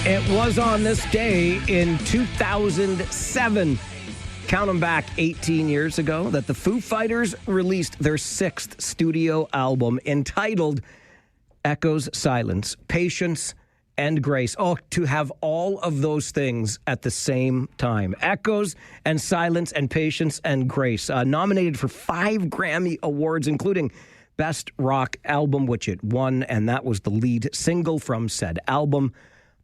It was on this day in 2007, count them back 18 years ago, that the Foo Fighters released their sixth studio album entitled Echoes, Silence, Patience, and Grace. Oh, to have all of those things at the same time. Echoes and Silence and Patience and Grace. Nominated for 5 Grammy Awards, including Best Rock Album, which it won, and that was the lead single from said album,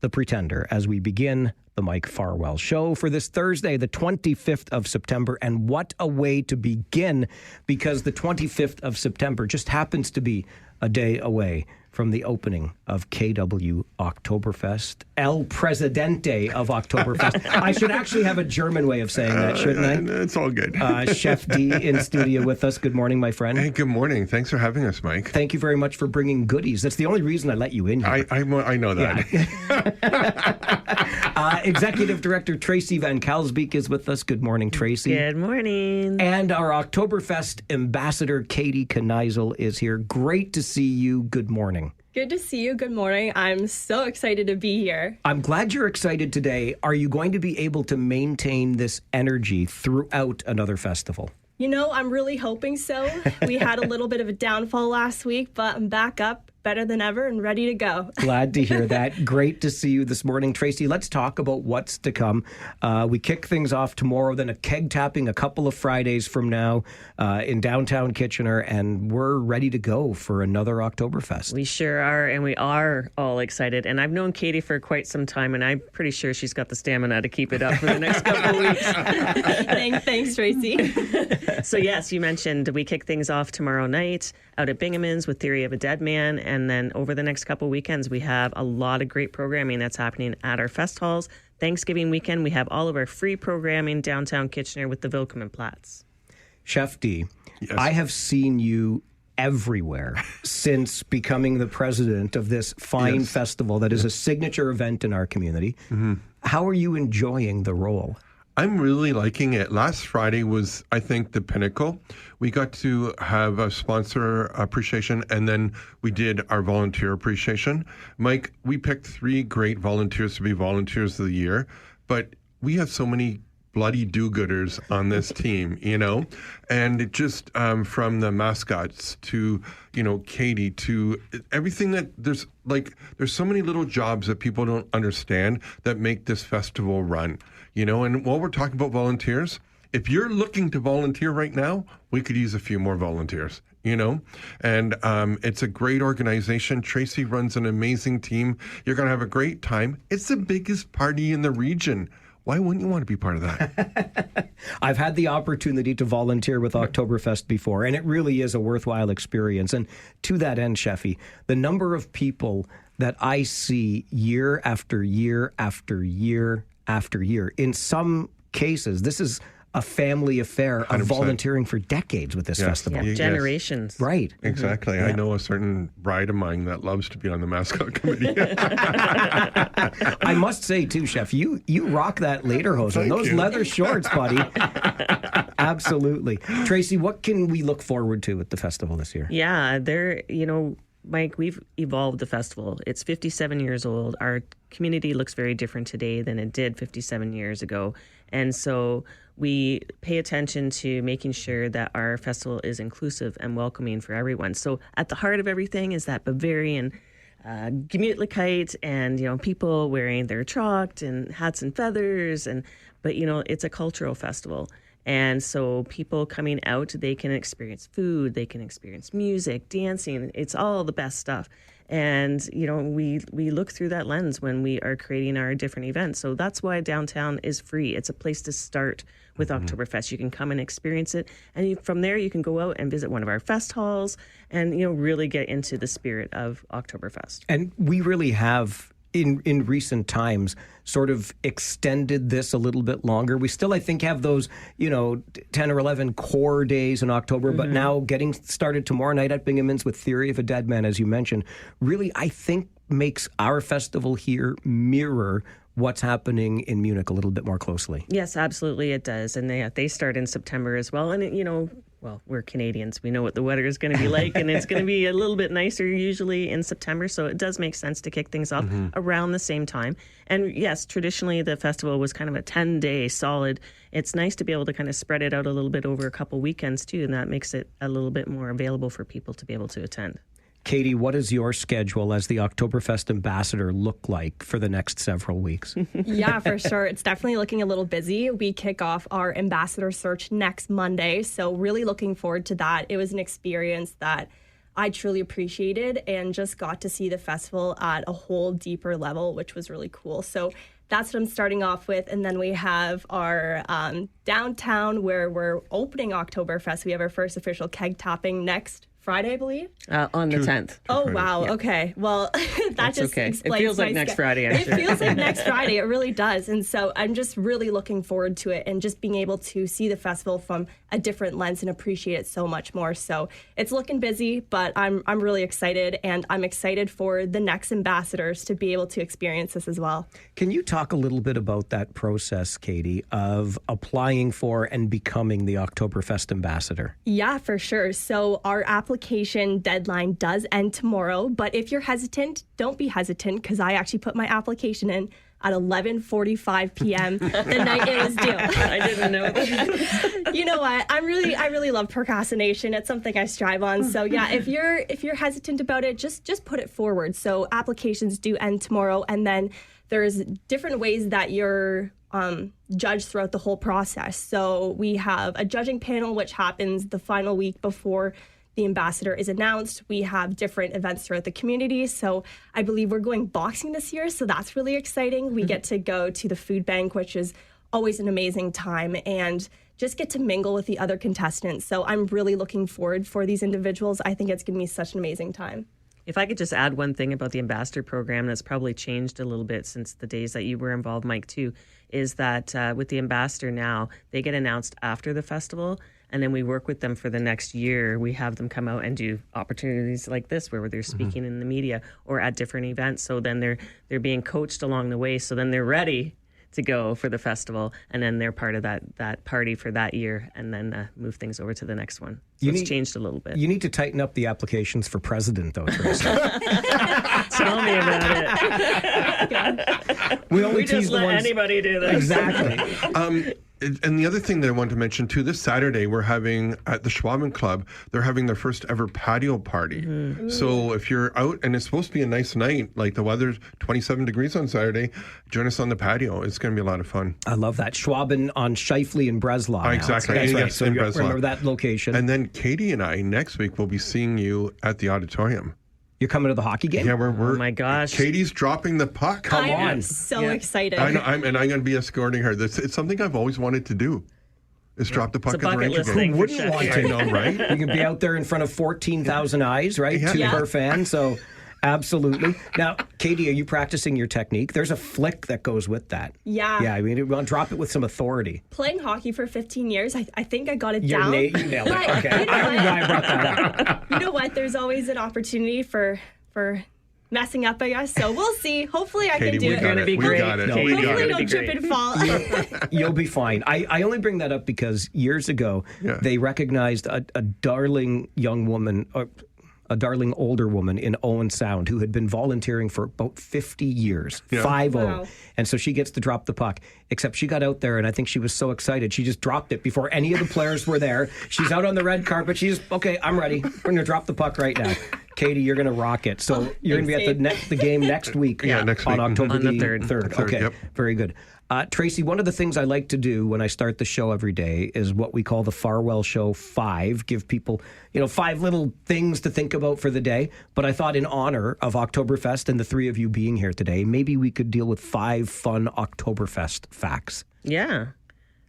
The Pretender, as we begin the Mike Farwell Show for this Thursday, the 25th of September. And what a way to begin, because the 25th of September just happens to be a day away from the opening of KW Oktoberfest, El Presidente of Oktoberfest. I should actually have a German way of saying that, shouldn't I? It's all good. Chef D in studio with us. Good morning, my friend. Hey, good morning. Thanks for having us, Mike. Thank you very much for bringing goodies. That's the only reason I let you in here. I know that. Yeah. Executive Director Tracy Van Kalsbeek is with us. Good morning, Tracy. Good morning. And our Oktoberfest ambassador, Katie Kneisel, is here. Great to see you. Good morning. Good to see you. Good morning. I'm so excited to be here. I'm glad you're excited today. Are you going to be able to maintain this energy throughout another festival? You know, I'm really hoping so. We had a little bit of a downfall last week, but I'm back up better than ever and ready to go. Glad to hear that. Great to see you this morning. Tracy, let's talk about what's to come. We kick things off tomorrow, then a keg tapping a couple of Fridays from now in downtown Kitchener, and we're ready to go for another Oktoberfest. We sure are, and we are all excited. And I've known Katie for quite some time, and I'm pretty sure she's got the stamina to keep it up for the next couple of weeks. Thanks, Tracy. So yes, you mentioned we kick things off tomorrow night out at Binghamton's with Theory of a Dead Man. And then over the next couple of weekends, we have a lot of great programming that's happening at our fest halls. Thanksgiving weekend, we have all of our free programming downtown Kitchener with the Willkommen Platz. Chef D, yes. I have seen you everywhere since becoming the president of this fine festival that is a signature event in our community. Mm-hmm. How are you enjoying the role? I'm really liking it. Last Friday was, I think, the pinnacle. We got to have a sponsor appreciation, and then we did our volunteer appreciation. Mike, we picked 3 great volunteers to be volunteers of the year, but we have so many bloody do-gooders on this team, you know? And it just, from the mascots to, you know, Katie, to everything that there's so many little jobs that people don't understand that make this festival run, you know? And while we're talking about volunteers, if you're looking to volunteer right now, we could use a few more volunteers, you know? And it's a great organization. Tracy runs an amazing team. You're going to have a great time. It's the biggest party in the region. Why wouldn't you want to be part of that? I've had the opportunity to volunteer with Oktoberfest before, and it really is a worthwhile experience. And to that end, Sheffy, the number of people that I see year after year after year after year, in some cases, this is a family affair of 100%. Volunteering for decades with this festival. Yeah, generations. Right. Exactly. Mm-hmm. I know a certain bride of mine that loves to be on the mascot committee. I must say, too, Chef, you rock that lederhosen. Those leather shorts, buddy. Absolutely. Tracy, what can we look forward to at the festival this year? Yeah, Mike, we've evolved the festival. It's 57 years old. Our community looks very different today than it did 57 years ago. And so we pay attention to making sure that our festival is inclusive and welcoming for everyone. So at the heart of everything is that Bavarian Gemütlichkeit and, people wearing their Tracht and hats and feathers. But, it's a cultural festival. And so people coming out, they can experience food, they can experience music, dancing. It's all the best stuff. And, we look through that lens when we are creating our different events. So that's why downtown is free. It's a place to start with Oktoberfest. You can come and experience it. And from there, you can go out and visit one of our fest halls and, really get into the spirit of Oktoberfest. And we really have, in recent times, sort of extended this a little bit longer. We still, I think, have those, 10 or 11 core days in October, but now getting started tomorrow night at Binghamton's with Theory of a Dead Man, as you mentioned, really, I think, makes our festival here mirror what's happening in Munich a little bit more closely. Yes, absolutely it does. And they start in September as well. And, we're Canadians. We know what the weather is going to be like, and it's going to be a little bit nicer usually in September. So it does make sense to kick things off around the same time. And yes, traditionally the festival was kind of a 10-day solid. It's nice to be able to kind of spread it out a little bit over a couple weekends too, and that makes it a little bit more available for people to be able to attend. Katie, what does your schedule as the Oktoberfest ambassador look like for the next several weeks? Yeah, for sure. It's definitely looking a little busy. We kick off our ambassador search next Monday, so really looking forward to that. It was an experience that I truly appreciated and just got to see the festival at a whole deeper level, which was really cool. So that's what I'm starting off with. And then we have our downtown where we're opening Oktoberfest. We have our first official keg tapping next Friday, I believe. On the 10th. Oh, wow. Yeah. Okay. Well, That's just okay. explains It feels like next Friday, actually. It feels like next Friday. It really does. And so I'm just really looking forward to it and just being able to see the festival from a different lens and appreciate it so much more. So it's looking busy, but I'm really excited, and I'm excited for the next ambassadors to be able to experience this as well. Can you talk a little bit about that process, Katie, of applying for and becoming the Oktoberfest ambassador? Yeah, for sure. So our application deadline does end tomorrow, but if you're hesitant, don't be hesitant, because I actually put my application in at 11:45 p.m. the night it was due. I didn't know that. You know what? I really love procrastination. It's something I strive on. So yeah, if you're hesitant about it, just put it forward. So applications do end tomorrow, and then there's different ways that you're judged throughout the whole process. So we have a judging panel, which happens the final week before the ambassador is announced. We have different events throughout the community. So I believe we're going boxing this year, so that's really exciting. We get to go to the food bank, which is always an amazing time, and just get to mingle with the other contestants. So I'm really looking forward for these individuals. I think it's going to be such an amazing time. If I could just add one thing about the ambassador program that's probably changed a little bit since the days that you were involved, Mike, too, is that with the ambassador now, they get announced after the festival, and then we work with them for the next year. We have them come out and do opportunities like this where they're speaking in the media or at different events. So then they're being coached along the way. So then they're ready to go for the festival, and then they're part of that party for that year, and then move things over to the next one. So it's changed a little bit. You need to tighten up the applications for president, though, Tracy. Tell me about it. We just let anybody do this. Exactly. And the other thing that I want to mention too, this Saturday we're having at the Schwaben Club, they're having their first ever patio party. So if you're out and it's supposed to be a nice night, like the weather's 27 degrees on Saturday, join us on the patio. It's going to be a lot of fun. I love that. Schwaben on Shifley and Breslau. Exactly. That's right. Yes, So in you Breslau. remember that location. And then Katie and I next week will be seeing you at the auditorium. You're coming to the hockey game? Yeah, we're Oh my gosh. Katie's dropping the puck. Come on. I'm so excited. I know, I'm going to be escorting her. It's something I've always wanted to do. Is drop the puck It's a at the bucket Ranger list game. thing. Who wouldn't want I to? know, right? You can be out there in front of 14,000 eyes, right? Yeah. Two Yeah. per fan. So absolutely. Now, Katie, are you practicing your technique? There's a flick that goes with that. Yeah. Yeah, I mean, we'll drop it with some authority. Playing hockey for 15 years, I think I got it You down. nailed it. But Okay. you know I don't know why I what? brought that up. You know what? There's always an opportunity for messing up, I guess. So we'll see. Hopefully I Katie, can do we it. got gonna it. be We great. got it. No, We got Hopefully it. don't be trip great. and fall. You'll be fine. I only bring that up because years ago, Yeah. they recognized a darling young woman, or a darling older woman in Owen Sound who had been volunteering for about 50 years, 50. Wow. And so she gets to drop the puck, except she got out there, and I think she was so excited, she just dropped it before any of the players were there. She's out on the red carpet. She's, okay, I'm ready. We're going to drop the puck right now. Katie, you're going to rock it. So you're going to be at the game next week. Next week. On October On the 3rd. Okay, yep. Very good. Tracy, one of the things I like to do when I start the show every day is what we call the Farwell Show 5. Give people, 5 little things to think about for the day. But I thought in honor of Oktoberfest and the 3 of you being here today, maybe we could deal with 5 fun Oktoberfest facts. Yeah.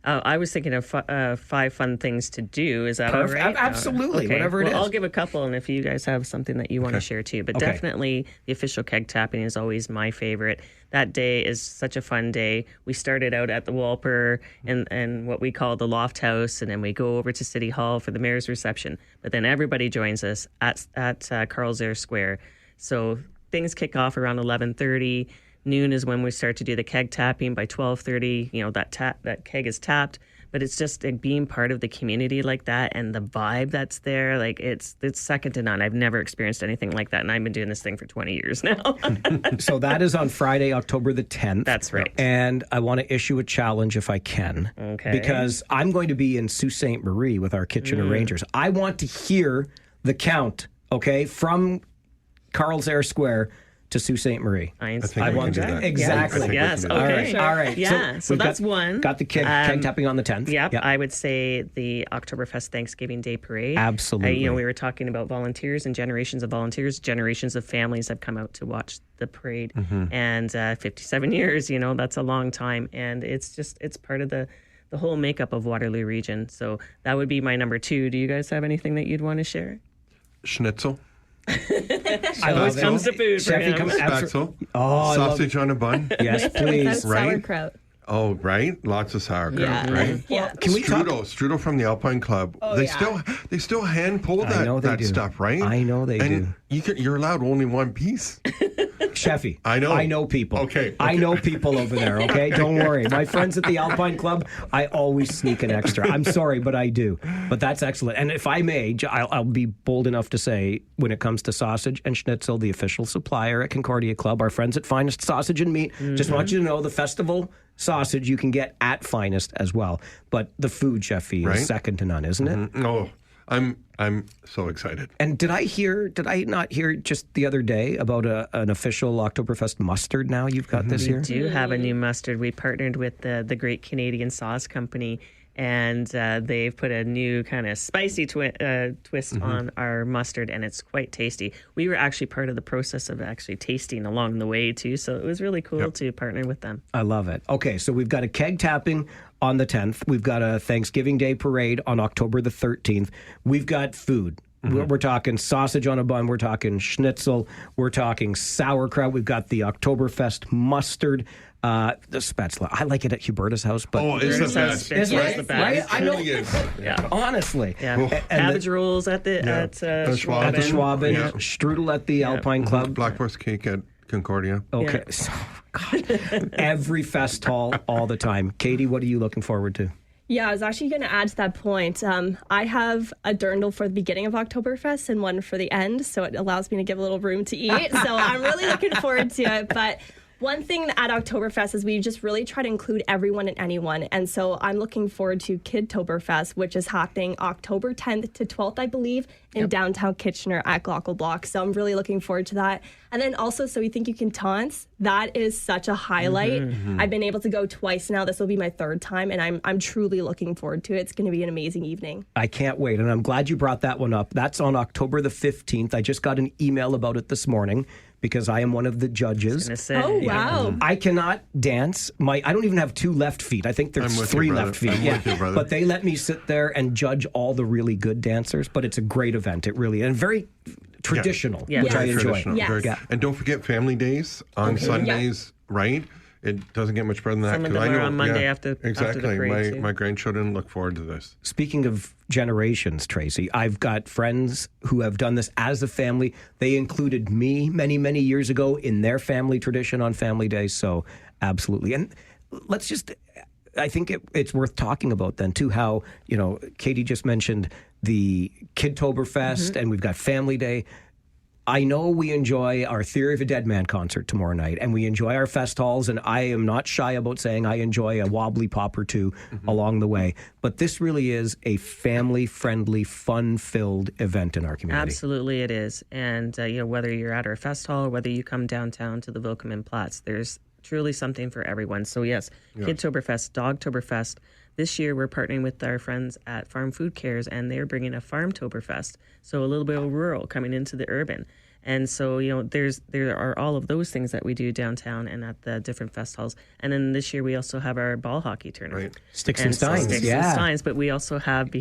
I was thinking of 5 fun things to do. Is that all right? Absolutely. Okay. Whatever it is. I'll give a couple, and if you guys have something that you want to share too. But definitely the official keg tapping is always my favorite. That day is such a fun day. We started out at the Walper and what we call the Loft House, and then we go over to City Hall for the mayor's reception. But then everybody joins us at Carlsberg Square. So things kick off around 11:30. Noon is when we start to do the keg tapping. By 12:30, that keg is tapped. But it's just being part of the community like that, and the vibe that's there, like it's second to none. I've never experienced anything like that, and I've been doing this thing for 20 years now. So that is on Friday, October the 10th. That's right. And I want to issue a challenge if I can. Okay. Because I'm going to be in Sault Ste. Marie with our Kitchener Rangers. I want to hear the count, okay, from Carlsberg Square to Sault Ste. Marie. I think we can do that. Exactly. Yes. I think we can Okay. do All right. Yeah. So we've that's one. Got the keg tapping on the 10th. Yep. I would say the Oktoberfest Thanksgiving Day Parade. Absolutely. We were talking about volunteers and generations of volunteers. Generations of families have come out to watch the parade. And 57 years, that's a long time. And it's part of the whole makeup of Waterloo Region. So that would be my number 2. Do you guys have anything that you'd want to share? Schnitzel. I love it. Comes to food for him. Spatzel. I love Sausage on a bun. Yes, please. Right? Sauerkraut. Oh, right. Lots of sauerkraut, Yeah. right? Yeah. Can we talk? Strudel from the Alpine Club. They still hand pull I know they that do. stuff, right? I know they do. You're allowed only one piece. Chefy. I know people. Okay. I know people over there, okay? Don't worry. My friends at the Alpine Club, I always sneak an extra. I'm sorry, but I do. But that's excellent. And if I may, I'll be bold enough to say, when it comes to sausage and schnitzel, the official supplier at Concordia Club, our friends at Finest Sausage and Meat, just want you to know the festival sausage you can get at Finest as well. But the food, Chefy, Right? is second to none, isn't it? Oh, I'm so excited. And did I not hear just the other day about an official Oktoberfest mustard now you've got this year? We do have a new mustard. We partnered with the Great Canadian Sauce Company, and they've put a new kind of spicy twist on our mustard, and it's quite tasty. We were actually part of the process of actually tasting along the way, too, so it was really cool to partner with them. I love it. Okay, so we've got a keg tapping on the 10th. We've got a Thanksgiving Day parade on October the 13th. We've got food. We're talking sausage on a bun. We're talking schnitzel. We're talking sauerkraut. We've got the Oktoberfest mustard. The spätzle. I like it at Huberta's house, but It's the best. It's right? the Right? best. I know. Really is. Yeah. Honestly. Yeah. And Cabbage rolls at The Schwaben. at the Schwaben, Yeah. strudel at the Alpine Club. Black Forest cake at Concordia. Okay. So, God, every fest hall all the time. Katie, what are you looking forward to? Yeah, I was actually going to add to that point. I have a dirndl for the beginning of Oktoberfest and one for the end, so it allows me to give a little room to eat. So I'm really looking forward to it. But one thing at Oktoberfest is we just really try to include everyone and anyone. And so I'm looking forward to Kidtoberfest, which is happening October 10th to 12th, I believe, in downtown Kitchener at Glockel Block. So I'm really looking forward to that. And then also, So We Think You Can Taunt, that is such a highlight. I've been able to go twice now. This will be my 3rd time, and I'm truly looking forward to it. It's going to be an amazing evening. I can't wait, and I'm glad you brought that one up. That's on October the 15th. I just got an email about it this morning because I am one of the judges. Oh, wow. I cannot dance. I don't even have 2 left feet. I think there's I'm with 3 you, left feet. brother. I'm with you, brother. But they let me sit there and judge all the really good dancers. But it's a great event. It really and very traditional, Yeah. which I Yes. enjoy. Traditional. Yes. Very- Yeah. And don't forget family days on Sundays, right? It doesn't get much better than that. Some of 'cause them I are know, on Monday after the exactly. parade, too. My grandchildren look forward to this. Speaking of generations, Tracy, I've got friends who have done this as a family. They included me many, many years ago in their family tradition on Family Day. So absolutely. And let's just, I think it's worth talking about then too, how, Katie just mentioned the Kidtoberfest and we've got Family Day. I know we enjoy our Theory of a Dead Man concert tomorrow night, and we enjoy our fest halls, and I am not shy about saying I enjoy a wobbly pop or two along the way. But this really is a family-friendly, fun-filled event in our community. Absolutely it is. And, whether you're at our fest hall or whether you come downtown to the Vilcoman Platz, there's truly something for everyone. So, yes, Kidtoberfest, Dogtoberfest. This year, we're partnering with our friends at Farm Food Cares, and they're bringing a Farmtoberfest, so a little bit of rural coming into the urban. And so, there are all of those things that we do downtown and at the different fest halls. And then this year, we also have our ball hockey tournament. Right. Sticks and Steins, Sticks and Steins, but we also have,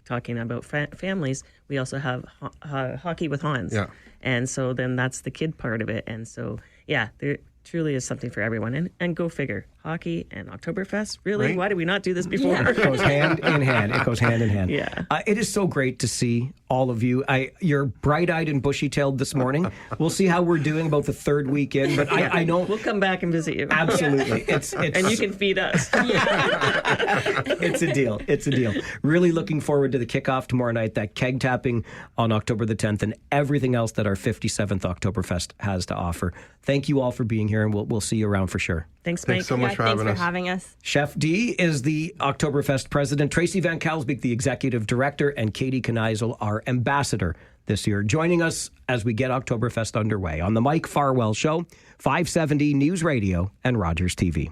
talking about families, we also have hockey with Hans. Yeah. And so then that's the kid part of it. And so, yeah, there truly is something for everyone. And go figure, hockey and Oktoberfest, really? Right. Why did we not do this before? It goes hand in hand. It goes hand in hand. Yeah. It is so great to see all of you. You're bright-eyed and bushy-tailed this morning. We'll see how we're doing about the third week in, but I know... We'll come back and visit you. Absolutely. It's And you can feed us. It's a deal. It's a deal. Really looking forward to the kickoff tomorrow night, that keg tapping on October the 10th, and everything else that our 57th Oktoberfest has to offer. Thank you all for being here, and we'll see you around for sure. Thanks, Mike. Thanks so much for Thanks having for us. having us. Chef D is the Oktoberfest president, Tracy Van Kalsbeek, the executive director, and Katie Kneisel, our ambassador this year, joining us as we get Oktoberfest underway on the Mike Farwell Show, 570 News Radio and Rogers TV.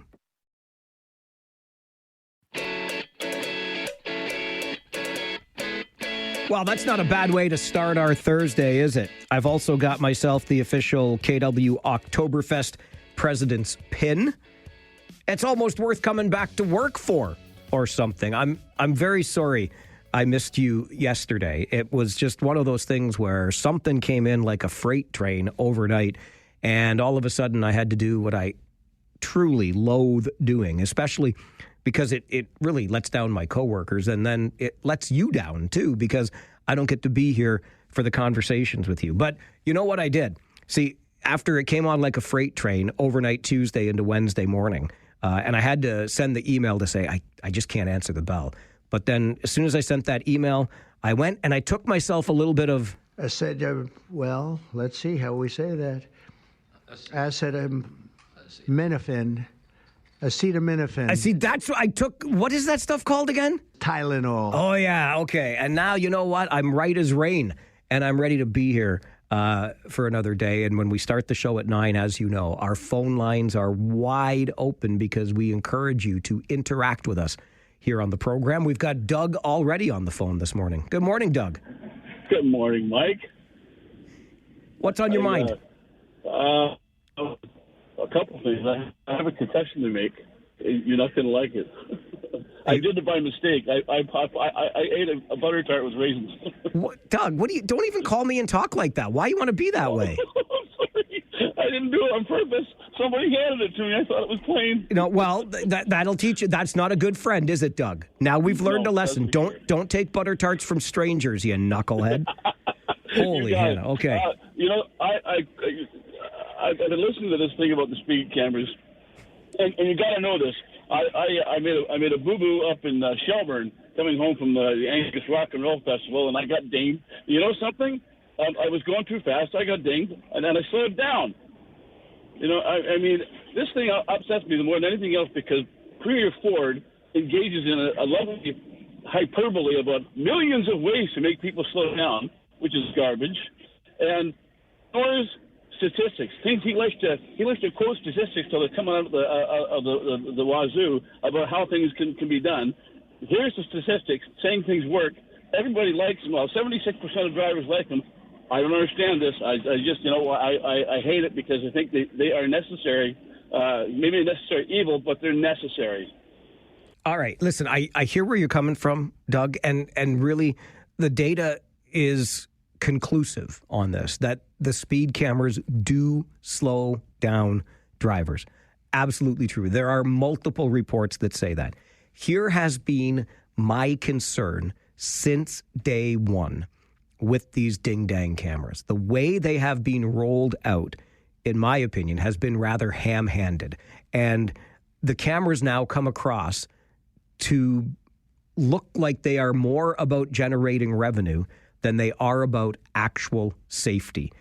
Well, that's not a bad way to start our Thursday, is it? I've also got myself the official KW Oktoberfest President's pin. It's almost worth coming back to work for or something. I'm very sorry I missed you yesterday. It was just one of those things where something came in like a freight train overnight, and all of a sudden I had to do what I truly loathe doing, especially because it really lets down my coworkers, and then it lets you down too, because I don't get to be here for the conversations with you. But you know what I did? See, after it came on like a freight train overnight Tuesday into Wednesday morning, and I had to send the email to say, I just can't answer the bell. But then as soon as I sent that email, I went and I took myself a little bit of... I said, well, let's see how we say that. Acetaminophen. I see, that's what I took. What is that stuff called again? Tylenol. Oh, yeah, okay. And now, you know what? I'm right as rain, and I'm ready to be here for another day. And when we start the show at 9, as you know, our phone lines are wide open because we encourage you to interact with us here on the program. We've got Doug already on the phone this morning. Good morning, Doug. Good morning, Mike. What's on your mind? A couple things. I have a confession to make. You're not going to like it. I did it by mistake. I ate a butter tart with raisins. What, Doug, don't even call me and talk like that. Why you want to be that way? I'm sorry. I didn't do it on purpose. Somebody handed it to me. I thought it was plain. Well, that'll teach you. That's not a good friend, is it, Doug? Now we've learned a lesson. Don't take butter tarts from strangers, you knucklehead. Holy Hannah. Okay. I've been listening to this thing about the speed cameras, and you got to know this. I made a boo-boo up in Shelburne coming home from the Angus Rock and Roll Festival, and I got dinged. You know something? I was going too fast. I got dinged, and then I slowed down. I mean, this thing upsets me more than anything else because Premier Ford engages in a lovely hyperbole about millions of ways to make people slow down, which is garbage, and ignores statistics. Things he likes to quote statistics till they're coming out of the wazoo about how things can be done. Here's the statistics saying things work. Everybody likes them. Well, 76% of drivers like them. I don't understand this. I just, I hate it because I think they are necessary. Maybe a necessary evil, but they're necessary. All right. Listen, I hear where you're coming from, Doug, and really the data is conclusive on this, that the speed cameras do slow down drivers. Absolutely true. There are multiple reports that say that. Here has been my concern since day one with these ding-dang cameras. The way they have been rolled out, in my opinion, has been rather ham-handed. And the cameras now come across to look like they are more about generating revenue than they are about actual safety.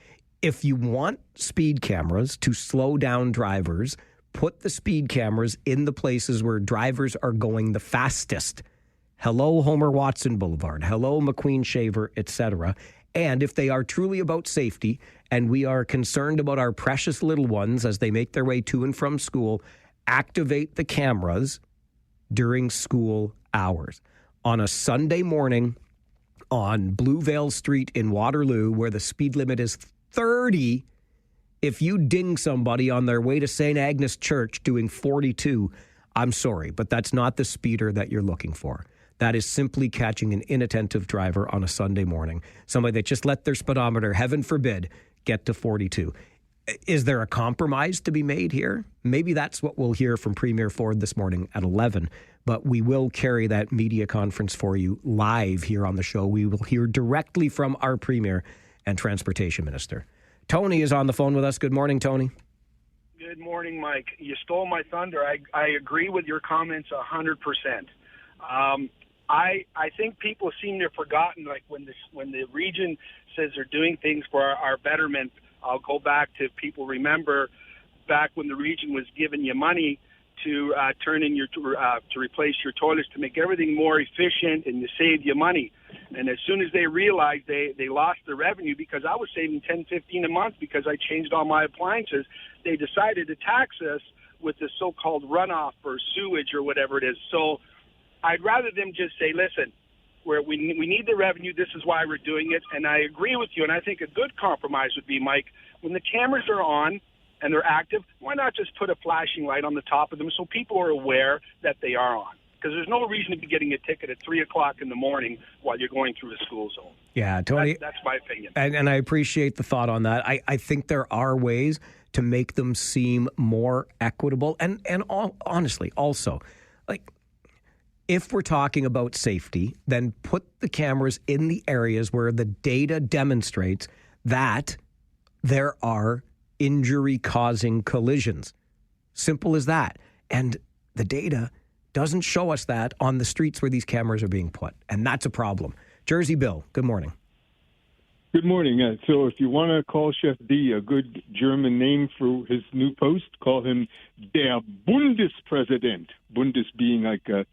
If you want speed cameras to slow down drivers, put the speed cameras in the places where drivers are going the fastest. Hello, Homer Watson Boulevard. Hello, McQueen Shaver, etc. And if they are truly about safety and we are concerned about our precious little ones as they make their way to and from school, activate the cameras during school hours. On a Sunday morning on Blue Vale Street in Waterloo, where the speed limit is 30, if you ding somebody on their way to St. Agnes Church doing 42, I'm sorry, but that's not the speeder that you're looking for. That is simply catching an inattentive driver on a Sunday morning. Somebody that just let their speedometer, heaven forbid, get to 42. Is there a compromise to be made here? Maybe that's what we'll hear from Premier Ford this morning at 11. But we will carry that media conference for you live here on the show. We will hear directly from our Premier and Transportation Minister. Tony is on the phone with us. Good morning, Tony. Good morning, Mike. You stole my thunder. I agree with your comments 100%. I think people seem to have forgotten, like when the region says they're doing things for our betterment. I'll go back to people remember back when the region was giving you money to turn in to replace your toilets to make everything more efficient and to save you money. And as soon as they realized they lost the revenue because I was saving $10-15 a month because I changed all my appliances, they decided to tax us with the so-called runoff or sewage or whatever it is. So I'd rather them just say, listen, we need the revenue. This is why we're doing it. And I agree with you. And I think a good compromise would be, Mike, when the cameras are on and they're active, why not just put a flashing light on the top of them so people are aware that they are on? Because there's no reason to be getting a ticket at 3 o'clock in the morning while you're going through a school zone. Yeah, Tony. That's my opinion. And I appreciate the thought on that. I think there are ways to make them seem more equitable. And honestly, also, like, if we're talking about safety, then put the cameras in the areas where the data demonstrates that there are injury-causing collisions. Simple as that. And the data doesn't show us that on the streets where these cameras are being put. And that's a problem. Jersey Bill, good morning. Good morning. So if you want to call Chef D a good German name for his new post, call him der Bundespräsident. Bundes being like a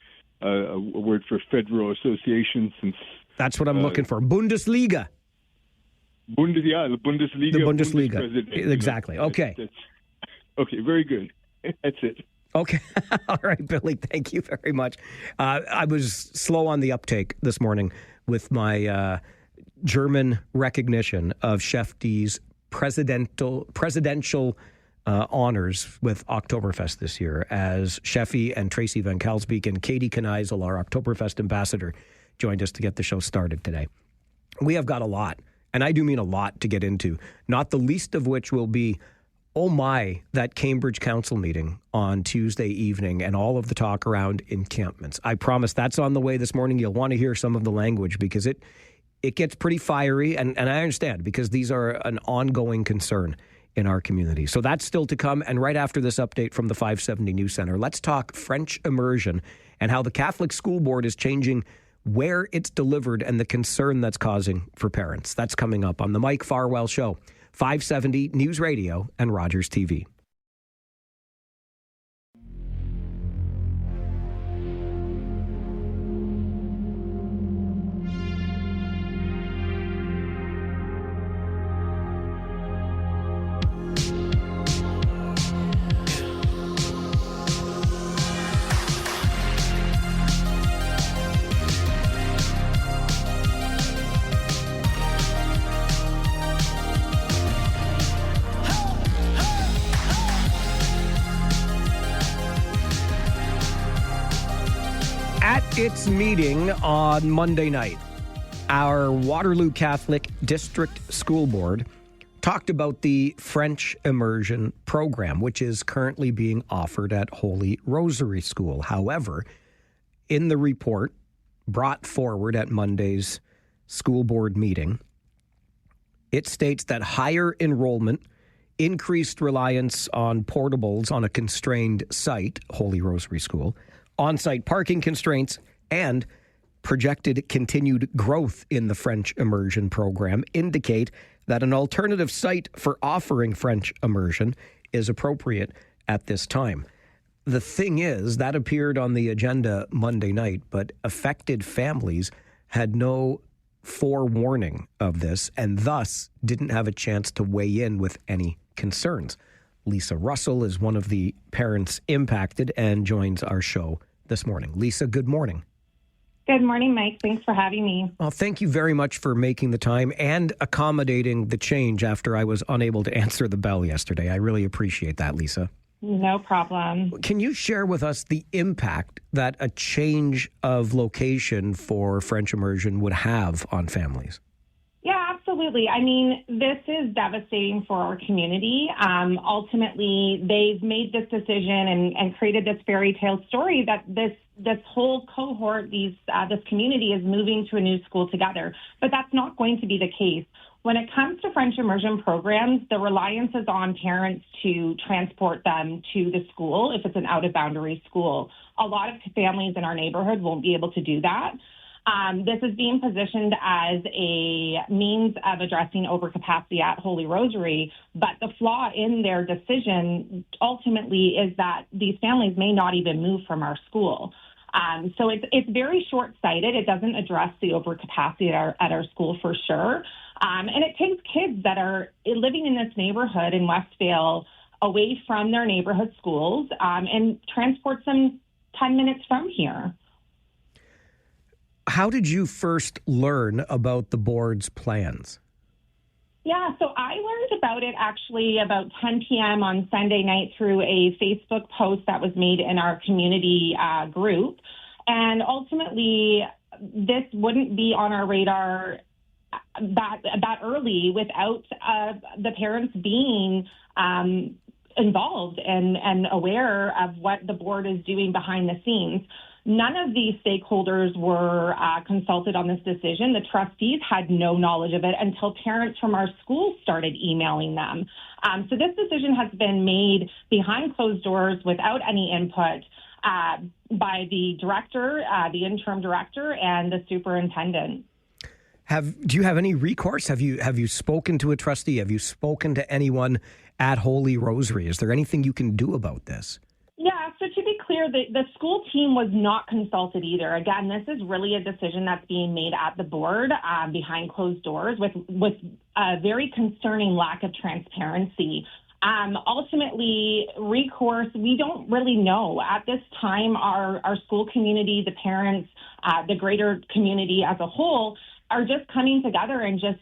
word for federal association. Since that's what I'm looking for. Bundesliga. The Bundesliga. The Bundesliga. Exactly. Okay. Okay, very good. That's it. Okay. All right, Billy, thank you very much. I was slow on the uptake this morning with my German recognition of Chef D's presidential honors with Oktoberfest this year, as Sheffy and Tracy Van Kalsbeek and Katie Kneisel, our Oktoberfest ambassador, joined us to get the show started today. We have got a lot, and I do mean a lot, to get into, not the least of which will be, oh my, that Cambridge Council meeting on Tuesday evening and all of the talk around encampments. I promise that's on the way this morning. You'll want to hear some of the language because it gets pretty fiery, and I understand because these are an ongoing concern in our community. So that's still to come. And right after this update from the 570 News Center, let's talk French Immersion and how the Catholic School Board is changing where it's delivered and the concern that's causing for parents. That's coming up on the Mike Farwell Show, 570 News Radio and Rogers TV. Its meeting on Monday night, our Waterloo Catholic District School Board talked about the French Immersion program, which is currently being offered at Holy Rosary School. However, in the report brought forward at Monday's school board meeting, it states that higher enrollment, increased reliance on portables on a constrained site, Holy Rosary School, on-site parking constraints, and projected continued growth in the French Immersion program indicate that an alternative site for offering French Immersion is appropriate at this time. The thing is, that appeared on the agenda Monday night, but affected families had no forewarning of this and thus didn't have a chance to weigh in with any concerns. Lisa Russell is one of the parents impacted and joins our show this morning. Lisa, good morning. Good morning, Mike. Thanks for having me. Well, thank you very much for making the time and accommodating the change after I was unable to answer the bell yesterday. I really appreciate that, Lisa. No problem. Can you share with us the impact that a change of location for French Immersion would have on families? Yeah, absolutely. I mean, this is devastating for our community. Ultimately, they've made this decision and created this fairy tale story that this whole cohort, this community is moving to a new school together. But that's not going to be the case. When it comes to French Immersion programs, the reliance is on parents to transport them to the school if it's an out-of-boundary school. A lot of families in our neighborhood won't be able to do that. This is being positioned as a means of addressing overcapacity at Holy Rosary, but the flaw in their decision ultimately is that these families may not even move from our school. So it's very short-sighted. It doesn't address the overcapacity at our school for sure. And it takes kids that are living in this neighborhood in Westvale away from their neighborhood schools and transports them 10 minutes from here. How did you first learn about the board's plans? Yeah, so I learned about it actually about 10 p.m. on Sunday night through a Facebook post that was made in our community group. And ultimately, this wouldn't be on our radar that early without the parents being involved and aware of what the board is doing behind the scenes. None of these stakeholders were consulted on this decision. The trustees had no knowledge of it until parents from our schools started emailing them. So this decision has been made behind closed doors without any input by the director, the interim director, and the superintendent. Do you have any recourse? Have you spoken to a trustee? Have you spoken to anyone at Holy Rosary? Is there anything you can do about this? Yeah, so to be clear, the school team was not consulted either. Again, this is really a decision that's being made at the board behind closed doors with a very concerning lack of transparency. Ultimately, recourse, we don't really know. At this time, our school community, the parents, the greater community as a whole are just coming together and just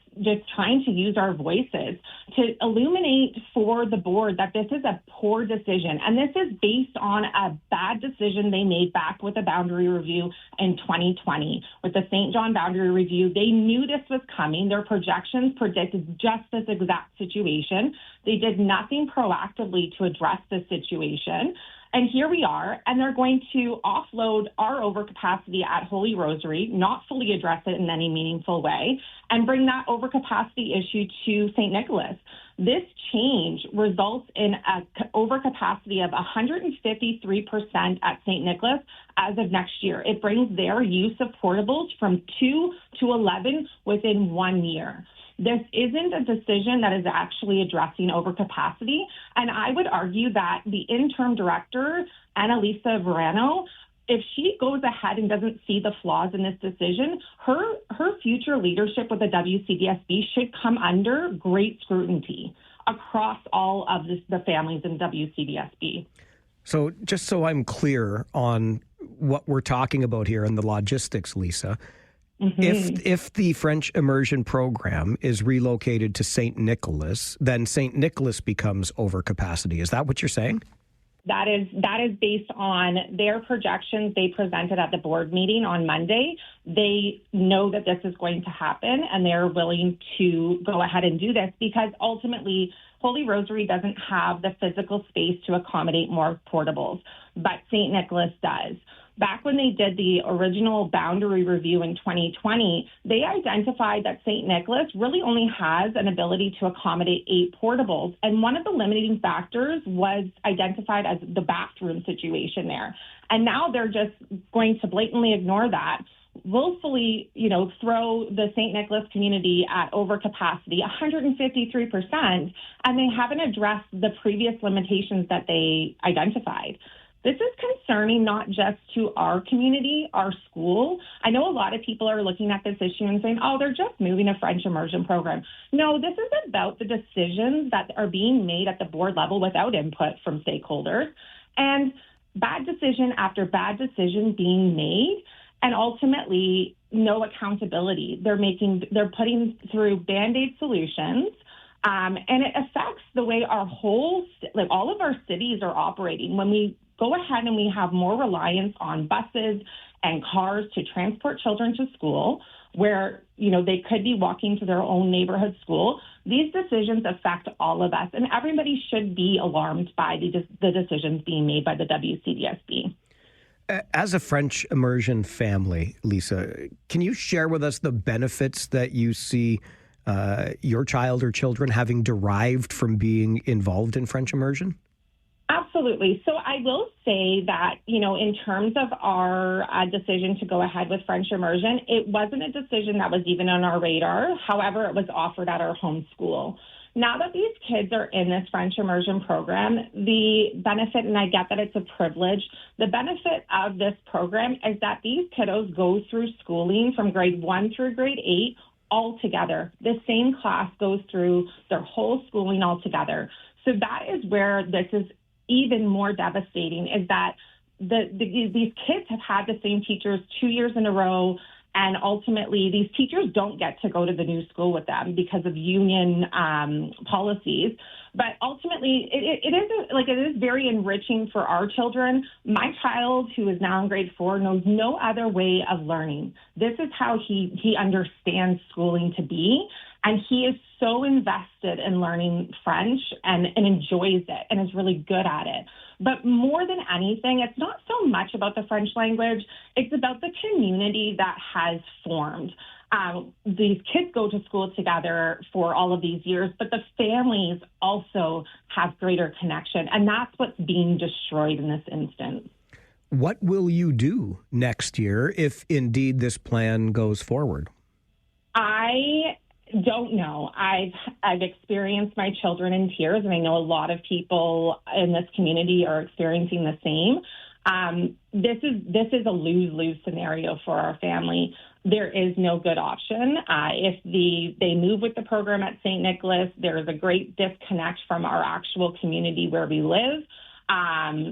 trying to use our voices to illuminate for the board that this is a poor decision. And this is based on a bad decision they made back with the boundary review in 2020. With the St. John boundary review, they knew this was coming. Their projections predicted just this exact situation. They did nothing proactively to address this situation. And here we are, and they're going to offload our overcapacity at Holy Rosary, not fully address it in any meaningful way, and bring that overcapacity issue to St. Nicholas. This change results in an overcapacity of 153% at St. Nicholas as of next year. It brings their use of portables from 2 to 11 within 1 year. This isn't a decision that is actually addressing overcapacity. And I would argue that the interim director, Annalisa Verano, if she goes ahead and doesn't see the flaws in this decision, her future leadership with the WCDSB should come under great scrutiny across all of the families in WCDSB. So just so I'm clear on what we're talking about here and the logistics, Lisa, if the French Immersion program is relocated to St. Nicholas, then St. Nicholas becomes overcapacity. Is that what you're saying? That is based on their projections they presented at the board meeting on Monday. They know that this is going to happen, and they're willing to go ahead and do this because ultimately Holy Rosary doesn't have the physical space to accommodate more portables, but St. Nicholas does. Back when they did the original boundary review in 2020, they identified that St. Nicholas really only has an ability to accommodate 8 portables. And one of the limiting factors was identified as the bathroom situation there. And now they're just going to blatantly ignore that willfully, throw the St. Nicholas community at overcapacity, 153%, and they haven't addressed the previous limitations that they identified. This is concerning not just to our community, our school. I know a lot of people are looking at this issue and saying, oh, they're just moving a French immersion program. No, this is about the decisions that are being made at the board level without input from stakeholders, and bad decision after bad decision being made, and ultimately no accountability. They're putting through Band-Aid solutions, and it affects the way our all of our cities are operating. When we go ahead and we have more reliance on buses and cars to transport children to school, where, they could be walking to their own neighborhood school, these decisions affect all of us, and everybody should be alarmed by the decisions being made by the WCDSB. As a French immersion family, Lisa, can you share with us the benefits that you see your child or children having derived from being involved in French immersion? Absolutely. So I will say that, in terms of our decision to go ahead with French immersion, it wasn't a decision that was even on our radar. However, it was offered at our home school. Now that these kids are in this French immersion program, the benefit, and I get that it's a privilege, the benefit of this program is that these kiddos go through schooling from grade 1 through grade 8 all together. The same class goes through their whole schooling all together. So that is where this is even more devastating, is that these kids have had the same teachers 2 years in a row, and ultimately these teachers don't get to go to the new school with them because of union policies. But ultimately, it is very enriching for our children. My child, who is now in grade 4, knows no other way of learning. This is how he understands schooling to be. And he is so invested in learning French and enjoys it and is really good at it. But more than anything, it's not so much about the French language. It's about the community that has formed. These kids go to school together for all of these years, but the families also have greater connection. And that's what's being destroyed in this instance. What will you do next year if indeed this plan goes forward? I don't know. I've experienced my children in tears, and I know a lot of people in this community are experiencing the same. This is a lose-lose scenario for our family. There is no good option. If they move with the program at St. Nicholas, there is a great disconnect from our actual community where we live.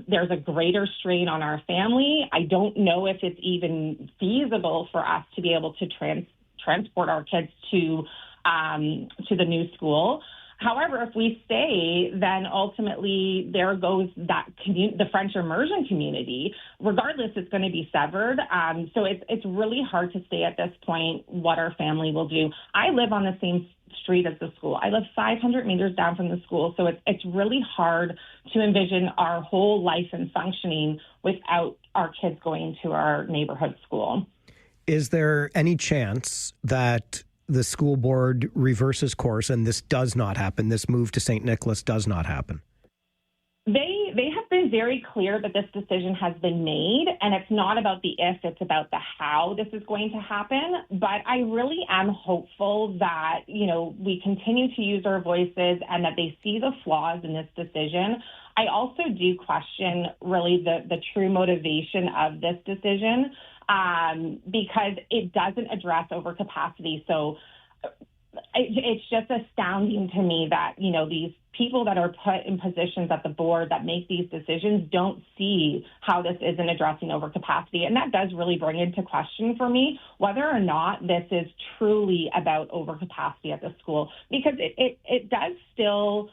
There's a greater strain on our family. I don't know if it's even feasible for us to be able to transport our kids to the new school. However, if we stay, then ultimately there goes that the French immersion community. Regardless, it's going to be severed. So it's really hard to say at this point what our family will do. I live on the same street as the school. I live 500 meters down from the school, so it's really hard to envision our whole life and functioning without our kids going to our neighborhood school. Is there any chance that the school board reverses course and this does not happen, this move to St. Nicholas does not happen? They have been very clear that this decision has been made, and it's not about the if, it's about the how this is going to happen. But I really am hopeful that, we continue to use our voices and that they see the flaws in this decision. I also do question really the true motivation of this decision, because it doesn't address overcapacity. So it's just astounding to me that, these people that are put in positions at the board that make these decisions don't see how this isn't addressing overcapacity. And that does really bring into question for me whether or not this is truly about overcapacity at the school, because it does still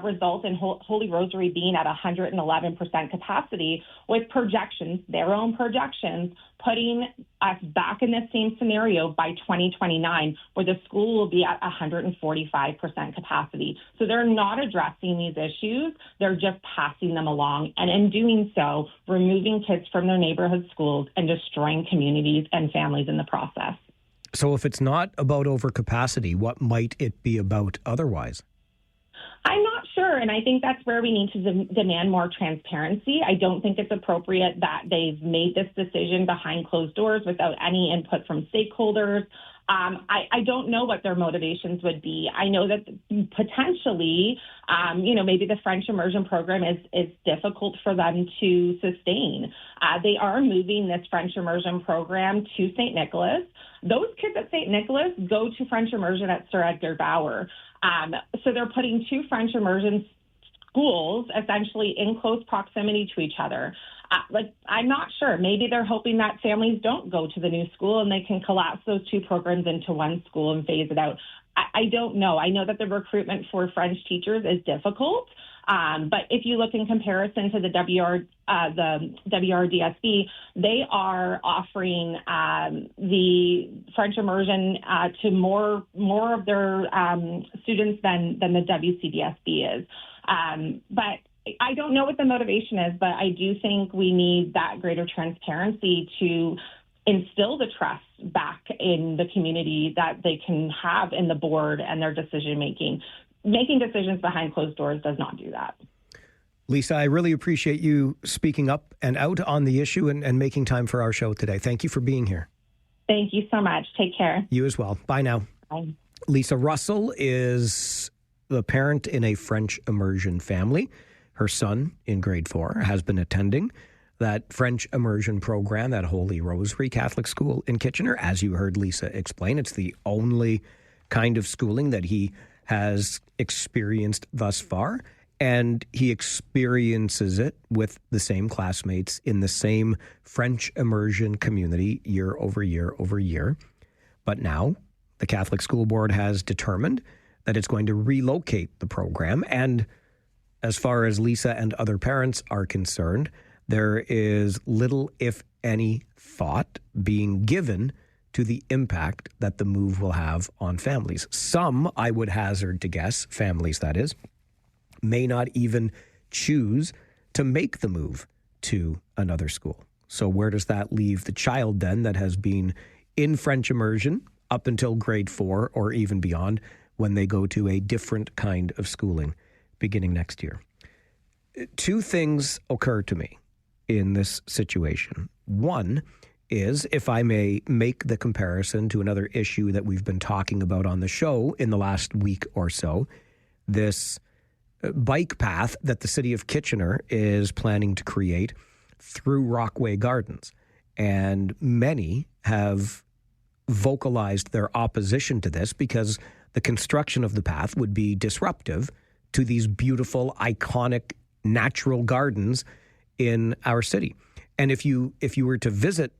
result in Holy Rosary being at 111% capacity, with projections, their own projections, putting us back in the same scenario by 2029, where the school will be at 145% capacity. So they're not addressing these issues. They're just passing them along. And in doing so, removing kids from their neighborhood schools and destroying communities and families in the process. So if it's not about overcapacity, what might it be about otherwise? I'm not Sure, and I think that's where we need to demand more transparency. I don't think it's appropriate that they've made this decision behind closed doors without any input from stakeholders. I don't know what their motivations would be. I know that potentially, maybe the French Immersion program is difficult for them to sustain. They are moving this French Immersion program to St. Nicholas. Those kids at St. Nicholas go to French Immersion at Sir Edgar Bauer. So they're putting two French Immersion schools essentially in close proximity to each other. I'm not sure. Maybe they're hoping that families don't go to the new school and they can collapse those two programs into one school and phase it out. I don't know. I know that the recruitment for French teachers is difficult. But if you look in comparison to the WRDSB, they are offering the French Immersion to more of their students than the WCDSB is. But I don't know what the motivation is, but I do think we need that greater transparency to instill the trust back in the community that they can have in the board and their decision making. Making decisions behind closed doors does not do that. Lisa, I really appreciate you speaking up and out on the issue and making time for our show today. Thank you for being here. Thank you so much. Take care. You as well. Bye now. Bye. Lisa Russell is the parent in a French immersion family. Her son in grade 4 has been attending that French immersion program at Holy Rosary Catholic School in Kitchener. As you heard Lisa explain, it's the only kind of schooling that he has experienced thus far, and he experiences it with the same classmates in the same French immersion community year over year over year. But now the Catholic School Board has determined that it's going to relocate the program, and as far as Lisa and other parents are concerned, there is little, if any, thought being given to the impact that the move will have on families. Some, I would hazard to guess, families that is, may not even choose to make the move to another school. So where does that leave the child then that has been in French immersion up until grade 4 or even beyond when they go to a different kind of schooling beginning next year? Two things occur to me in this situation. One is, if I may make the comparison to another issue that we've been talking about on the show in the last week or so, this bike path that the city of Kitchener is planning to create through Rockway Gardens. And many have vocalized their opposition to this because the construction of the path would be disruptive to these beautiful, iconic, natural gardens in our city. And if you were to visit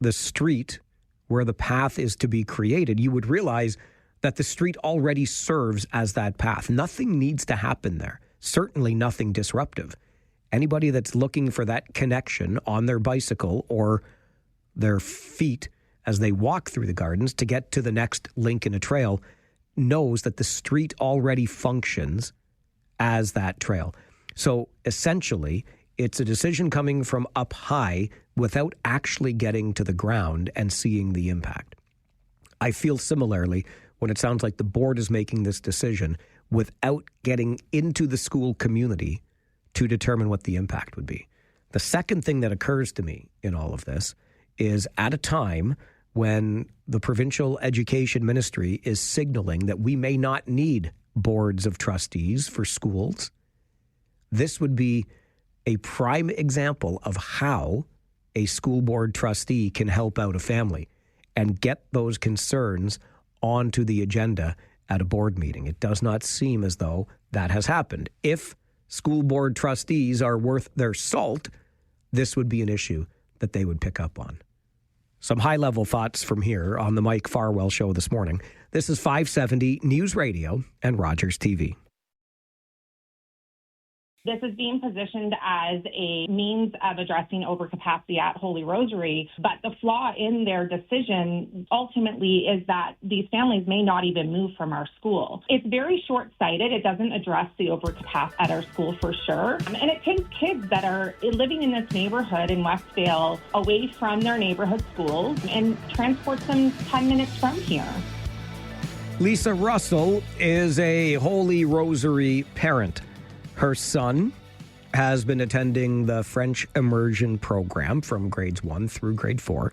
the street where the path is to be created, you would realize that the street already serves as that path. Nothing needs to happen there. Certainly nothing disruptive. Anybody that's looking for that connection on their bicycle or their feet as they walk through the gardens to get to the next link in a trail knows that the street already functions as that trail. So essentially, it's a decision coming from up high without actually getting to the ground and seeing the impact. I feel similarly when it sounds like the board is making this decision without getting into the school community to determine what the impact would be. The second thing that occurs to me in all of this is at a time when the provincial education ministry is signaling that we may not need boards of trustees for schools, this would be a prime example of how a school board trustee can help out a family and get those concerns onto the agenda at a board meeting. It does not seem as though that has happened. If school board trustees are worth their salt, this would be an issue that they would pick up on. Some high-level thoughts from here on the Mike Farwell Show this morning. This is 570 News Radio and Rogers TV. This is being positioned as a means of addressing overcapacity at Holy Rosary, but the flaw in their decision ultimately is that these families may not even move from our school. It's very short-sighted. It doesn't address the overcapacity at our school for sure. And it takes kids that are living in this neighborhood in Westvale away from their neighborhood schools and transports them 10 minutes from here. Lisa Russell is a Holy Rosary parent. Her son has been attending the French Immersion program from grades 1 through grade 4,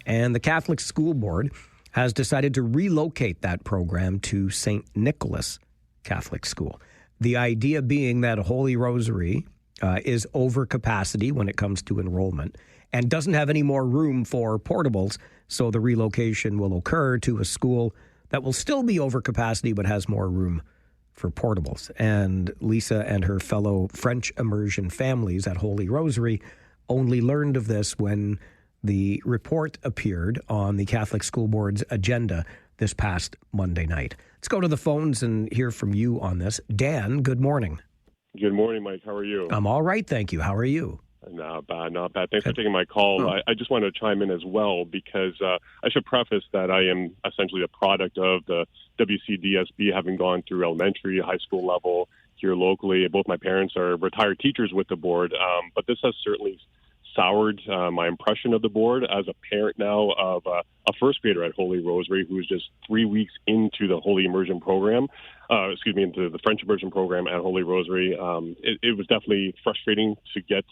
and the Catholic School Board has decided to relocate that program to St. Nicholas Catholic School. The idea being that Holy Rosary is over capacity when it comes to enrollment and doesn't have any more room for portables, so the relocation will occur to a school that will still be over capacity but has more room for portables. And Lisa and her fellow French Immersion families at Holy Rosary only learned of this when the report appeared on the Catholic School Board's agenda this past Monday night. Let's go to the phones and hear from you on this. Dan, good morning. Good morning, Mike. How are you? I'm all right, thank you. How are you? Not bad, not bad. Thanks for taking my call. I just wanted to chime in as well because I should preface that I am essentially a product of the WCDSB, having gone through elementary, high school level here locally. Both my parents are retired teachers with the board, but this has certainly soured my impression of the board as a parent now of a first grader at Holy Rosary who's just 3 weeks into the Holy Immersion program, into the French Immersion program at Holy Rosary. It was definitely frustrating to get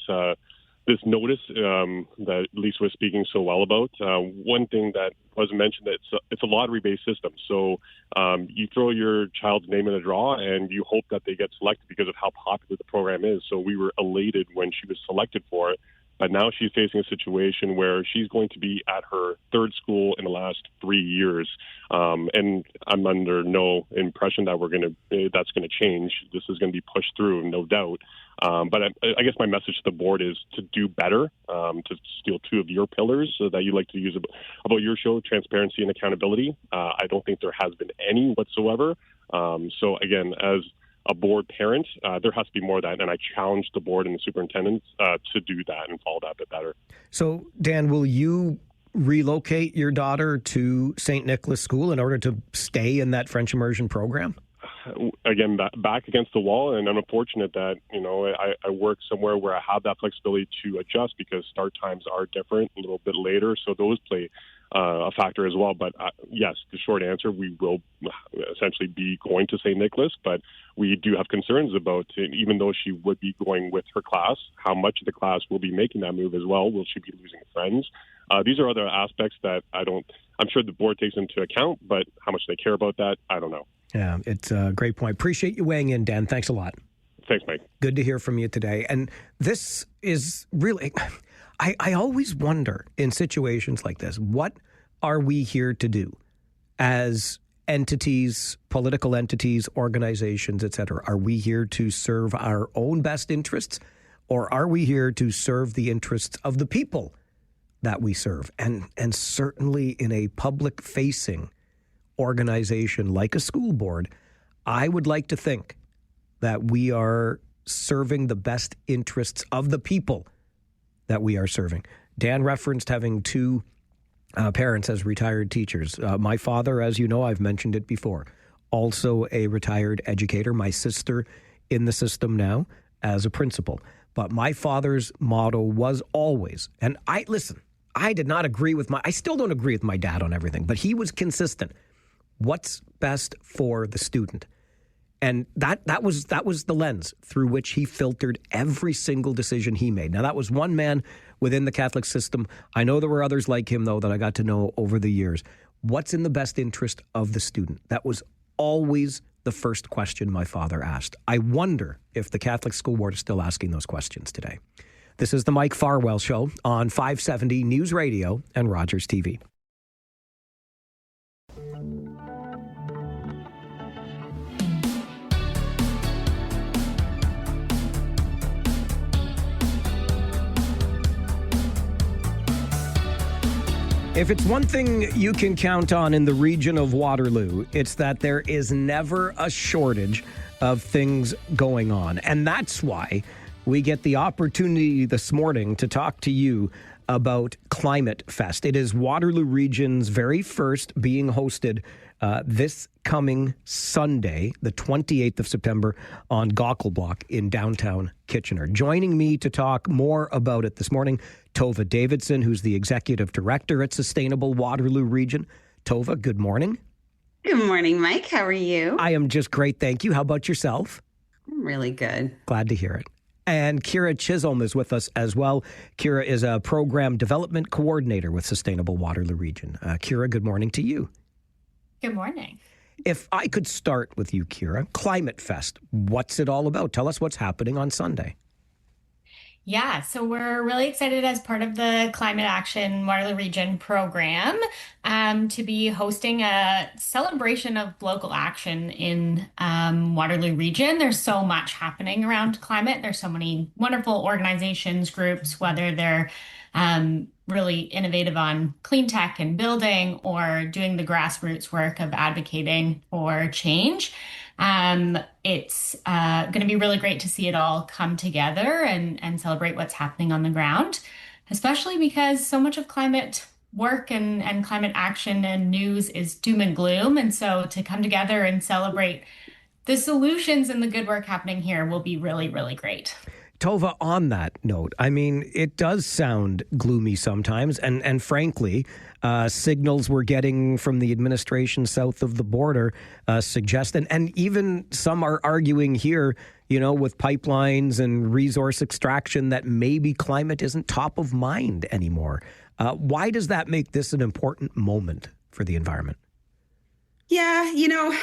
this notice that Lisa was speaking so well about. One thing that wasn't mentioned, it's a lottery-based system. So you throw your child's name in a draw and you hope that they get selected because of how popular the program is. So we were elated when she was selected for it. But now she's facing a situation where she's going to be at her third school in the last 3 years. And I'm under no impression that that's going to change. This is going to be pushed through, no doubt. But I guess my message to the board is to do better, to steal two of your pillars that you like to use about your show, transparency and accountability. I don't think there has been any whatsoever. So again, as a board parent, there has to be more of that, and I challenge the board and the superintendents to do that and follow that a bit better. So, Dan, will you relocate your daughter to St. Nicholas School in order to stay in that French Immersion program? Again, back against the wall, and I'm unfortunate that, I work somewhere where I have that flexibility to adjust because start times are different, a little bit later, so those play a factor as well. But yes, the short answer, we will essentially be going to St. Nicholas, but we do have concerns about, even though she would be going with her class, how much of the class will be making that move as well. Will she be losing friends? These are other aspects that I'm sure the board takes into account, but how much they care about that, I don't know. Yeah, it's a great point. Appreciate you weighing in, Dan. Thanks a lot. Thanks, Mike. Good to hear from you today. And this is really, I always wonder in situations like this, what are we here to do as entities, political entities, organizations, et cetera? Are we here to serve our own best interests, or are we here to serve the interests of the people that we serve? And certainly in a public-facing organization like a school board, I would like to think that we are serving the best interests of the people that we are serving. Dan referenced having two parents as retired teachers. My father, as you know, I've mentioned it before, also a retired educator. My sister in the system now as a principal. But my father's motto was always, and I did not agree with I still don't agree with my dad on everything, but he was consistent. What's best for the student? And that was the lens through which he filtered every single decision he made. Now, that was one man within the Catholic system. I know there were others like him, though, that I got to know over the years. What's in the best interest of the student? That was always the first question my father asked. I wonder if the Catholic School Board is still asking those questions today. This is the Mike Farwell Show on 570 News Radio and Rogers TV. If it's one thing you can count on in the region of Waterloo, it's that there is never a shortage of things going on. And that's why we get the opportunity this morning to talk to you about Climate Fest. It is Waterloo Region's very first, being hosted this coming Sunday, the 28th of September, on Gaukel Block in downtown Kitchener. Joining me to talk more about it this morning, Tova Davidson, who's the Executive Director at Sustainable Waterloo Region. Tova, good morning. Good morning, Mike. How are you? I am just great, thank you. How about yourself? Really good. Glad to hear it. And Kira Chisholm is with us as well. Kira is a program development coordinator with Sustainable Waterloo Region. Kira, good morning to you. Good morning. If I could start with you, Kira, Climate Fest, what's it all about? Tell us what's happening on Sunday. Yeah, so we're really excited as part of the Climate Action Waterloo Region program to be hosting a celebration of local action in Waterloo Region. There's so much happening around climate. There's so many wonderful organizations, groups, whether they're really innovative on clean tech and building or doing the grassroots work of advocating for change. It's going to be really great to see it all come together and celebrate what's happening on the ground, especially because so much of climate work and climate action and news is doom and gloom. And so to come together and celebrate the solutions and the good work happening here will be really, really great. Tova, on that note, I mean, it does sound gloomy sometimes, and frankly, signals we're getting from the administration south of the border suggest, and even some are arguing here, you know, with pipelines and resource extraction, that maybe climate isn't top of mind anymore. Why does that make this an important moment for the environment? Yeah, you know,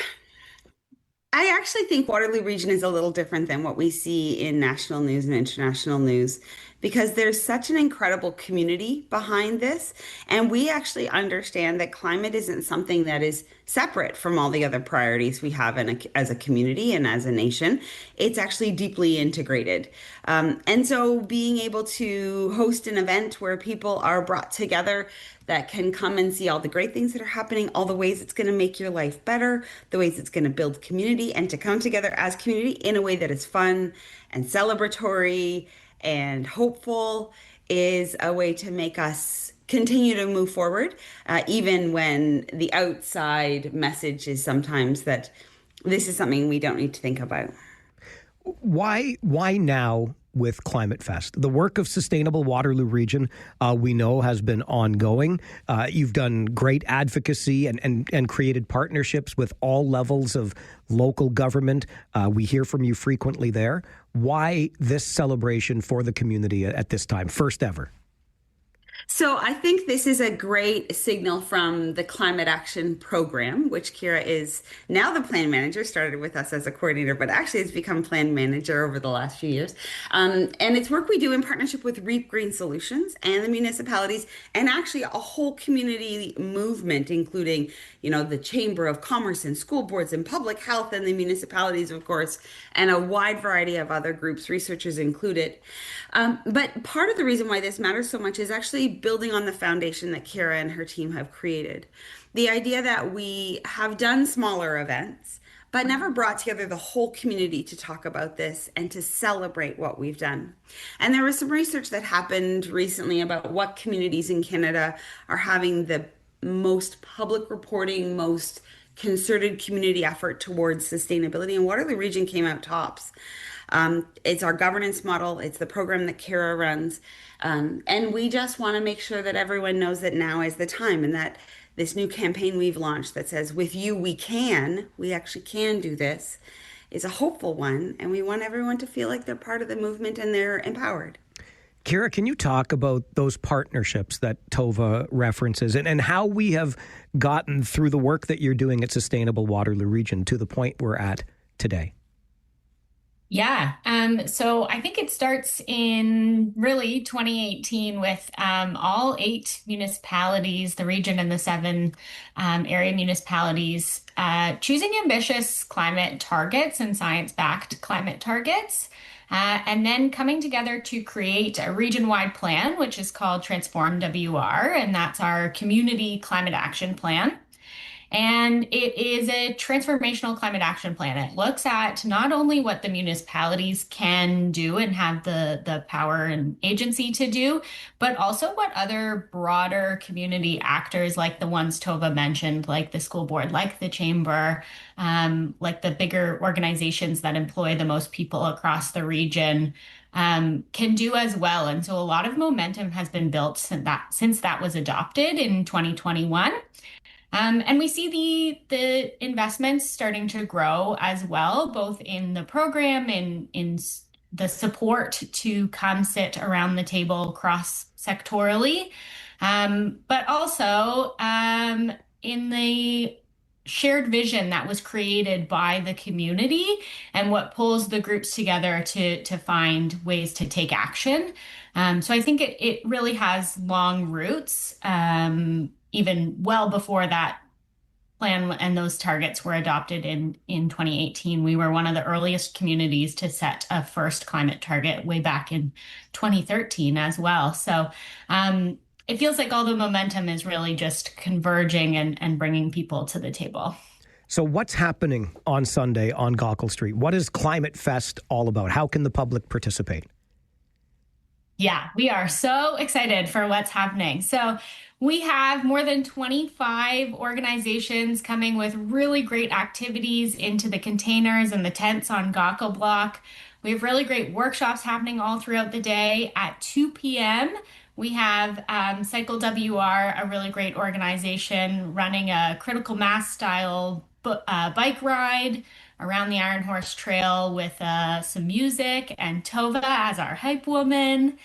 I actually think Waterloo Region is a little different than what we see in national news and international news because there's such an incredible community behind this. And we actually understand that climate isn't something that is separate from all the other priorities we have as a community and as a nation. It's actually deeply integrated. And so being able to host an event where people are brought together that can come and see all the great things that are happening, all the ways it's going to make your life better, the ways it's going to build community, and to come together as community in a way that is fun and celebratory and hopeful is a way to make us continue to move forward, even when the outside message is sometimes that this is something we don't need to think about. Why now with Climate Fest? The work of Sustainable Waterloo Region, we know, has been ongoing. You've done great advocacy and created partnerships with all levels of local government. We hear from you frequently there. Why this celebration for the community at this time, first ever? So I think this is a great signal from the Climate Action Program, which Kira is now the plan manager, started with us as a coordinator, but actually has become plan manager over the last few years. And it's work we do in partnership with Reap Green Solutions and the municipalities, and actually a whole community movement, including, you know, the Chamber of Commerce and school boards and public health and the municipalities, of course, and a wide variety of other groups, researchers included. But part of the reason why this matters so much is actually building on the foundation that Kira and her team have created. The idea that we have done smaller events, but never brought together the whole community to talk about this and to celebrate what we've done. And there was some research that happened recently about what communities in Canada are having the most public reporting, most concerted community effort towards sustainability, and Waterloo Region came out tops. It's our governance model. It's the program that Kira runs. And we just want to make sure that everyone knows that now is the time, and that this new campaign we've launched that says, with you, we actually can do this, is a hopeful one. And we want everyone to feel like they're part of the movement and they're empowered. Kira, can you talk about those partnerships that Tova references and how we have gotten through the work that you're doing at Sustainable Waterloo Region to the point we're at today? Yeah. So I think it starts in really 2018 with all 8 municipalities, the region and the 7 area municipalities, choosing ambitious climate targets and science-backed climate targets, and then coming together to create a region-wide plan, which is called Transform WR, and that's our community climate action plan. And it is a transformational climate action plan. It looks at not only what the municipalities can do and have the power and agency to do, but also what other broader community actors like the ones Tova mentioned, like the school board, like the chamber, like the bigger organizations that employ the most people across the region, can do as well. And so a lot of momentum has been built since that was adopted in 2021. And we see the investments starting to grow as well, both in the program and in the support to come sit around the table cross-sectorally, but also in the shared vision that was created by the community and what pulls the groups together to find ways to take action. So I think it really has long roots, even well before that plan and those targets were adopted in 2018. We were one of the earliest communities to set a first climate target way back in 2013 as well. So it feels like all the momentum is really just converging and bringing people to the table. So what's happening on Sunday on Gaukel Street? What is Climate Fest all about? How can the public participate? Yeah, we are so excited for what's happening. So we have more than 25 organizations coming with really great activities into the containers and the tents on Gaukel Block. We have really great workshops happening all throughout the day. At 2 p.m., we have Cycle WR, a really great organization, running a critical mass style bike ride around the Iron Horse Trail with some music and Tova as our hype woman.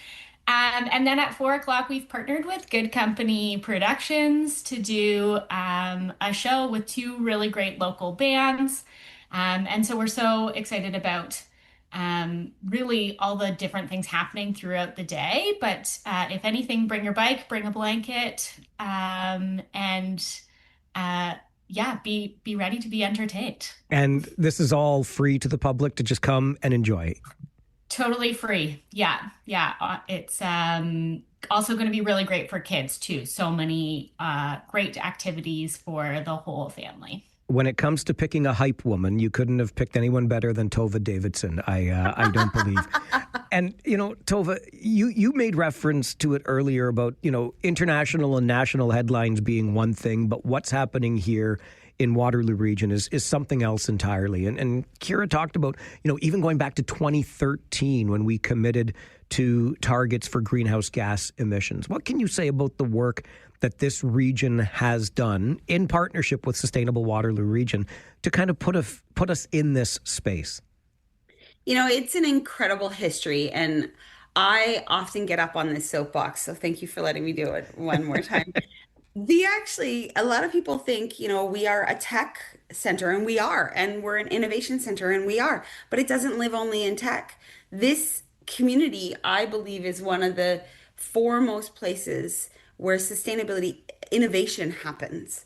And then at 4 o'clock, we've partnered with Good Company Productions to do a show with two really great local bands. And so we're so excited about really all the different things happening throughout the day. But if anything, bring your bike, bring a blanket, be ready to be entertained. And this is all free to the public to just come and enjoy. Totally free. Yeah. It's also going to be really great for kids too. So many great activities for the whole family. When it comes to picking a hype woman, you couldn't have picked anyone better than Tova Davidson, I don't believe. And, Tova, you made reference to it earlier about, international and national headlines being one thing, but what's happening here in Waterloo Region is something else entirely. And Kira talked about, even going back to 2013 when we committed to targets for greenhouse gas emissions. What can you say about the work that this region has done in partnership with Sustainable Waterloo Region to kind of put us in this space? It's an incredible history, and I often get up on this soapbox, so thank you for letting me do it one more time. A lot of people think, we are a tech center, and we are, and we're an innovation center, and we are, but it doesn't live only in tech. This community, I believe, is one of the foremost places where sustainability innovation happens.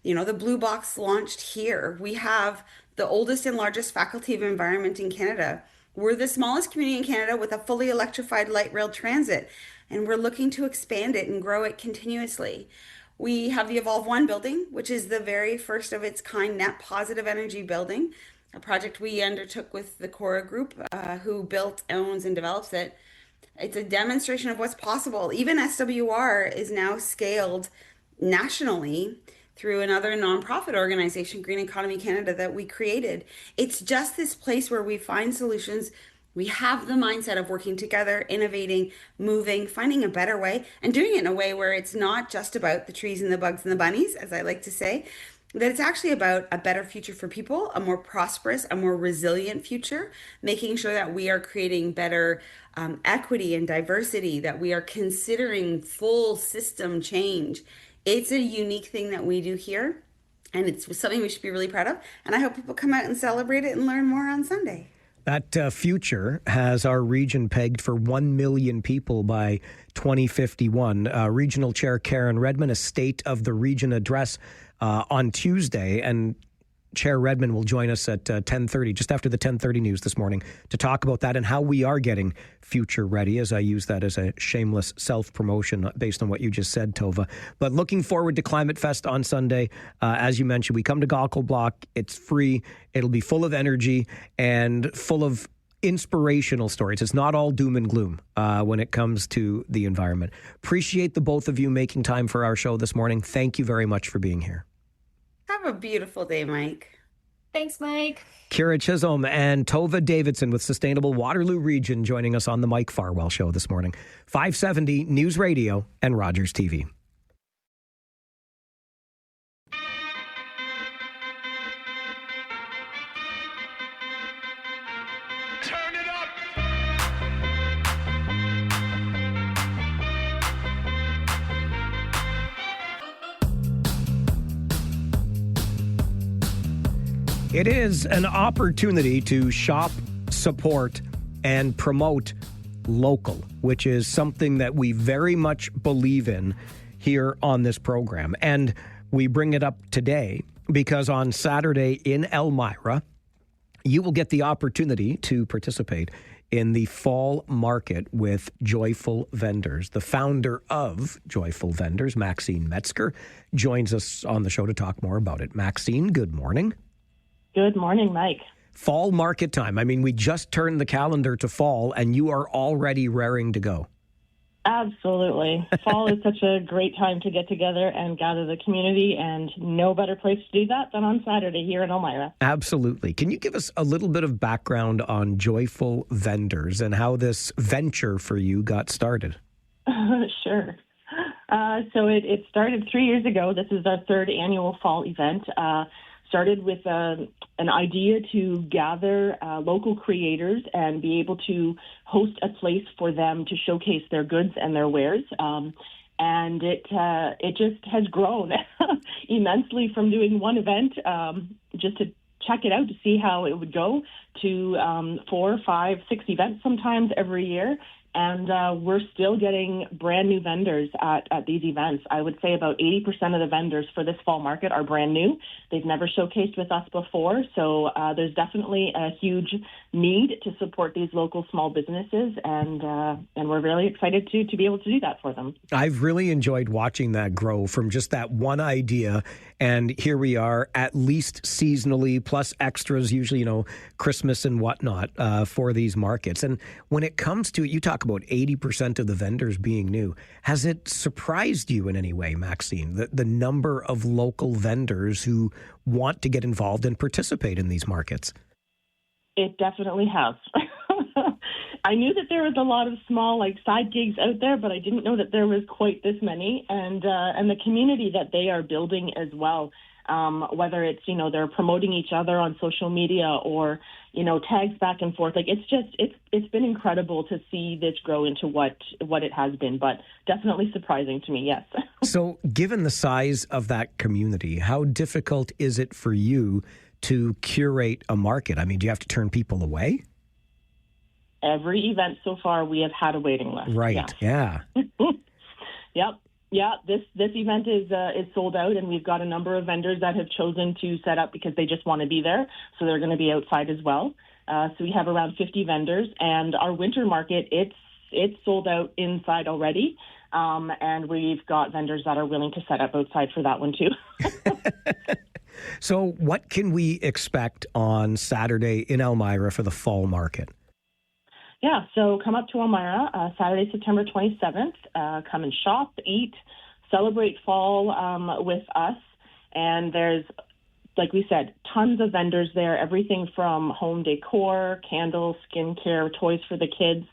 The Blue Box launched here. We have the oldest and largest faculty of environment in Canada. We're the smallest community in Canada with a fully electrified light rail transit, and we're looking to expand it and grow it continuously. We have the Evolve One building, which is the very first of its kind net positive energy building, a project we undertook with the Cora Group, who built, owns, and develops it. It's a demonstration of what's possible. Even SWR is now scaled nationally through another nonprofit organization, Green Economy Canada, that we created. It's just this place where we find solutions. We have the mindset of working together, innovating, moving, finding a better way, and doing it in a way where it's not just about the trees and the bugs and the bunnies, as I like to say, that it's actually about a better future for people, a more prosperous, a more resilient future, making sure that we are creating better equity and diversity, that we are considering full system change. It's a unique thing that we do here, and it's something we should be really proud of. And I hope people come out and celebrate it and learn more on Sunday. That future has our region pegged for 1 million people by 2051. Regional Chair Karen Redmond, a State of the Region address on Tuesday, and Chair Redmond will join us at 10:30, just after the 10:30 news this morning, to talk about that and how we are getting future ready, as I use that as a shameless self-promotion based on what you just said, Tova. But looking forward to Climate Fest on Sunday. As you mentioned, we come to Gaukel Block. It's free. It'll be full of energy and full of inspirational stories. It's not all doom and gloom when it comes to the environment. Appreciate the both of you making time for our show this morning. Thank you very much for being here. Have a beautiful day, Mike. Thanks, Mike. Kira Chisholm and Tova Davidson with Sustainable Waterloo Region joining us on the Mike Farwell Show this morning. 570 News Radio and Rogers TV. It is an opportunity to shop, support, and promote local, which is something that we very much believe in here on this program. And we bring it up today because on Saturday in Elmira, you will get the opportunity to participate in the fall market with Joyful Vendors. The founder of Joyful Vendors, Maxine Metzger, joins us on the show to talk more about it. Maxine, good morning. Good morning, Mike. Fall market time. I mean, we just turned the calendar to fall and you are already raring to go. Absolutely. Fall is such a great time to get together and gather the community, and no better place to do that than on Saturday here in Elmira. Absolutely. Can you give us a little bit of background on Joyful Vendors and how this venture for you got started? Sure. So it started 3 years ago. This is our third annual fall event. Started with an idea to gather local creators and be able to host a place for them to showcase their goods and their wares. And it just has grown immensely from doing one event just to check it out to see how it would go to 4, 5, 6 events sometimes every year. And we're still getting brand new vendors at these events. I would say about 80% of the vendors for this fall market are brand new. They've never showcased with us before. So there's definitely a huge need to support these local small businesses. And we're really excited to be able to do that for them. I've really enjoyed watching that grow from just that one idea. And here we are, at least seasonally, plus extras, usually, Christmas and whatnot for these markets. And when it comes to it, you talk about 80% of the vendors being new. Has it surprised you in any way, Maxine, the number of local vendors who want to get involved and participate in these markets? It definitely has. I knew that there was a lot of small side gigs out there, but I didn't know that there was quite this many. And the community that they are building as well, whether it's, they're promoting each other on social media or, tags back and forth. It's been incredible to see this grow into what it has been, but definitely surprising to me, yes. So given the size of that community, how difficult is it for you to curate a market? I mean, do you have to turn people away? Every event so far, we have had a waiting list. Right, yeah. Yep. Yeah, this event is sold out, and we've got a number of vendors that have chosen to set up because they just want to be there, so they're going to be outside as well. So we have around 50 vendors, and our winter market, it's sold out inside already, and we've got vendors that are willing to set up outside for that one too. So what can we expect on Saturday in Elmira for the fall market? Yeah, so come up to Elmira Saturday, September 27th. Come and shop, eat, celebrate fall with us. And there's, like we said, tons of vendors there, everything from home decor, candles, skincare, toys for the kids,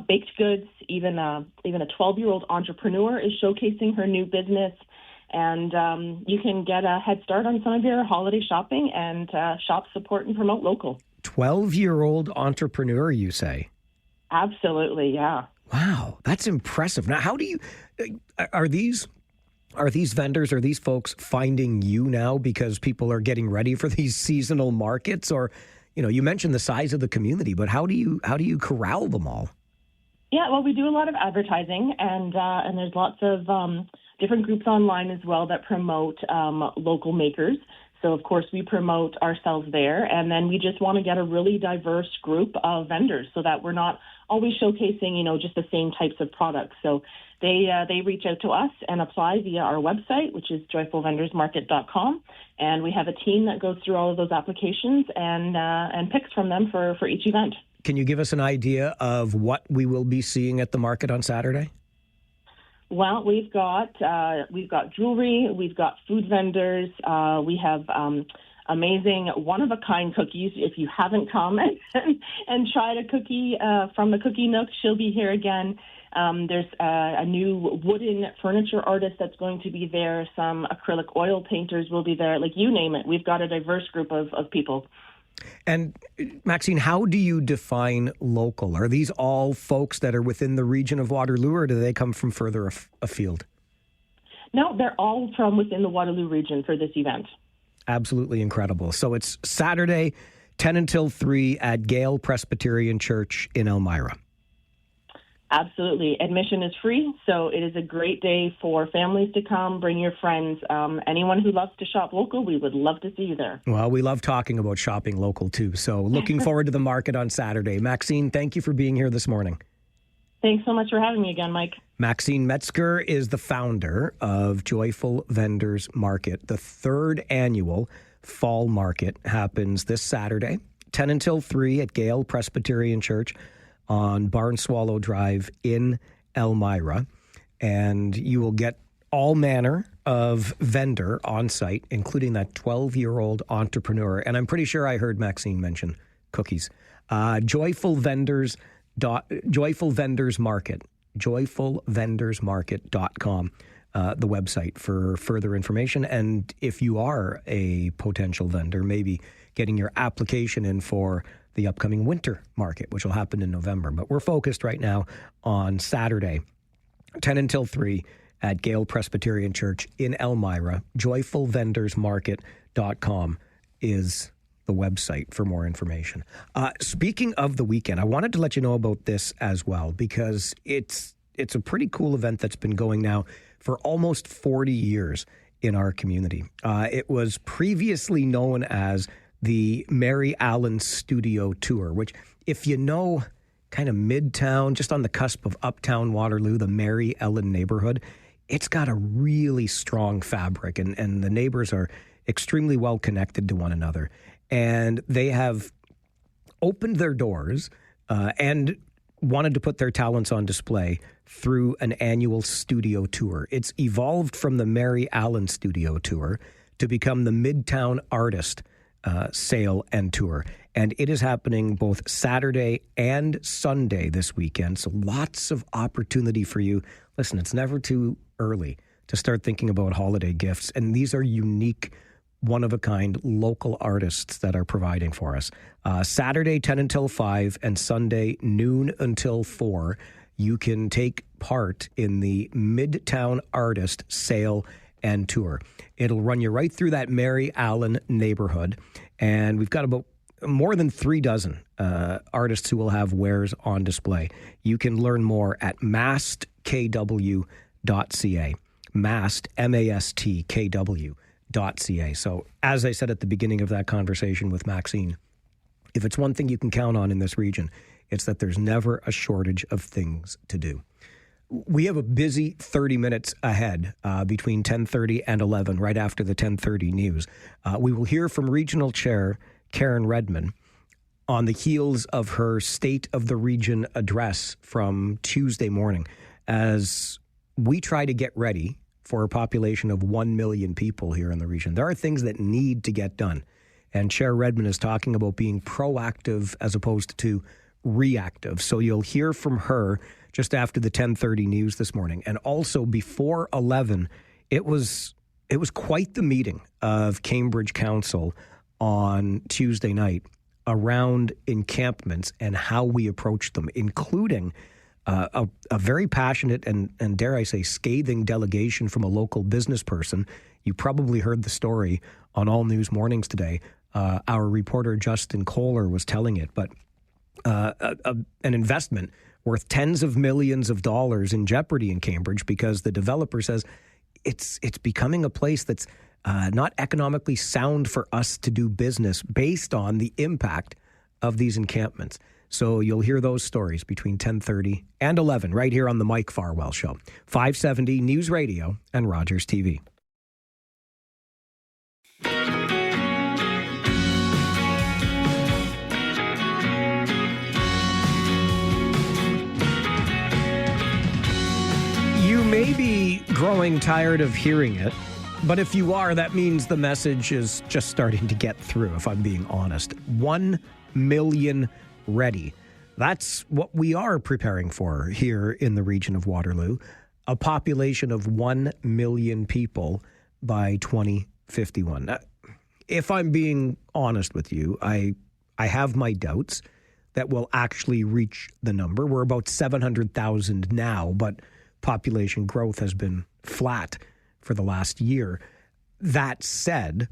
baked goods. Even a 12-year-old entrepreneur is showcasing her new business. And you can get a head start on some of your holiday shopping and shop, support, and promote local. 12-year-old entrepreneur, you say? Absolutely, yeah. Wow, that's impressive. Now, how do you are these vendors, are these folks finding you now because people are getting ready for these seasonal markets? Or, you mentioned the size of the community, but how do you corral them all? Yeah, well, we do a lot of advertising, and there's lots of different groups online as well that promote local makers. So, of course, we promote ourselves there, and then we just want to get a really diverse group of vendors so that we're not always showcasing, just the same types of products. So they reach out to us and apply via our website, which is joyfulvendorsmarket.com, and we have a team that goes through all of those applications and picks from them for each event. Can you give us an idea of what we will be seeing at the market on Saturday? Well, we've got jewelry, we've got food vendors, we have amazing one-of-a-kind cookies. If you haven't come and tried a cookie from the Cookie Nook, she'll be here again. There's a new wooden furniture artist that's going to be there. Some acrylic oil painters will be there. You name it. We've got a diverse group of people. And Maxine, how do you define local? Are these all folks that are within the region of Waterloo, or do they come from further afield? No, they're all from within the Waterloo region for this event. Absolutely incredible. So it's Saturday, 10 until 3 at Gale Presbyterian Church in Elmira. Absolutely. Admission is free, so it is a great day for families to come. Bring your friends. Anyone who loves to shop local, we would love to see you there. Well, we love talking about shopping local, too. So looking forward to the market on Saturday. Maxine, thank you for being here this morning. Thanks so much for having me again, Mike. Maxine Metzger is the founder of Joyful Vendors Market. The third annual fall market happens this Saturday, 10 until 3 at Gale Presbyterian Church on Barnswallow Drive in Elmira. And you will get all manner of vendor on site, including that 12-year-old entrepreneur. And I'm pretty sure I heard Maxine mention cookies. joyfulvendorsmarket.com, the website for further information. And if you are a potential vendor, maybe getting your application in for the upcoming winter market, which will happen in November. But we're focused right now on Saturday, 10 until 3 at Gale Presbyterian Church in Elmira. Joyfulvendorsmarket.com is the website for more information. Speaking of the weekend, I wanted to let you know about this as well, because it's a pretty cool event that's been going now for almost 40 years in our community. It was previously known as the Mary Allen Studio Tour, which, if you know kind of Midtown, just on the cusp of Uptown Waterloo, the Mary Ellen neighborhood, it's got a really strong fabric, and the neighbors are extremely well connected to one another. And they have opened their doors and wanted to put their talents on display through an annual studio tour. It's evolved from the Mary Allen Studio Tour to become the Midtown Artist Sale and Tour. And it is happening both Saturday and Sunday this weekend. So lots of opportunity for you. Listen, it's never too early to start thinking about holiday gifts. And these are unique, one-of-a-kind local artists that are providing for us. Saturday, 10 until 5, and Sunday, noon until 4. You can take part in the Midtown Artist Sale and Tour. It'll run you right through that Mary Allen neighborhood. And we've got about more than 36 artists who will have wares on display. You can learn more at mastkw.ca. Mast, MASTKW.ca. So, as I said at the beginning of that conversation with Maxine, if it's one thing you can count on in this region, it's that there's never a shortage of things to do. We have a busy 30 minutes ahead between 10:30 and 11, right after the 10:30 news. We will hear from Regional Chair Karen Redmond on the heels of her State of the Region address from Tuesday morning, as we try to get ready for a population of 1 million people here in the region. There are things that need to get done. And Chair Redmond is talking about being proactive as opposed to reactive. So you'll hear from her just after the 10:30 news this morning. And also before 11, it was quite the meeting of Cambridge Council on Tuesday night around encampments and how we approach them, including a very passionate and dare I say scathing delegation from a local business person. You probably heard the story on All News Mornings today. Our reporter Justin Kohler was telling it, but an investment worth tens of millions of dollars in jeopardy in Cambridge because the developer says it's becoming a place that's not economically sound for us to do business based on the impact of these encampments. So you'll hear those stories between 10:30 and 11 right here on the Mike Farwell Show. 570 News Radio and Rogers TV. You may be growing tired of hearing it, but if you are, that means the message is just starting to get through, if I'm being honest. 1 million ready. That's what we are preparing for here in the region of Waterloo. A population of 1 million people by 2051. If I'm being honest with you, I have my doubts that we'll actually reach the number. We're about 700,000 now, but population growth has been flat for the last year. That said,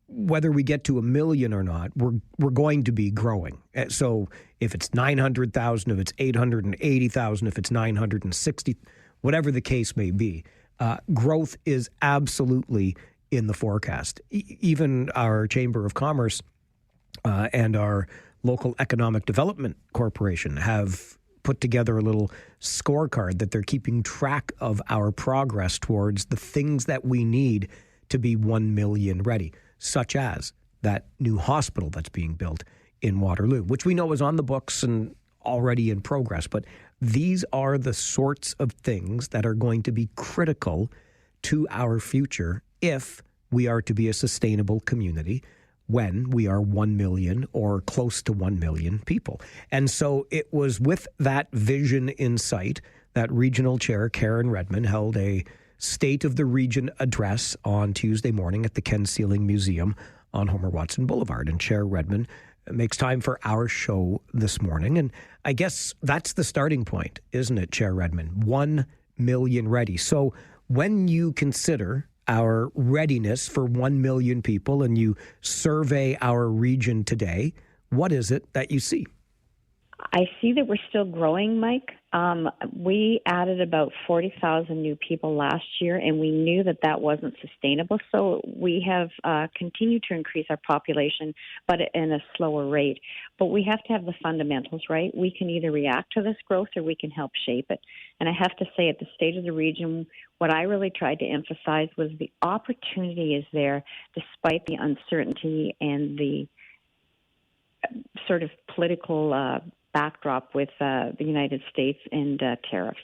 whether we get to 1 million or not, we're going to be growing. So if it's 900,000, if it's 880,000, if it's 960, whatever the case may be, growth is absolutely in the forecast. Even our Chamber of Commerce and our local economic development corporation have put together a little scorecard that they're keeping track of our progress towards the things that we need to be 1 million ready, such as that new hospital that's being built in Waterloo, which we know is on the books and already in progress. But these are the sorts of things that are going to be critical to our future if we are to be a sustainable community when we are 1 million or close to 1 million people. And so it was with that vision in sight that Regional Chair Karen Redmond held a State of the Region address on Tuesday morning at the Ken Sealing Museum on Homer Watson Boulevard. And Chair Redmond makes time for our show this morning. And I guess that's the starting point, isn't it, Chair Redmond? 1 million ready. So when you consider our readiness for 1 million people and you survey our region today, what is it that you see? I see that we're still growing, Mike. We added about 40,000 new people last year, and we knew that that wasn't sustainable. So we have continued to increase our population, but in a slower rate. But we have to have the fundamentals right. We can either react to this growth or we can help shape it. And I have to say, at the State of the Region, what I really tried to emphasize was the opportunity is there despite the uncertainty and the sort of political backdrop with the United States and tariffs.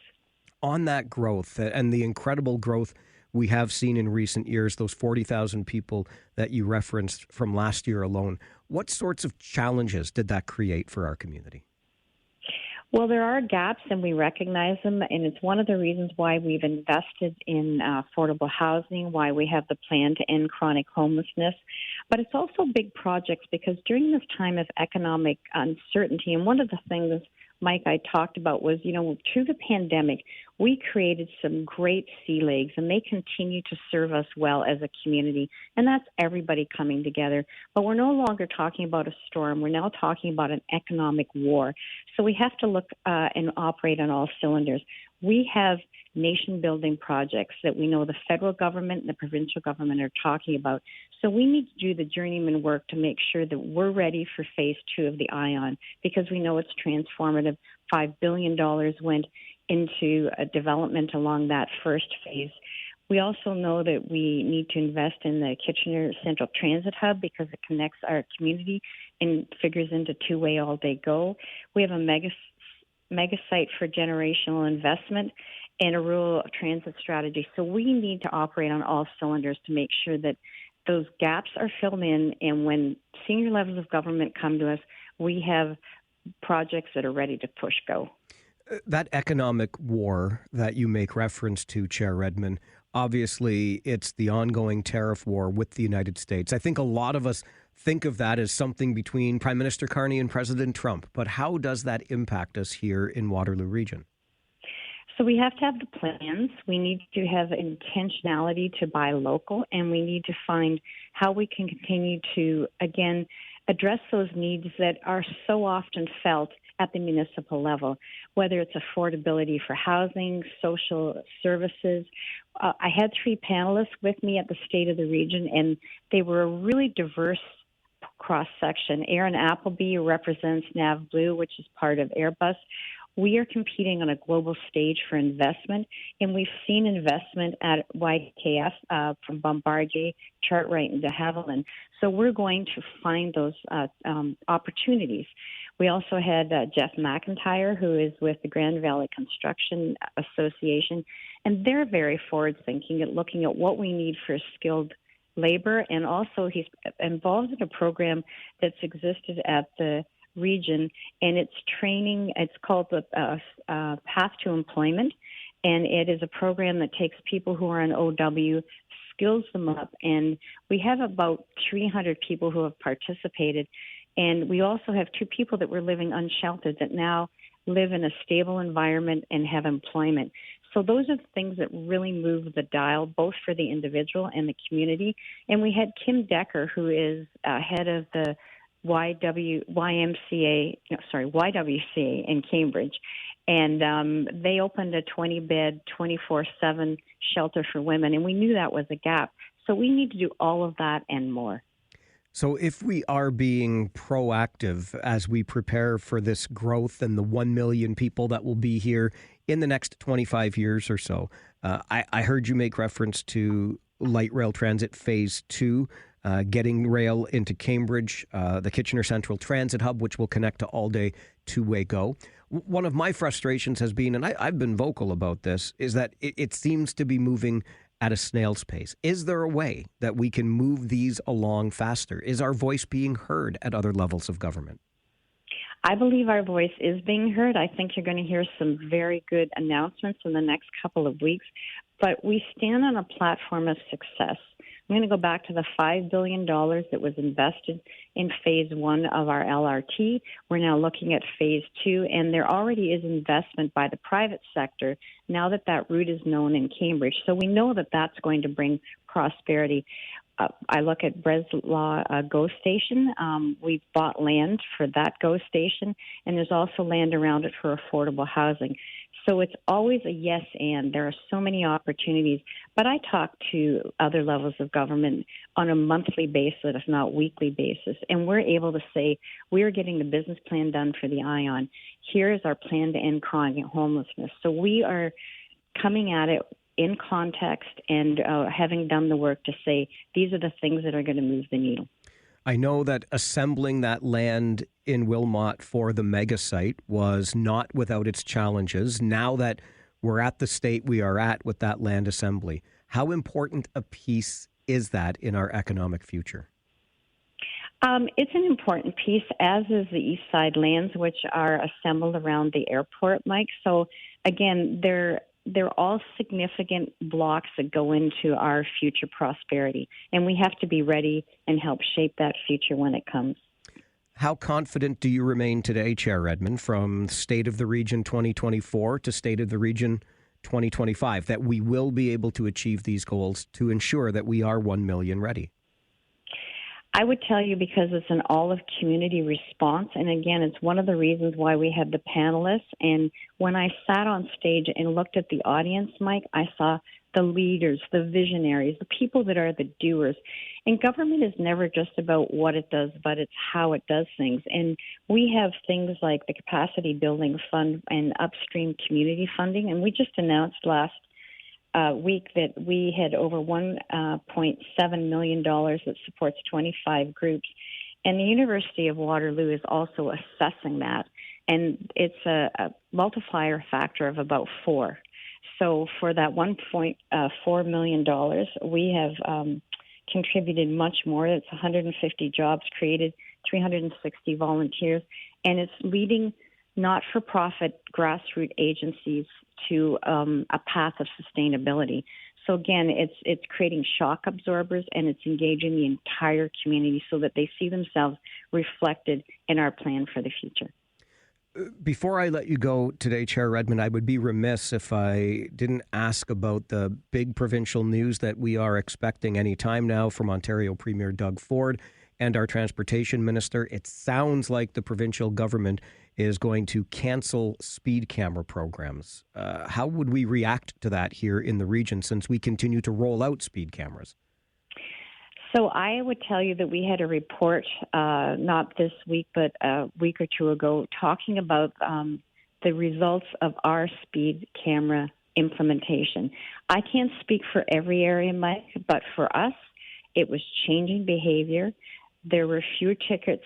On that growth and the incredible growth we have seen in recent years, those 40,000 people that you referenced from last year alone, what sorts of challenges did that create for our community? Well, there are gaps, and we recognize them, and it's one of the reasons why we've invested in affordable housing, why we have the plan to end chronic homelessness. But it's also big projects because during this time of economic uncertainty, and one of the things, Mike, I talked about was, through the pandemic, we created some great sea legs, and they continue to serve us well as a community, and that's everybody coming together. But we're no longer talking about a storm. We're now talking about an economic war. So we have to look and operate on all cylinders. We have nation-building projects that we know the federal government and the provincial government are talking about. So we need to do the journeyman work to make sure that we're ready for phase 2 of the ION because we know it's transformative. $5 billion went into a development along that first phase. We also know that we need to invest in the Kitchener Central Transit Hub because it connects our community and figures into two-way all-day go. We have a mega site for generational investment and a rural transit strategy. So we need to operate on all cylinders to make sure that those gaps are filled in, and when senior levels of government come to us, we have projects that are ready to push go. That economic war that you make reference to, Chair Redmond, obviously it's the ongoing tariff war with the United States. I think a lot of us think of that as something between Prime Minister Carney and President Trump, but how does that impact us here in Waterloo Region? So we have to have the plans. We need to have intentionality to buy local, and we need to find how we can continue to, again, address those needs that are so often felt at the municipal level, whether it's affordability for housing, social services. I had 3 panelists with me at the State of the Region, and they were a really diverse cross-section. Aaron Appleby represents Nav Blue, which is part of Airbus. We are competing on a global stage for investment, and we've seen investment at YKF from Bombardier, Chartwright, and de Havilland. So we're going to find those opportunities. We also had Jeff McIntyre, who is with the Grand Valley Construction Association, and they're very forward-thinking at looking at what we need for skilled labor, and also he's involved in a program that's existed at the region, and it's training. It's called the Path to Employment, and it is a program that takes people who are in OW, skills them up, and we have about 300 people who have participated, and we also have 2 people that were living unsheltered that now live in a stable environment and have employment. So those are the things that really move the dial, both for the individual and the community. And we had Kim Decker, who is head of the YWCA in Cambridge. And they opened a 20-bed, 24/7 shelter for women. And we knew that was a gap. So we need to do all of that and more. So if we are being proactive as we prepare for this growth and the 1 million people that will be here in the next 25 years or so, I heard you make reference to light rail transit phase 2, getting rail into Cambridge, the Kitchener Central Transit Hub, which will connect to all-day two-way go. One of my frustrations has been, and I've been vocal about this, is that it seems to be moving at a snail's pace. Is there a way that we can move these along faster? Is our voice being heard at other levels of government? I believe our voice is being heard. I think you're going to hear some very good announcements in the next couple of weeks. But we stand on a platform of success. I'm going to go back to the $5 billion that was invested in phase 1 of our LRT. We're now looking at phase 2, and there already is investment by the private sector now that that route is known in Cambridge. So we know that that's going to bring prosperity. I look at Breslau GO Station. We've bought land for that GO Station, and there's also land around it for affordable housing. So it's always a yes and. There are so many opportunities. But I talk to other levels of government on a monthly basis, if not weekly basis, and we're able to say, we're getting the business plan done for the ION. Here is our plan to end chronic homelessness. So we are coming at it in context and having done the work to say, these are the things that are going to move the needle. I know that assembling that land in Wilmot for the mega site was not without its challenges. Now that we're at the state we are at with that land assembly, how important a piece is that in our economic future? It's an important piece, as is the East Side lands, which are assembled around the airport, Mike. So, again, they're all significant blocks that go into our future prosperity, and we have to be ready and help shape that future when it comes. How confident do you remain today, Chair Redmond, from State of the Region 2024 to State of the Region 2025, that we will be able to achieve these goals to ensure that we are 1 million ready? I would tell you, because it's an all-of-community response, and again, it's one of the reasons why we had the panelists. And when I sat on stage and looked at the audience, Mike, I saw the leaders, the visionaries, the people that are the doers. And government is never just about what it does, but it's how it does things. And we have things like the Capacity Building Fund and upstream community funding, and we just announced last week that we had over $1.7 million that supports 25 groups. And the University of Waterloo is also assessing that. And it's a multiplier factor of about 4. So for that $1.4 million, we have contributed much more. It's 150 jobs created, 360 volunteers, and it's leading not-for-profit grassroots agencies to a path of sustainability. So again, it's creating shock absorbers, and it's engaging the entire community so that they see themselves reflected in our plan for the future. Before I let you go today, Chair Redmond, I would be remiss if I didn't ask about the big provincial news that we are expecting any time now from Ontario Premier Doug Ford and our Transportation Minister. It sounds like the provincial government is going to cancel speed camera programs. How would we react to that here in the region, since we continue to roll out speed cameras? So I would tell you that we had a report, not this week, but a week or two ago, talking about the results of our speed camera implementation. I can't speak for every area, Mike, but for us, it was changing behavior. There were fewer tickets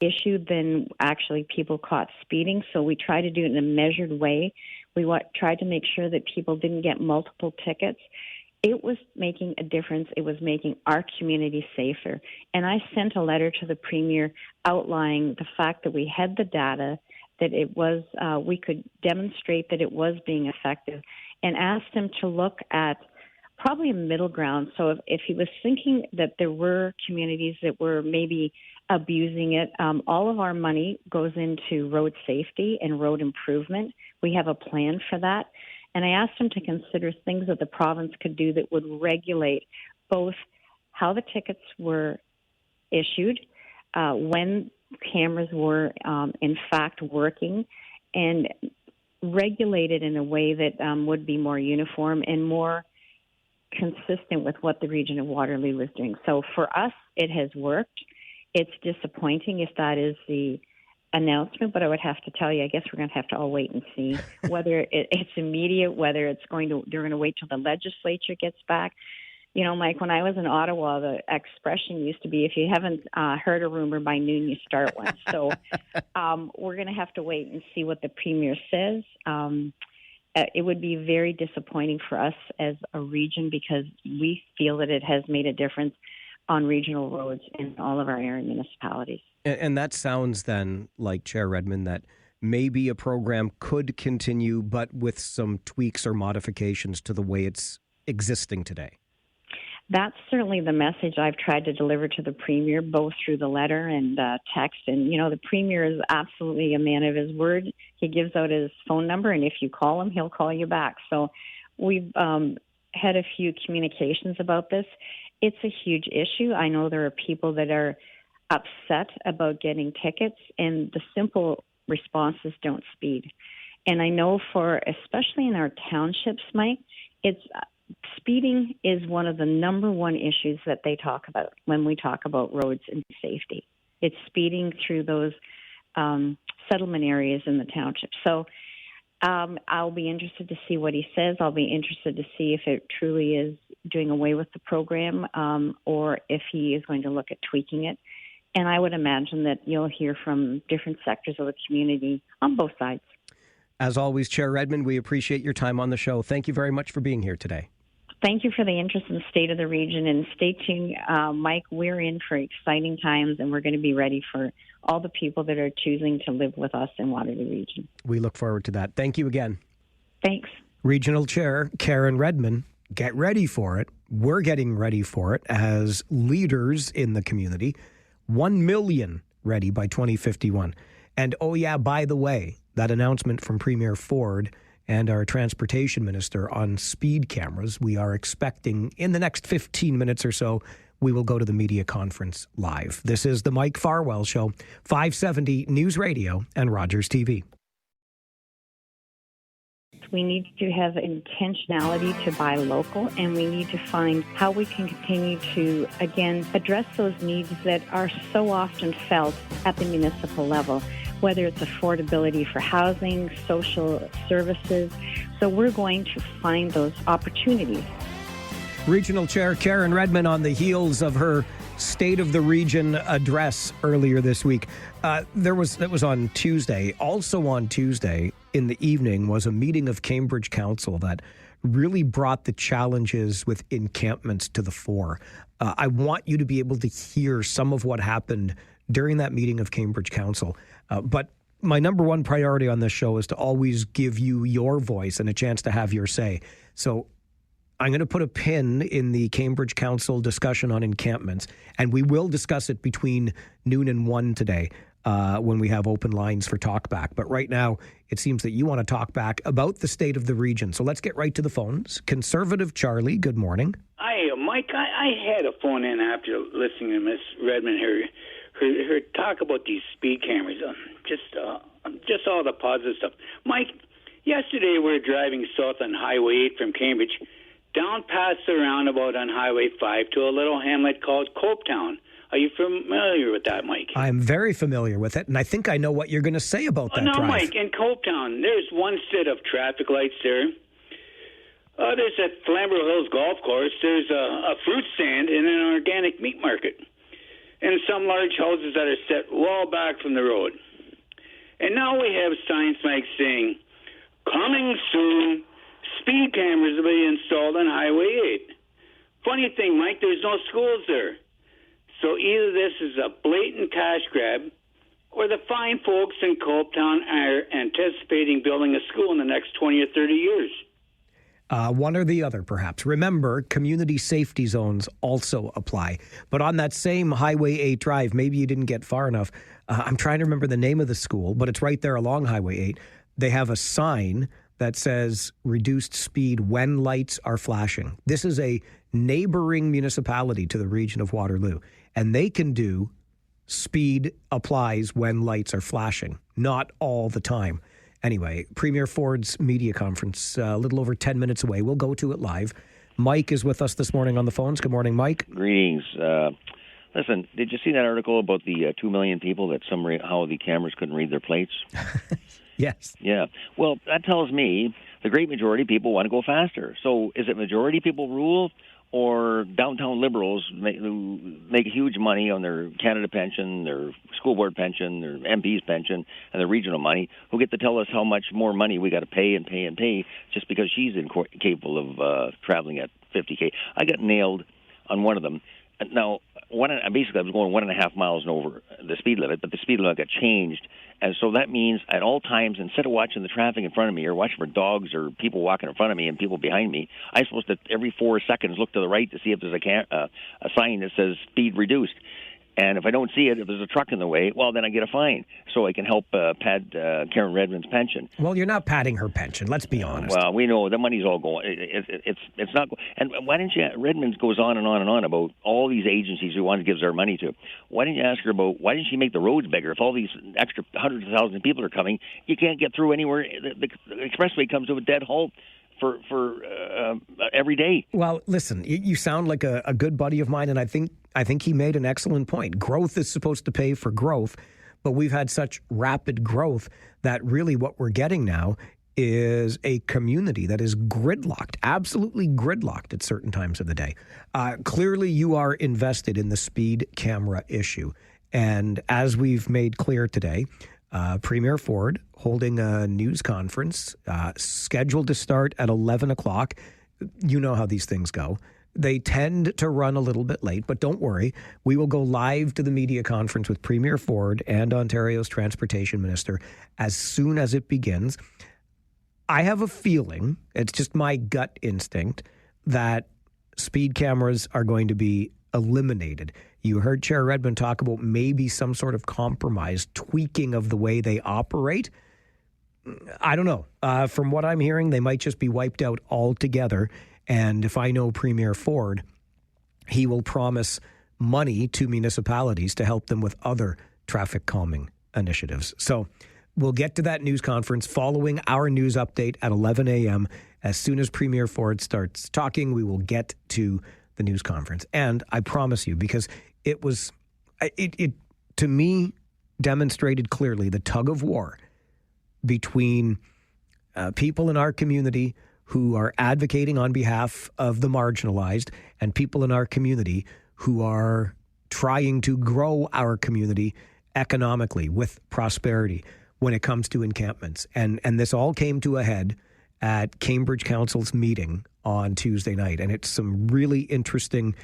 issued than actually people caught speeding, so we tried to do it in a measured way. We tried to make sure that people didn't get multiple tickets. It was making a difference. It was making our community safer. And I sent a letter to the Premier outlining the fact that we had the data, that it was we could demonstrate that it was being effective, and asked him to look at probably a middle ground. So if he was thinking that there were communities that were maybe abusing it, all of our money goes into road safety and road improvement. We have a plan for that. And I asked him to consider things that the province could do that would regulate both how the tickets were issued, when cameras were in fact working, and regulate it in a way that would be more uniform and more consistent with what the region of Waterloo was doing. So for us, it has worked. It's disappointing if that is the announcement, but I would have to tell you, I guess we're going to have to all wait and see whether it's immediate, whether they're going to wait till the legislature gets back. You know, Mike, when I was in Ottawa, the expression used to be, if you haven't heard a rumor by noon, you start one. So we're going to have to wait and see what the Premier says. It would be very disappointing for us as a region because we feel that it has made a difference on regional roads in all of our area municipalities. And that sounds then like, Chair Redmond, that maybe a program could continue, but with some tweaks or modifications to the way it's existing today. That's certainly the message I've tried to deliver to the Premier, both through the letter and text. And, you know, the Premier is absolutely a man of his word. He gives out his phone number, and if you call him, he'll call you back. So we've had a few communications about this. It's a huge issue. I know there are people that are upset about getting tickets, and the simple response is don't speed. And I know especially in our townships, Mike, speeding is one of the number one issues that they talk about when we talk about roads and safety. It's speeding through those settlement areas in the township. So I'll be interested to see what he says. I'll be interested to see if it truly is doing away with the program or if he is going to look at tweaking it. And I would imagine that you'll hear from different sectors of the community on both sides. As always, Chair Redmond, we appreciate your time on the show. Thank you very much for being here today. Thank you for the interest in the state of the region, and stay tuned. Mike, we're in for exciting times, and we're going to be ready for all the people that are choosing to live with us in Waterloo Region. We look forward to that. Thank you again. Thanks. Regional Chair Karen Redmond, get ready for it. We're getting ready for it as leaders in the community. 1 million ready by 2051. And oh yeah, by the way, that announcement from Premier Ford and our transportation minister on speed cameras, we are expecting in the next 15 minutes or so, we will go to the media conference live. This is the Mike Farwell Show, 570 News Radio and Rogers TV. We need to have intentionality to buy local, and we need to find how we can continue to, again, address those needs that are so often felt at the municipal level, whether it's affordability for housing, social services. So we're going to find those opportunities. Regional Chair Karen Redmond on the heels of her State of the Region address earlier this week. That was on Tuesday. Also on Tuesday in the evening was a meeting of Cambridge Council that really brought the challenges with encampments to the fore. I want you to be able to hear some of what happened during that meeting of Cambridge Council. But my number one priority on this show is to always give you your voice and a chance to have your say. So I'm going to put a pin in the Cambridge Council discussion on encampments, and we will discuss it between noon and 1 today when we have open lines for Talkback. But right now, it seems that you want to talk back about the state of the region. So let's get right to the phones. Conservative Charlie, good morning. Hi, Mike. I had a phone in after listening to Miss Redmond her talk about these speed cameras. Just all the positive stuff. Mike, yesterday we were driving south on Highway 8 from Cambridge, down past the roundabout on Highway 5 to a little hamlet called Copetown. Are you familiar with that, Mike? I'm very familiar with it, and I think I know what you're going to say about that drive. Mike, in Copetown, there's one set of traffic lights there. There's at Flamborough Hills Golf Course. There's a fruit stand and an organic meat market. And some large houses that are set well back from the road. And now we have signs, Mike, saying, coming soon, speed cameras will be installed on Highway 8. Funny thing, Mike, there's no schools there. So either this is a blatant cash grab, or the fine folks in Copetown are anticipating building a school in the next 20 or 30 years. One or the other, perhaps. Remember, community safety zones also apply. But on that same Highway 8 drive, maybe you didn't get far enough. I'm trying to remember the name of the school, but it's right there along Highway 8. They have a sign that says reduced speed when lights are flashing. This is a neighboring municipality to the region of Waterloo, and they can do speed applies when lights are flashing, not all the time. Anyway, Premier Ford's media conference, a little over 10 minutes away. We'll go to it live. Mike is with us this morning on the phones. Good morning, Mike. Greetings. Listen, did you see that article about the 2 million people that somehow the cameras couldn't read their plates? Yes. Yeah. Well, that tells me the great majority of people want to go faster. So is it majority people rule, or downtown liberals who make huge money on their Canada pension, their school board pension, their MP's pension, and their regional money, who get to tell us how much more money we got to pay and pay and pay just because she's incapable of traveling at 50K? I got nailed on one of them. Now, basically, I was going 1.5 miles over the speed limit, but the speed limit got changed. And so that means at all times, instead of watching the traffic in front of me or watching for dogs or people walking in front of me and people behind me, I'm supposed to every 4 seconds look to the right to see if there's a sign that says speed reduced. And if I don't see it, if there's a truck in the way, well, then I get a fine. So I can help pad Karen Redmond's pension. Well, you're not padding her pension. Let's be honest. Well, we know the money's all going. It's not. And why didn't you? Redmond goes on and on and on about all these agencies who want to give our money to. Why didn't you ask her about why didn't she make the roads bigger? If all these extra hundreds of thousands of people are coming, you can't get through anywhere. The expressway comes to a dead halt for every day. Well, listen, you sound like a good buddy of mine, and I think he made an excellent point. Growth is supposed to pay for growth, but we've had such rapid growth that really what we're getting now is a community that is gridlocked, absolutely gridlocked at certain times of the day. Clearly, you are invested in the speed camera issue. And as we've made clear today, Premier Ford holding a news conference scheduled to start at 11 o'clock. You know how these things go. They tend to run a little bit late, but don't worry. We will go live to the media conference with Premier Ford and Ontario's Transportation Minister as soon as it begins. I have a feeling, it's just my gut instinct, that speed cameras are going to be eliminated. You heard Chair Redmond talk about maybe some sort of compromise, tweaking of the way they operate. I don't know. From what I'm hearing, they might just be wiped out altogether. And if I know Premier Ford, he will promise money to municipalities to help them with other traffic calming initiatives. So we'll get to that news conference following our news update at 11 a.m. As soon as Premier Ford starts talking, we will get to the news conference. And I promise you, because it to me demonstrated clearly the tug of war between people in our community who are advocating on behalf of the marginalized and people in our community who are trying to grow our community economically with prosperity when it comes to encampments. And this all came to a head at Cambridge Council's meeting on Tuesday night. And it's some really interesting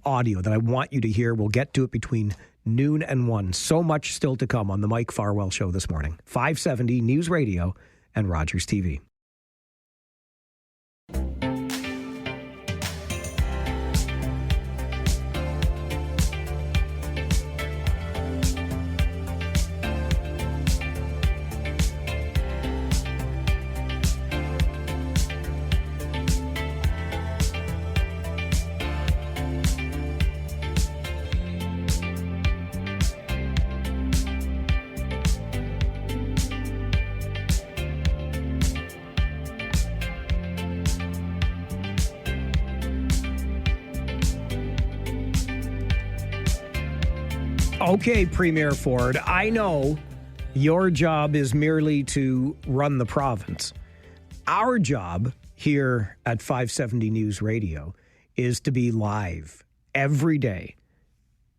audio that I want you to hear. We'll get to it between noon and 1. So much still to come on the Mike Farwell Show this morning. 570 News Radio and Rogers TV. Okay, Premier Ford, I know your job is merely to run the province. Our job here at 570 News Radio is to be live every day,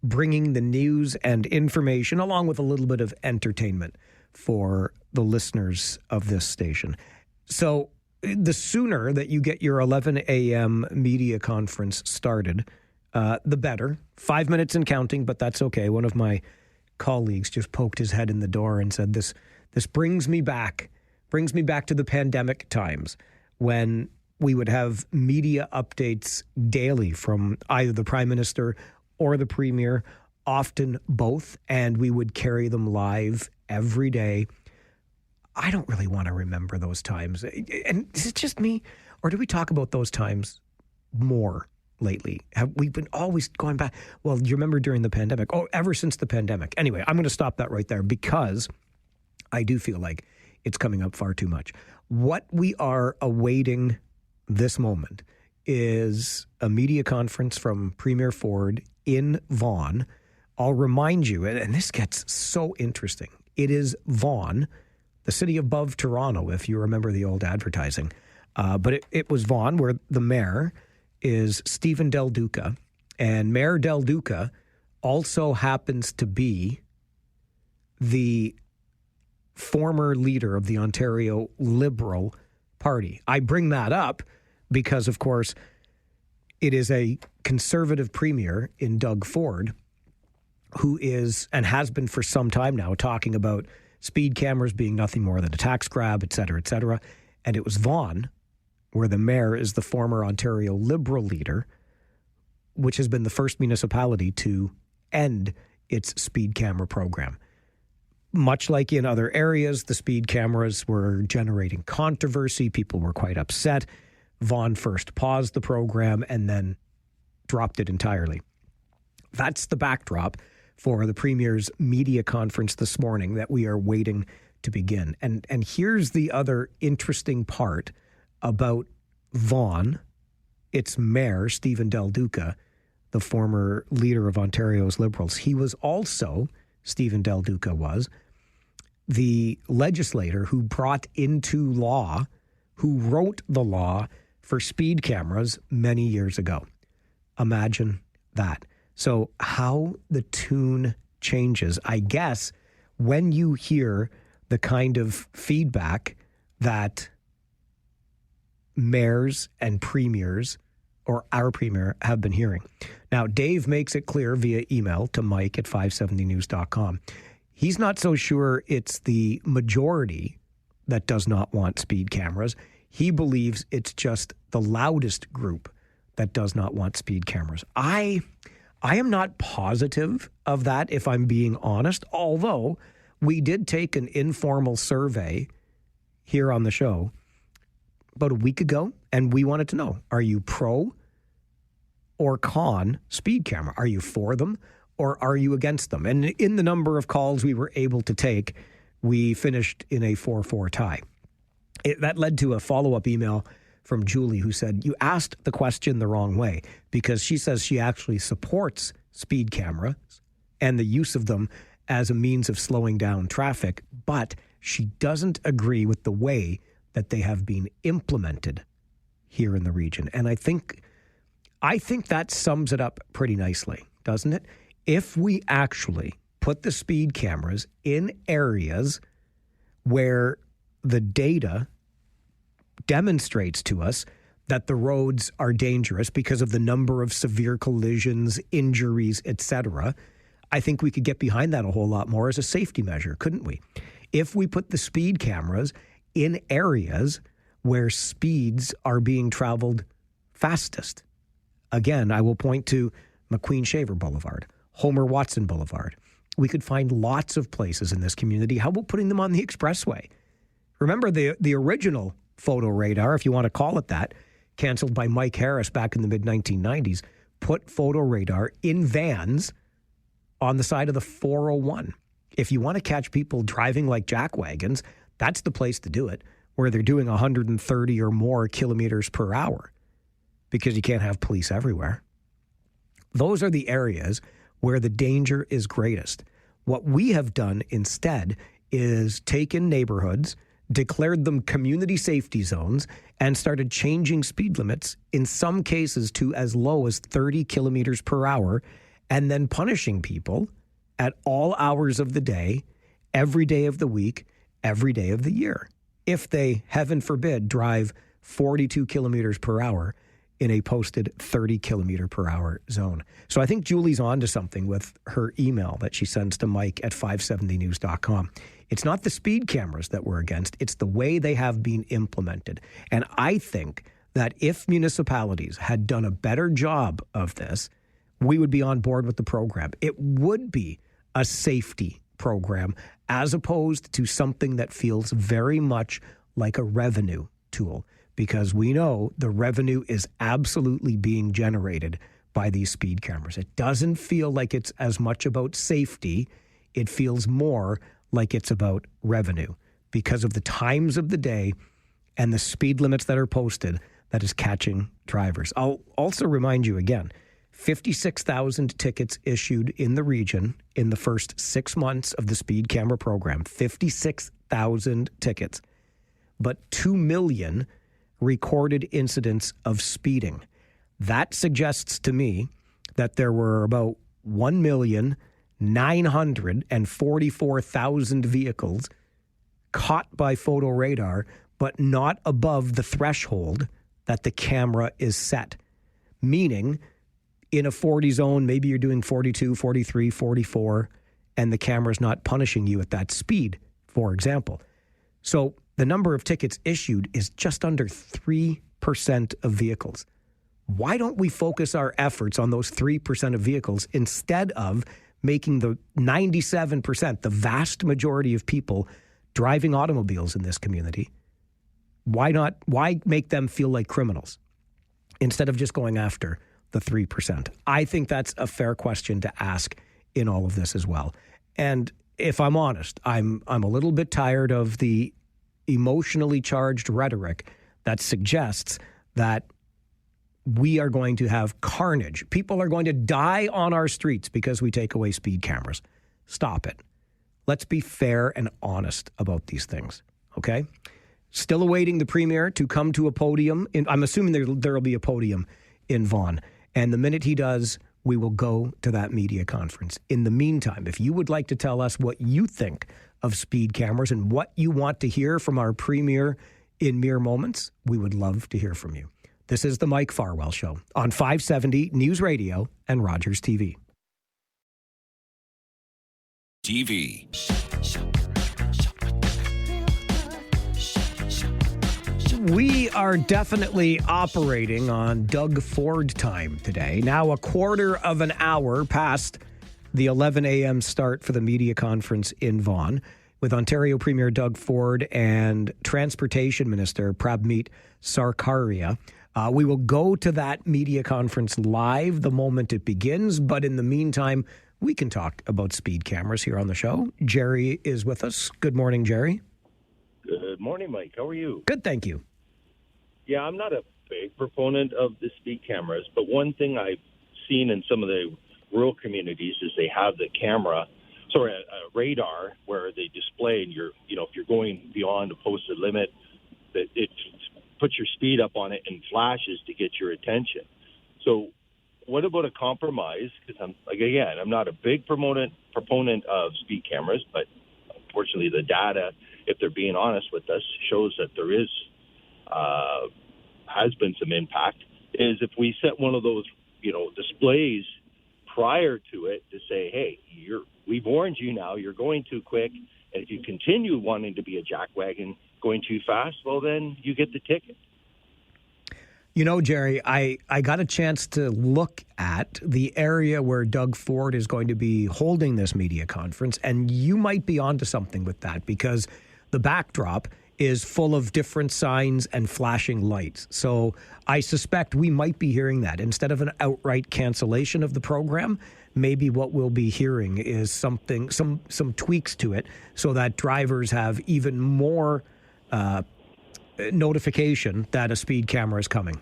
bringing the news and information along with a little bit of entertainment for the listeners of this station. So the sooner that you get your 11 a.m. media conference started, the better. 5 minutes and counting, but that's okay. One of my colleagues just poked his head in the door and said, this brings me back to the pandemic times when we would have media updates daily from either the Prime Minister or the Premier, often both, and we would carry them live every day. I don't really want to remember those times. And is it just me? Or do we talk about those times more lately? Have we been always going back? Well, you remember during the pandemic? Oh, ever since the pandemic. Anyway, I'm going to stop that right there because I do feel like it's coming up far too much. What we are awaiting this moment is a media conference from Premier Ford in Vaughan. I'll remind you, and this gets so interesting. It is Vaughan, the city above Toronto, if you remember the old advertising. But it was Vaughan, where the mayor is Stephen Del Duca. And Mayor Del Duca also happens to be the former leader of the Ontario Liberal Party. I bring that up because, of course, it is a Conservative premier in Doug Ford who is, and has been for some time now, talking about speed cameras being nothing more than a tax grab, et cetera, et cetera. And it was Vaughan, where the mayor is the former Ontario Liberal leader, which has been the first municipality to end its speed camera program. Much like in other areas, the speed cameras were generating controversy. People were quite upset. Vaughan first paused the program and then dropped it entirely. That's the backdrop for the Premier's media conference this morning that we are waiting to begin. And here's the other interesting part about Vaughan, its mayor, Stephen Del Duca, the former leader of Ontario's Liberals. He was also, Stephen Del Duca was, the legislator who brought into law, who wrote the law for speed cameras many years ago. Imagine that. So how the tune changes, I guess, when you hear the kind of feedback that mayors and premiers, or our premier, have been hearing. Now, Dave makes it clear via email to Mike at 570news.com. He's not so sure it's the majority that does not want speed cameras. He believes it's just the loudest group that does not want speed cameras. I am not positive of that, if I'm being honest, although we did take an informal survey here on the show about a week ago, and we wanted to know, are you pro or con speed camera? Are you for them or are you against them? And in the number of calls we were able to take, we finished in a 4-4 tie. That led to a follow-up email from Julie, who said, you asked the question the wrong way, because she says she actually supports speed cameras and the use of them as a means of slowing down traffic, but she doesn't agree with the way that they have been implemented here in the region. And I think that sums it up pretty nicely, doesn't it? If we actually put the speed cameras in areas where the data demonstrates to us that the roads are dangerous because of the number of severe collisions, injuries, etc., I think we could get behind that a whole lot more as a safety measure, couldn't we? If we put the speed cameras in areas where speeds are being traveled fastest. Again, I will point to McQueen Shaver Boulevard, Homer Watson Boulevard. We could find lots of places in this community. How about putting them on the expressway? Remember the original photo radar, if you want to call it that, canceled by Mike Harris back in the mid-1990s, put photo radar in vans on the side of the 401. If you want to catch people driving like jackwagons, that's the place to do it, where they're doing 130 or more kilometers per hour, because you can't have police everywhere. Those are the areas where the danger is greatest. What we have done instead is taken neighborhoods, declared them community safety zones, and started changing speed limits, in some cases to as low as 30 kilometers per hour, and then punishing people at all hours of the day, every day of the week, every day of the year, if they, heaven forbid, drive 42 kilometers per hour in a posted 30 kilometer per hour zone. So I think Julie's on to something with her email that she sends to Mike at 570news.com. It's not the speed cameras that we're against, it's the way they have been implemented. And I think that if municipalities had done a better job of this, we would be on board with the program. It would be a safety program as opposed to something that feels very much like a revenue tool, because we know the revenue is absolutely being generated by these speed cameras. It doesn't feel like it's as much about safety. It feels more like it's about revenue because of the times of the day and the speed limits that are posted that is catching drivers. I'll also remind you again, 56,000 tickets issued in the region in the first 6 months of the speed camera program. 56,000 tickets, but 2 million recorded incidents of speeding. That suggests to me that there were about 1,944,000 vehicles caught by photo radar, but not above the threshold that the camera is set. Meaning, in a 40 zone, maybe you're doing 42, 43, 44, and the camera's not punishing you at that speed, for example. So the number of tickets issued is just under 3% of vehicles. Why don't we focus our efforts on those 3% of vehicles instead of making the 97%, the vast majority of people driving automobiles in this community? Why make them feel like criminals instead of just going after the 3%? I think that's a fair question to ask in all of this as well. And if I'm honest, I'm a little bit tired of the emotionally charged rhetoric that suggests that we are going to have carnage. People are going to die on our streets because we take away speed cameras. Stop it. Let's be fair and honest about these things, okay? Still awaiting the premier to come to a podium. I'm assuming there will be a podium in Vaughan. And the minute he does, we will go to that media conference. In the meantime, if you would like to tell us what you think of speed cameras and what you want to hear from our premier in mere moments, we would love to hear from you. This is the Mike Farwell Show on 570 News Radio and Rogers TV. We are definitely operating on Doug Ford time today. Now a quarter of an hour past the 11 a.m. start for the media conference in Vaughan with Ontario Premier Doug Ford and Transportation Minister Prabmeet Sarkaria. We will go to that media conference live the moment it begins, but in the meantime, we can talk about speed cameras here on the show. Jerry is with us. Good morning, Jerry. Good morning, Mike. How are you? Good, thank you. Yeah, I'm not a big proponent of the speed cameras, but one thing I've seen in some of the rural communities is they have the a radar where they display, and if you're going beyond a posted limit, that it puts your speed up on it and flashes to get your attention. So what about a compromise? Because I'm not a big proponent of speed cameras, but unfortunately the data, if they're being honest with us, shows that there has been some impact, is if we set one of those, displays prior to it to say, hey, we've warned you now, you're going too quick, and if you continue wanting to be a jackwagon going too fast, well, then you get the ticket. Jerry, I got a chance to look at the area where Doug Ford is going to be holding this media conference, and you might be onto something with that because the backdrop is full of different signs and flashing lights. So I suspect we might be hearing that. Instead of an outright cancellation of the program, maybe what we'll be hearing is some tweaks to it so that drivers have even more notification that a speed camera is coming.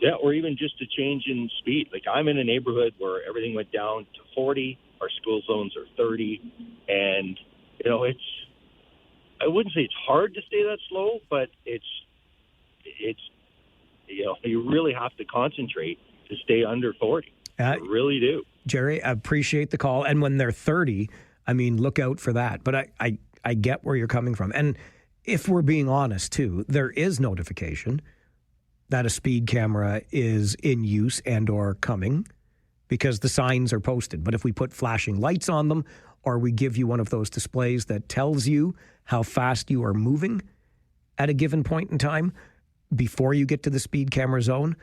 Yeah, or even just a change in speed. Like I'm in a neighborhood where everything went down to 40, our school zones are 30, and I wouldn't say it's hard to stay that slow, but it's you really have to concentrate to stay under 40. You really do. Jerry, I appreciate the call. And when they're 30, look out for that. But I get where you're coming from. And if we're being honest, too, there is notification that a speed camera is in use and or coming because the signs are posted. But if we put flashing lights on them or we give you one of those displays that tells you how fast you are moving at a given point in time before you get to the speed camera zone,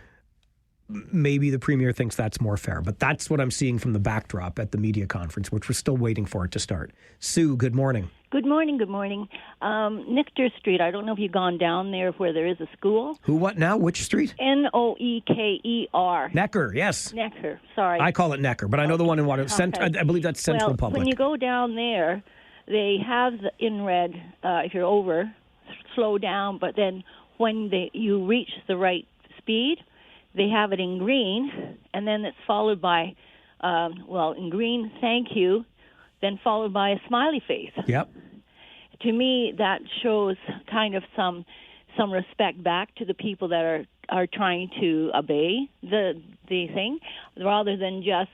maybe the Premier thinks that's more fair. But that's what I'm seeing from the backdrop at the media conference, which we're still waiting for it to start. Sue, good morning. Good morning, good morning. Nectar Street, I don't know if you've gone down there where there is a school. Who, what now? Which street? Noeker. Necker, yes. Necker, sorry. I call it Necker, but I know the one in Waterloo. Okay. I believe that's Central Public. When you go down there, they have in red, if you're over, slow down, but then when you reach the right speed, they have it in green, and then it's followed by, in green, thank you, then followed by a smiley face. Yep. To me, that shows kind of some respect back to the people that are trying to obey the thing, rather than just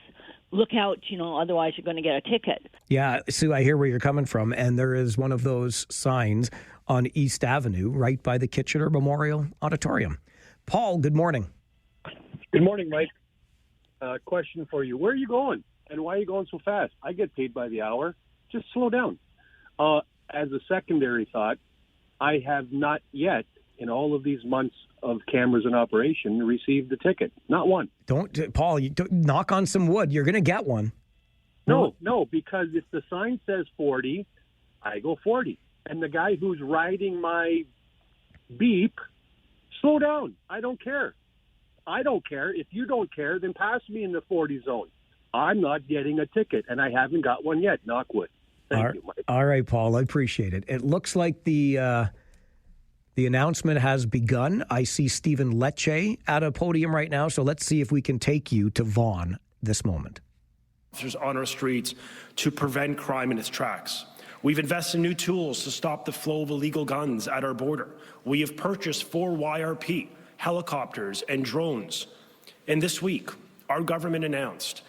look out, otherwise you're going to get a ticket. Yeah, Sue, I hear where you're coming from, and there is one of those signs on East Avenue right by the Kitchener Memorial Auditorium. Paul, good morning. Good morning, Mike. Question for you. Where are you going? And why are you going so fast? I get paid by the hour. Just slow down. As a secondary thought, I have not yet, in all of these months of cameras in operation, received a ticket. Not one. Paul, don't knock on some wood. You're going to get one. No, because if the sign says 40, I go 40. And the guy who's riding my beep, slow down. I don't care. If you don't care, then pass me in the 40 zone. I'm not getting a ticket, and I haven't got one yet, knock wood. Thank you, Mike. All right, Paul, I appreciate it. It looks like the announcement has begun. I see Stephen Lecce at a podium right now, so let's see if we can take you to Vaughan this moment. Officers on our streets to prevent crime in its tracks. We've invested in new tools to stop the flow of illegal guns at our border. We have purchased 4 YRP, helicopters, and drones. And this week, our government announced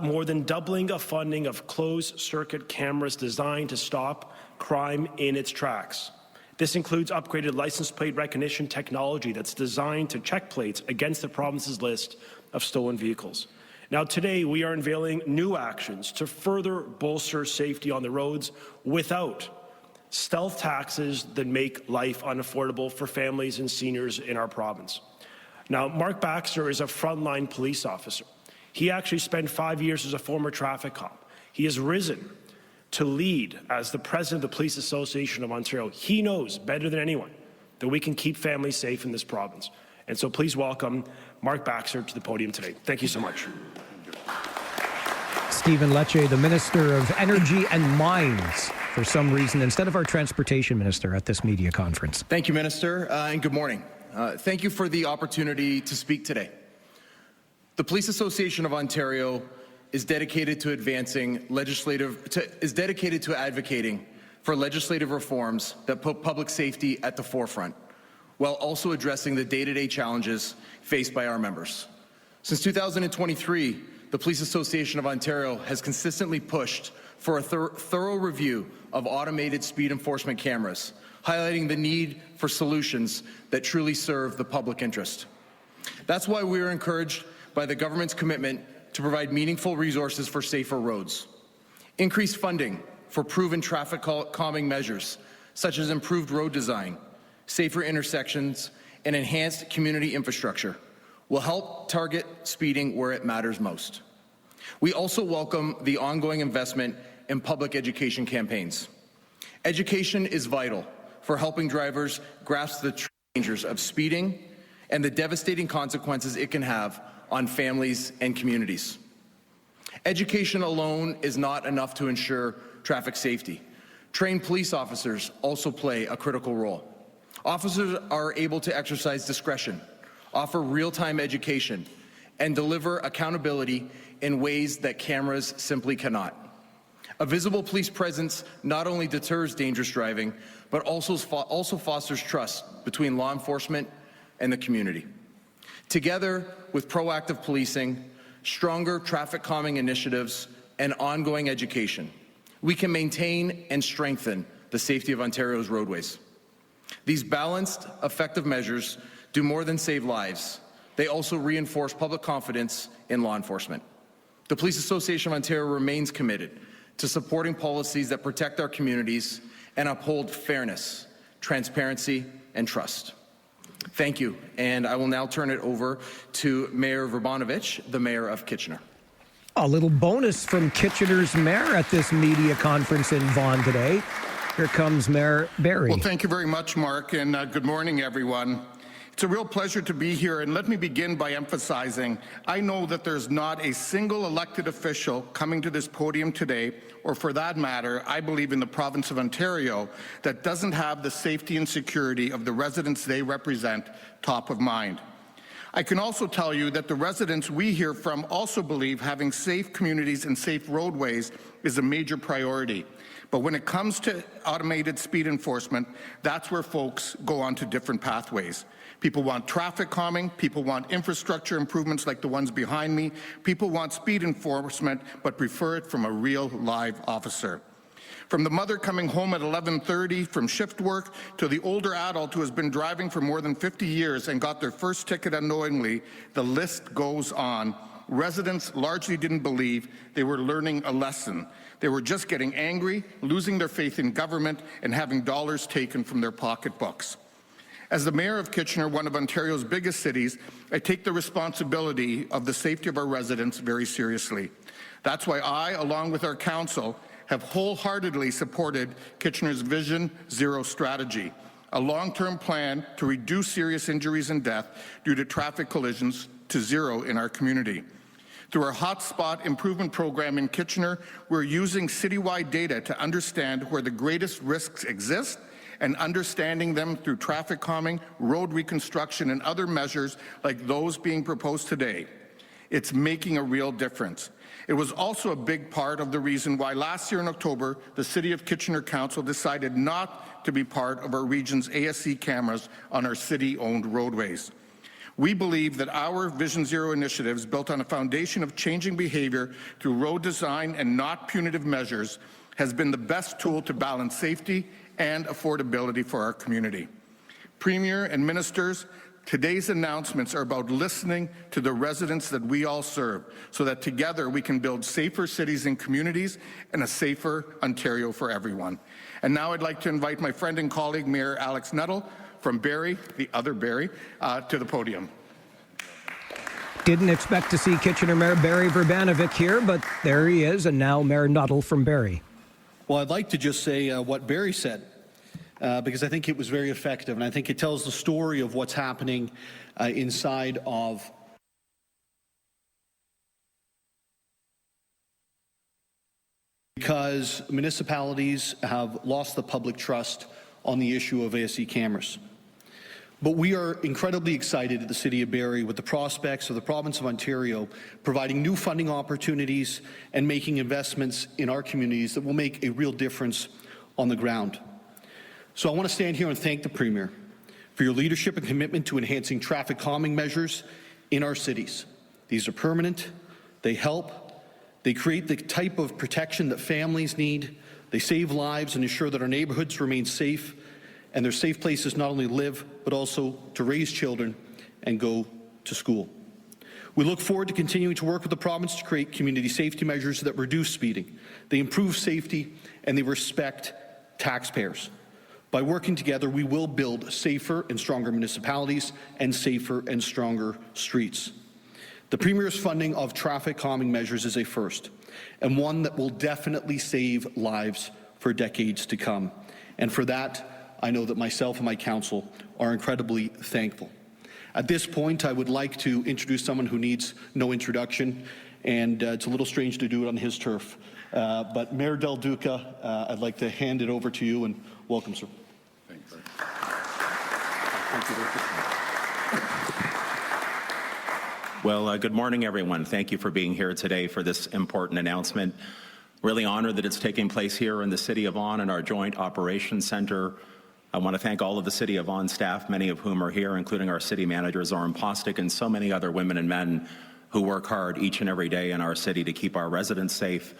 more than doubling of funding of closed-circuit cameras designed to stop crime in its tracks. This includes upgraded license plate recognition technology that's designed to check plates against the province's list of stolen vehicles. Now, today, we are unveiling new actions to further bolster safety on the roads without stealth taxes that make life unaffordable for families and seniors in our province. Now, Mark Baxter is a frontline police officer. He actually spent 5 years as a former traffic cop. He has risen to lead as the president of the Police Association of Ontario. He knows better than anyone that we can keep families safe in this province. And so please welcome Mark Baxter to the podium today. Thank you so much. Stephen Lecce, the Minister of Energy and Mines, for some reason, instead of our Transportation Minister at this media conference. Thank you, Minister, and good morning. Thank you for the opportunity to speak today. The Police Association of Ontario is dedicated to advocating for legislative reforms that put public safety at the forefront, while also addressing the day-to-day challenges faced by our members. Since 2023, the Police Association of Ontario has consistently pushed for a thorough review of automated speed enforcement cameras, highlighting the need for solutions that truly serve the public interest. That's why we are encouraged by the government's commitment to provide meaningful resources for safer roads, increased funding for proven traffic calming measures, such as improved road design, safer intersections, and enhanced community infrastructure, will help target speeding where it matters most. We also welcome the ongoing investment in public education campaigns. Education is vital for helping drivers grasp the true dangers of speeding and the devastating consequences it can have on families and communities. Education alone is not enough to ensure traffic safety. Trained police officers also play a critical role. Officers are able to exercise discretion, offer real-time education, and deliver accountability in ways that cameras simply cannot. A visible police presence not only deters dangerous driving, but also fosters trust between law enforcement and the community. Together with proactive policing, stronger traffic calming initiatives, and ongoing education, we can maintain and strengthen the safety of Ontario's roadways. These balanced, effective measures do more than save lives. They also reinforce public confidence in law enforcement. The Police Association of Ontario remains committed to supporting policies that protect our communities and uphold fairness, transparency, and trust. Thank you. And I will now turn it over to Mayor Verbanovich, the Mayor of Kitchener. A little bonus from Kitchener's mayor at this media conference in Vaughan today. Here comes Mayor Barry. Well, thank you very much, Mark, and good morning, everyone. It's a real pleasure to be here, and let me begin by emphasizing, I know that there's not a single elected official coming to this podium today, or for that matter, I believe in the province of Ontario, that doesn't have the safety and security of the residents they represent top of mind. I can also tell you that the residents we hear from also believe having safe communities and safe roadways is a major priority. But when it comes to automated speed enforcement, that's where folks go on to different pathways. People want traffic calming, people want infrastructure improvements like the ones behind me, people want speed enforcement but prefer it from a real live officer. From the mother coming home at 11:30 from shift work to the older adult who has been driving for more than 50 years and got their first ticket unknowingly, the list goes on. Residents largely didn't believe they were learning a lesson. They were just getting angry, losing their faith in government, and having dollars taken from their pocketbooks. As the Mayor of Kitchener, one of Ontario's biggest cities, I take the responsibility of the safety of our residents very seriously. That's why I, along with our council, have wholeheartedly supported Kitchener's Vision Zero strategy, a long-term plan to reduce serious injuries and death due to traffic collisions to zero in our community. Through our Hotspot Improvement Program in Kitchener, we're using citywide data to understand where the greatest risks exist and understanding them through traffic calming, road reconstruction, and other measures like those being proposed today. It's making a real difference. It was also a big part of the reason why last year in October, the City of Kitchener Council decided not to be part of our region's ASC cameras on our city-owned roadways. We believe that our Vision Zero initiatives, built on a foundation of changing behavior through road design and not punitive measures, has been the best tool to balance safety and affordability for our community. Premier and ministers, today's announcements are about listening to the residents that we all serve so that together we can build safer cities and communities and a safer Ontario for everyone. And now I'd like to invite my friend and colleague, Mayor Alex Nuttall from Barrie, the other Barrie, to the podium. Didn't expect to see Kitchener Mayor Barry Verbanovich here, but there he is, and now Mayor Nuttall from Barrie. Well, I'd like to just say what Barry said, because I think it was very effective, and I think it tells the story of what's happening inside of because municipalities have lost the public trust on the issue of ASC cameras. But we are incredibly excited at the City of Barrie with the prospects of the province of Ontario providing new funding opportunities and making investments in our communities that will make a real difference on the ground. So I want to stand here and thank the Premier for your leadership and commitment to enhancing traffic calming measures in our cities. These are permanent, they help, they create the type of protection that families need, they save lives and ensure that our neighborhoods remain safe and they're safe places not only to live, but also to raise children and go to school. We look forward to continuing to work with the province to create community safety measures that reduce speeding, they improve safety, and they respect taxpayers. By working together, we will build safer and stronger municipalities and safer and stronger streets. The Premier's funding of traffic calming measures is a first, and one that will definitely save lives for decades to come. And for that, I know that myself and my council are incredibly thankful. At this point, I would like to introduce someone who needs no introduction, and it's a little strange to do it on his turf. But Mayor Del Duca, I'd like to hand it over to you, and welcome, sir. Thanks. Well, good morning, everyone. Thank you for being here today for this important announcement. Really honored that it's taking place here in the City of Vaughan in our Joint Operations Center. I want to thank all of the City of Vaughan staff, many of whom are here, including our city manager, Zoran Postic, and so many other women and men who work hard each and every day in our city to keep our residents safe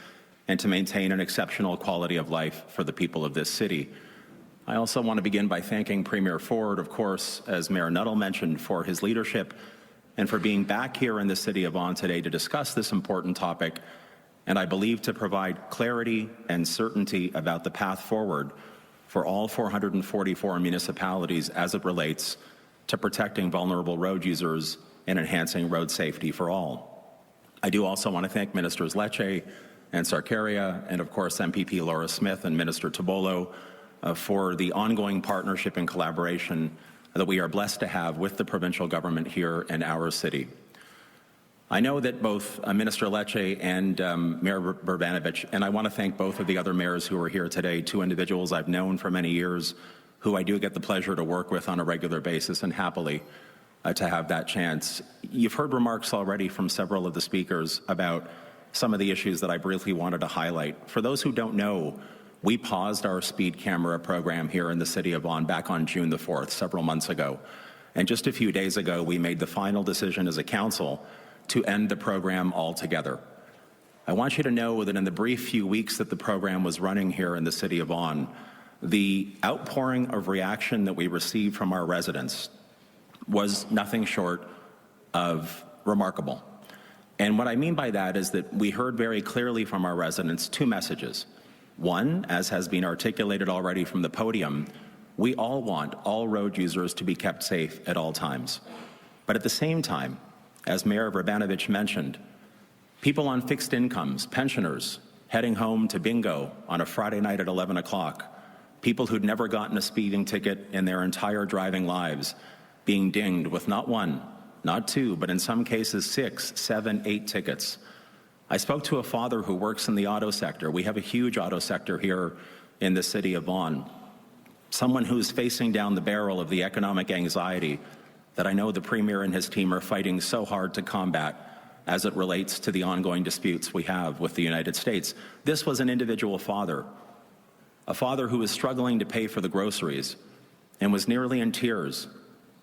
and to maintain an exceptional quality of life for the people of this city. I also want to begin by thanking Premier Ford, of course, as Mayor Nuttall mentioned, for his leadership and for being back here in the City of Vaughan today to discuss this important topic, and I believe to provide clarity and certainty about the path forward for all 444 municipalities as it relates to protecting vulnerable road users and enhancing road safety for all. I do also want to thank Ministers Lecce and Sarkaria, and of course MPP Laura Smith and Minister Tobolo for the ongoing partnership and collaboration that we are blessed to have with the provincial government here in our city. I know that both Minister Lecce and Mayor Verbanovich, and I want to thank both of the other mayors who are here today, two individuals I've known for many years, who I do get the pleasure to work with on a regular basis, and happily to have that chance. You've heard remarks already from several of the speakers about some of the issues that I briefly wanted to highlight. For those who don't know, we paused our speed camera program here in the city of Vaughan back on June the 4th, several months ago. And just a few days ago, we made the final decision as a council to end the program altogether. I want you to know that in the brief few weeks that the program was running here in the city of Vaughan, the outpouring of reaction that we received from our residents was nothing short of remarkable. And what I mean by that is that we heard very clearly from our residents two messages. One, as has been articulated already from the podium, we all want all road users to be kept safe at all times. But at the same time, as Mayor Verbanovich mentioned, people on fixed incomes, pensioners, heading home to bingo on a Friday night at 11 o'clock, people who'd never gotten a speeding ticket in their entire driving lives, being dinged with not one, not two, but in some cases 6, 7, 8 tickets. I spoke to a father who works in the auto sector. We have a huge auto sector here in the city of Vaughan. Someone who's facing down the barrel of the economic anxiety that I know the Premier and his team are fighting so hard to combat as it relates to the ongoing disputes we have with the United States. This was an individual father, a father who was struggling to pay for the groceries and was nearly in tears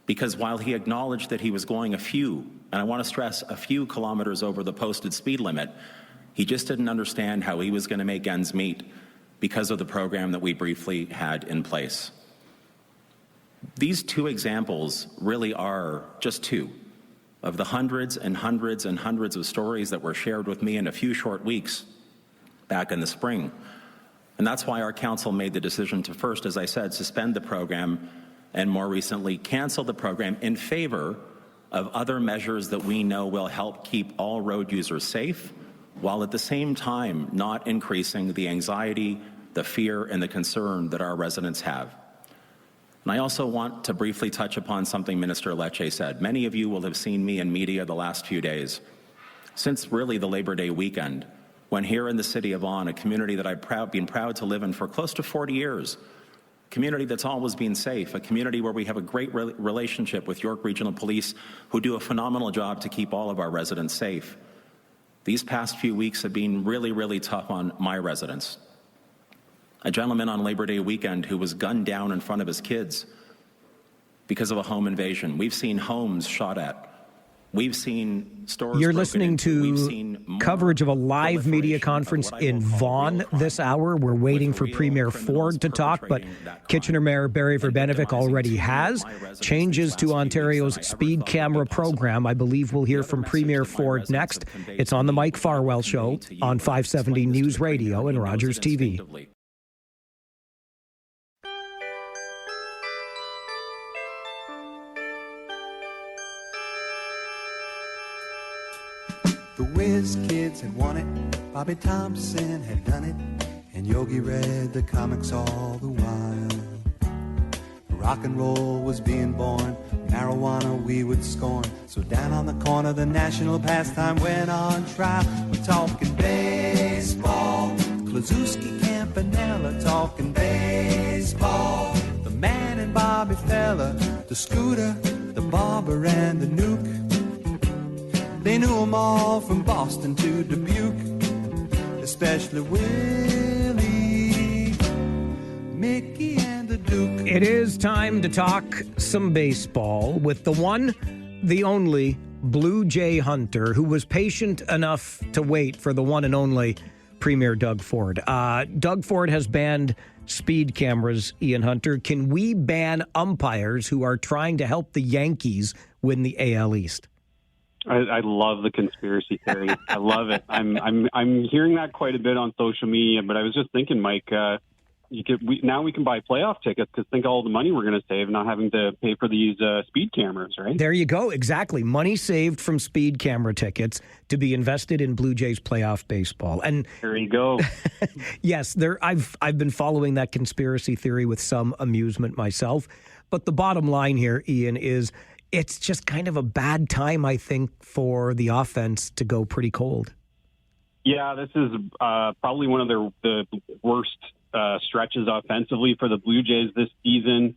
because while he acknowledged that he was going a few, and I want to stress a few kilometers over the posted speed limit, he just didn't understand how he was going to make ends meet because of the program that we briefly had in place. These two examples really are just two of the hundreds and hundreds and hundreds of stories that were shared with me in a few short weeks back in the spring. And that's why our council made the decision to first, as I said, suspend the program and more recently cancel the program in favor of other measures that we know will help keep all road users safe, while at the same time not increasing the anxiety, the fear, and the concern that our residents have. And I also want to briefly touch upon something Minister Lecce said. Many of you will have seen me in media the last few days, since really the Labor Day weekend, when here in the city of Vaughan, a community that I've been proud to live in for close to 40 years, a community that's always been safe, a community where we have a great relationship with York Regional Police, who do a phenomenal job to keep all of our residents safe. These past few weeks have been really, really tough on my residents. A gentleman on Labor Day weekend who was gunned down in front of his kids because of a home invasion. We've seen homes shot at. We've seen stores. You're listening to coverage of a live media conference in Vaughan this hour. We're waiting for Premier Ford to talk, but Kitchener Mayor Barry Verbanovich already has. Changes to Ontario's speed camera program. I believe we'll hear from Premier Ford next. It's on the Mike Farwell Show on 570 News Radio and Rogers TV. The Whiz Kids had won it, Bobby Thompson had done it, and Yogi read the comics all the while. Rock and roll was being born, marijuana we would scorn. So down on the corner the national pastime went on trial. We're talking baseball, Klazuski, Campanella, talking baseball. The man and Bobby Fella, the Scooter, the Barber and the Nuke. They knew them all from Boston to Dubuque, especially Willie, Mickey, and the Duke. It is time to talk some baseball with the one, the only Blue Jay hunter who was patient enough to wait for the one and only Premier Doug Ford. Doug Ford has banned speed cameras, Ian Hunter. Can we ban umpires who are trying to help the Yankees win the AL East? I love the conspiracy theory. I love it. I'm hearing that quite a bit on social media, but I was just thinking, Mike, now we can buy playoff tickets because think of all the money we're going to save not having to pay for these speed cameras, right? There you go. Exactly. Money saved from speed camera tickets to be invested in Blue Jays playoff baseball. And there you go. Yes, I've been following that conspiracy theory with some amusement myself. But the bottom line here, Ian, is it's just kind of a bad time, I think, for the offense to go pretty cold. Yeah, this is probably one of the worst stretches offensively for the Blue Jays this season.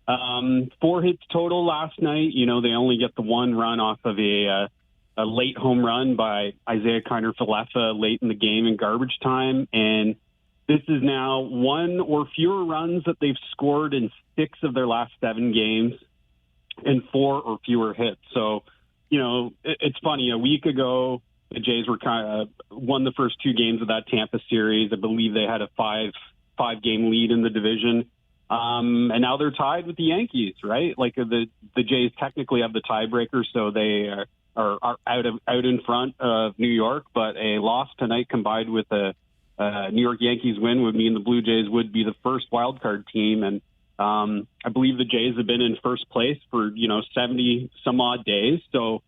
4 hits total last night. You know, they only get the one run off of a late home run by Isaiah Kiner-Falefa late in the game in garbage time. And this is now 1 or fewer runs that they've scored in 6 of their last 7 games and 4 or fewer hits. So, you know, it's funny. A week ago, the Jays were won the first 2 games of that Tampa series. I believe they had a five-game lead in the division. And now they're tied with the Yankees, right? Like the Jays technically have the tiebreaker, so they are out in front of New York. But a loss tonight combined with a New York Yankees win would mean the Blue Jays would be the first wild card team. And I believe the Jays have been in first place for 70 some odd days. So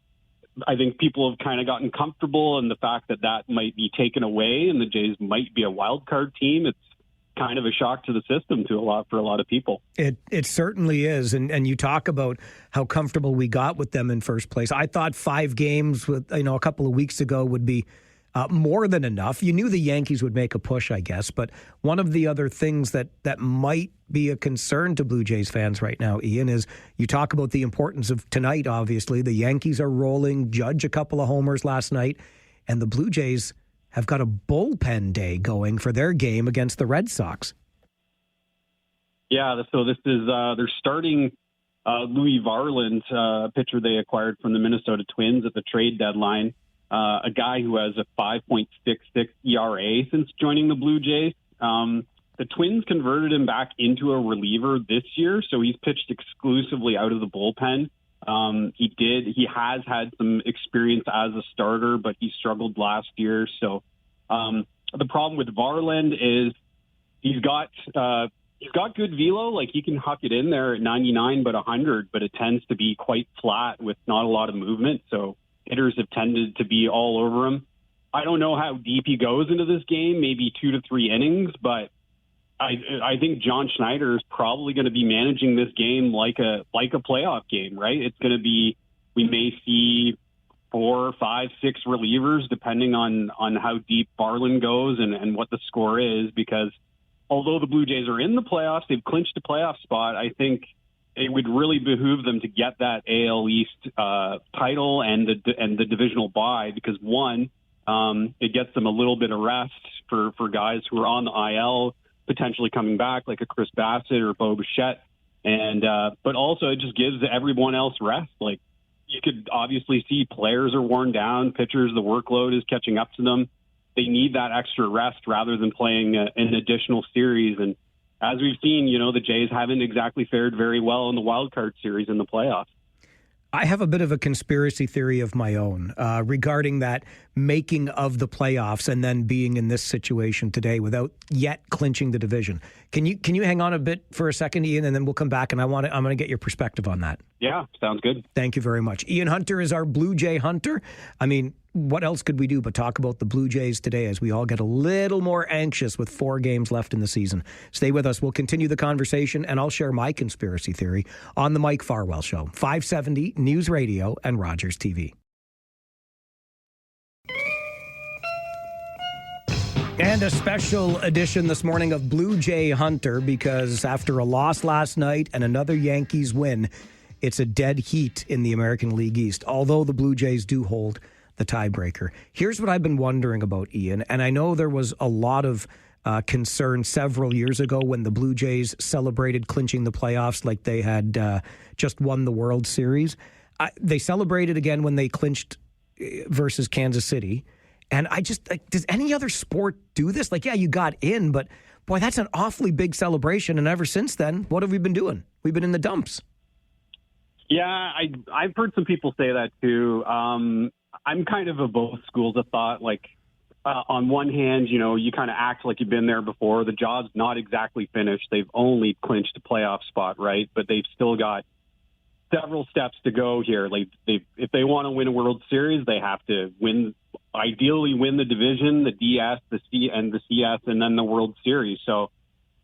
I think people have kind of gotten comfortable in the fact that might be taken away and the Jays might be a wild card team. It's kind of a shock to the system for a lot of people. It certainly is. And you talk about how comfortable we got with them in first place. I thought 5 games with, a couple of weeks ago would be more than enough. You knew the Yankees would make a push, I guess. But one of the other things that might be a concern to Blue Jays fans right now, Ian, is you talk about the importance of tonight, obviously. The Yankees are rolling. Judge a couple of homers last night. And the Blue Jays have got a bullpen day going for their game against the Red Sox. Yeah, so this is they're starting Louis Varland, a pitcher they acquired from the Minnesota Twins at the trade deadline. A guy who has a 5.66 ERA since joining the Blue Jays. The Twins converted him back into a reliever this year, so he's pitched exclusively out of the bullpen. He has had some experience as a starter, but he struggled last year. So the problem with Varland is he's got good velo, like he can huck it in there at 99, but 100, but it tends to be quite flat with not a lot of movement. So hitters have tended to be all over him. I don't know how deep he goes into this game, maybe 2 to 3 innings, but I think John Schneider is probably going to be managing this game like a playoff game, right? It's going to be, we may see 4, 5, 6 relievers depending on how deep Varland goes and what the score is, because although the Blue Jays are in the playoffs, they've clinched a playoff spot. I think it would really behoove them to get that AL East title and the divisional bye, because one, it gets them a little bit of rest for guys who are on the IL, potentially coming back, like a Chris Bassett or Bo Bichette. And but also it just gives everyone else rest. Like, you could obviously see players are worn down, pitchers, the workload is catching up to them. They need that extra rest rather than playing an additional series. And as we've seen, the Jays haven't exactly fared very well in the wild card series in the playoffs. I have a bit of a conspiracy theory of my own regarding that making of the playoffs and then being in this situation today without yet clinching the division. Can you hang on a bit for a second, Ian, and then we'll come back, and I'm going to get your perspective on that. Yeah, sounds good. Thank you very much. Ian Hunter is our Blue Jay hunter. I mean, what else could we do but talk about the Blue Jays today as we all get a little more anxious with 4 games left in the season? Stay with us. We'll continue the conversation, and I'll share my conspiracy theory on the Mike Farwell Show, 570 News Radio and Rogers TV. And a special edition this morning of Blue Jay Hunter, because after a loss last night and another Yankees win, it's a dead heat in the American League East, although the Blue Jays do hold the tiebreaker. Here's what I've been wondering about, Ian, and I know there was a lot of concern several years ago when the Blue Jays celebrated clinching the playoffs like they had just won the World Series. They celebrated again when they clinched versus Kansas City. And I just, does any other sport do this? Like, yeah, you got in, but boy, that's an awfully big celebration. And ever since then, what have we been doing? We've been in the dumps. Yeah, I've heard some people say that too. I'm kind of of both schools of thought. Like, on one hand, you kind of act like you've been there before. The job's not exactly finished. They've only clinched a playoff spot, right? But they've still got several steps to go here. Like if they want to win a World Series, they have to ideally win the division, the DS, the C, and the CS, and then the World Series. So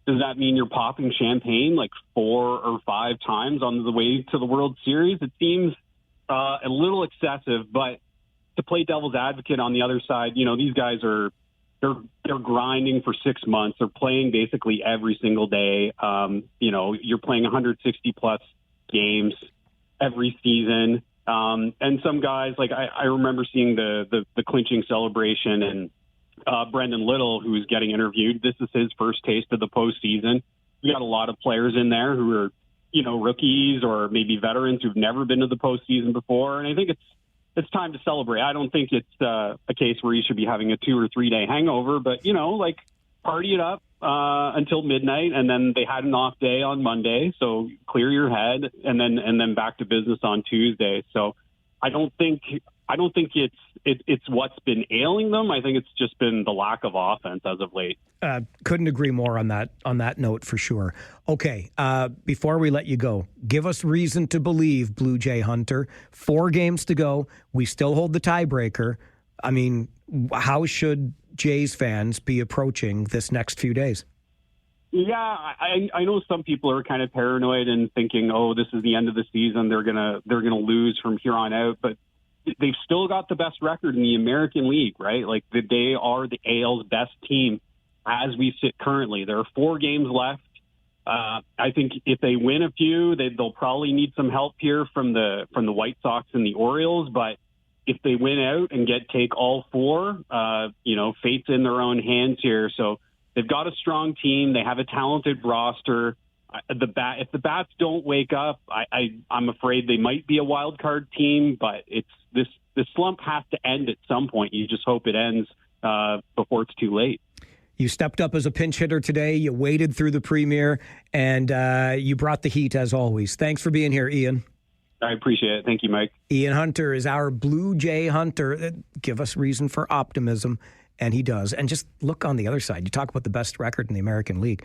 does that mean you're popping champagne like 4 or 5 times on the way to the World Series? It seems a little excessive, but to play devil's advocate on the other side, these guys they're grinding for 6 months. They're playing basically every single day. You're playing 160 plus games every season. And some guys, like I remember seeing the clinching celebration, and Brendan Little, who was getting interviewed, this is his first taste of the postseason. We got a lot of players in there who are, rookies or maybe veterans who've never been to the postseason before. And I think it's time to celebrate. I don't think it's a case where you should be having a 2 or 3 day hangover, but, party it up until midnight, and then they had an off day on Monday, so clear your head, and then back to business on Tuesday. So I don't think it's what's been ailing them. I think it's just been the lack of offense as of late. Couldn't agree more on that note for sure. Okay, before we let you go, give us reason to believe, Blue Jay Hunter. 4 games to go. We still hold the tiebreaker. I mean, how should Jays fans be approaching this next few days? Yeah, I know some people are kind of paranoid and thinking, oh, this is the end of the season. They're gonna lose from here on out, but they've still got the best record in the American League, right? Like they are the AL's best team as we sit currently. There are 4 games left. I think if they win a few, they'll probably need some help here from the White Sox and the Orioles, but if they win out and take all 4, fate's in their own hands here. So they've got a strong team. They have a talented roster. If the bats don't wake up, I'm afraid they might be a wild card team. But this slump has to end at some point. You just hope it ends before it's too late. You stepped up as a pinch hitter today. You waded through the premiere, and you brought the heat as always. Thanks for being here, Ian. I appreciate it. Thank you, Mike. Ian Hunter is our Blue Jay Hunter. Give us reason for optimism, and he does. And just look on the other side. You talk about the best record in the American League.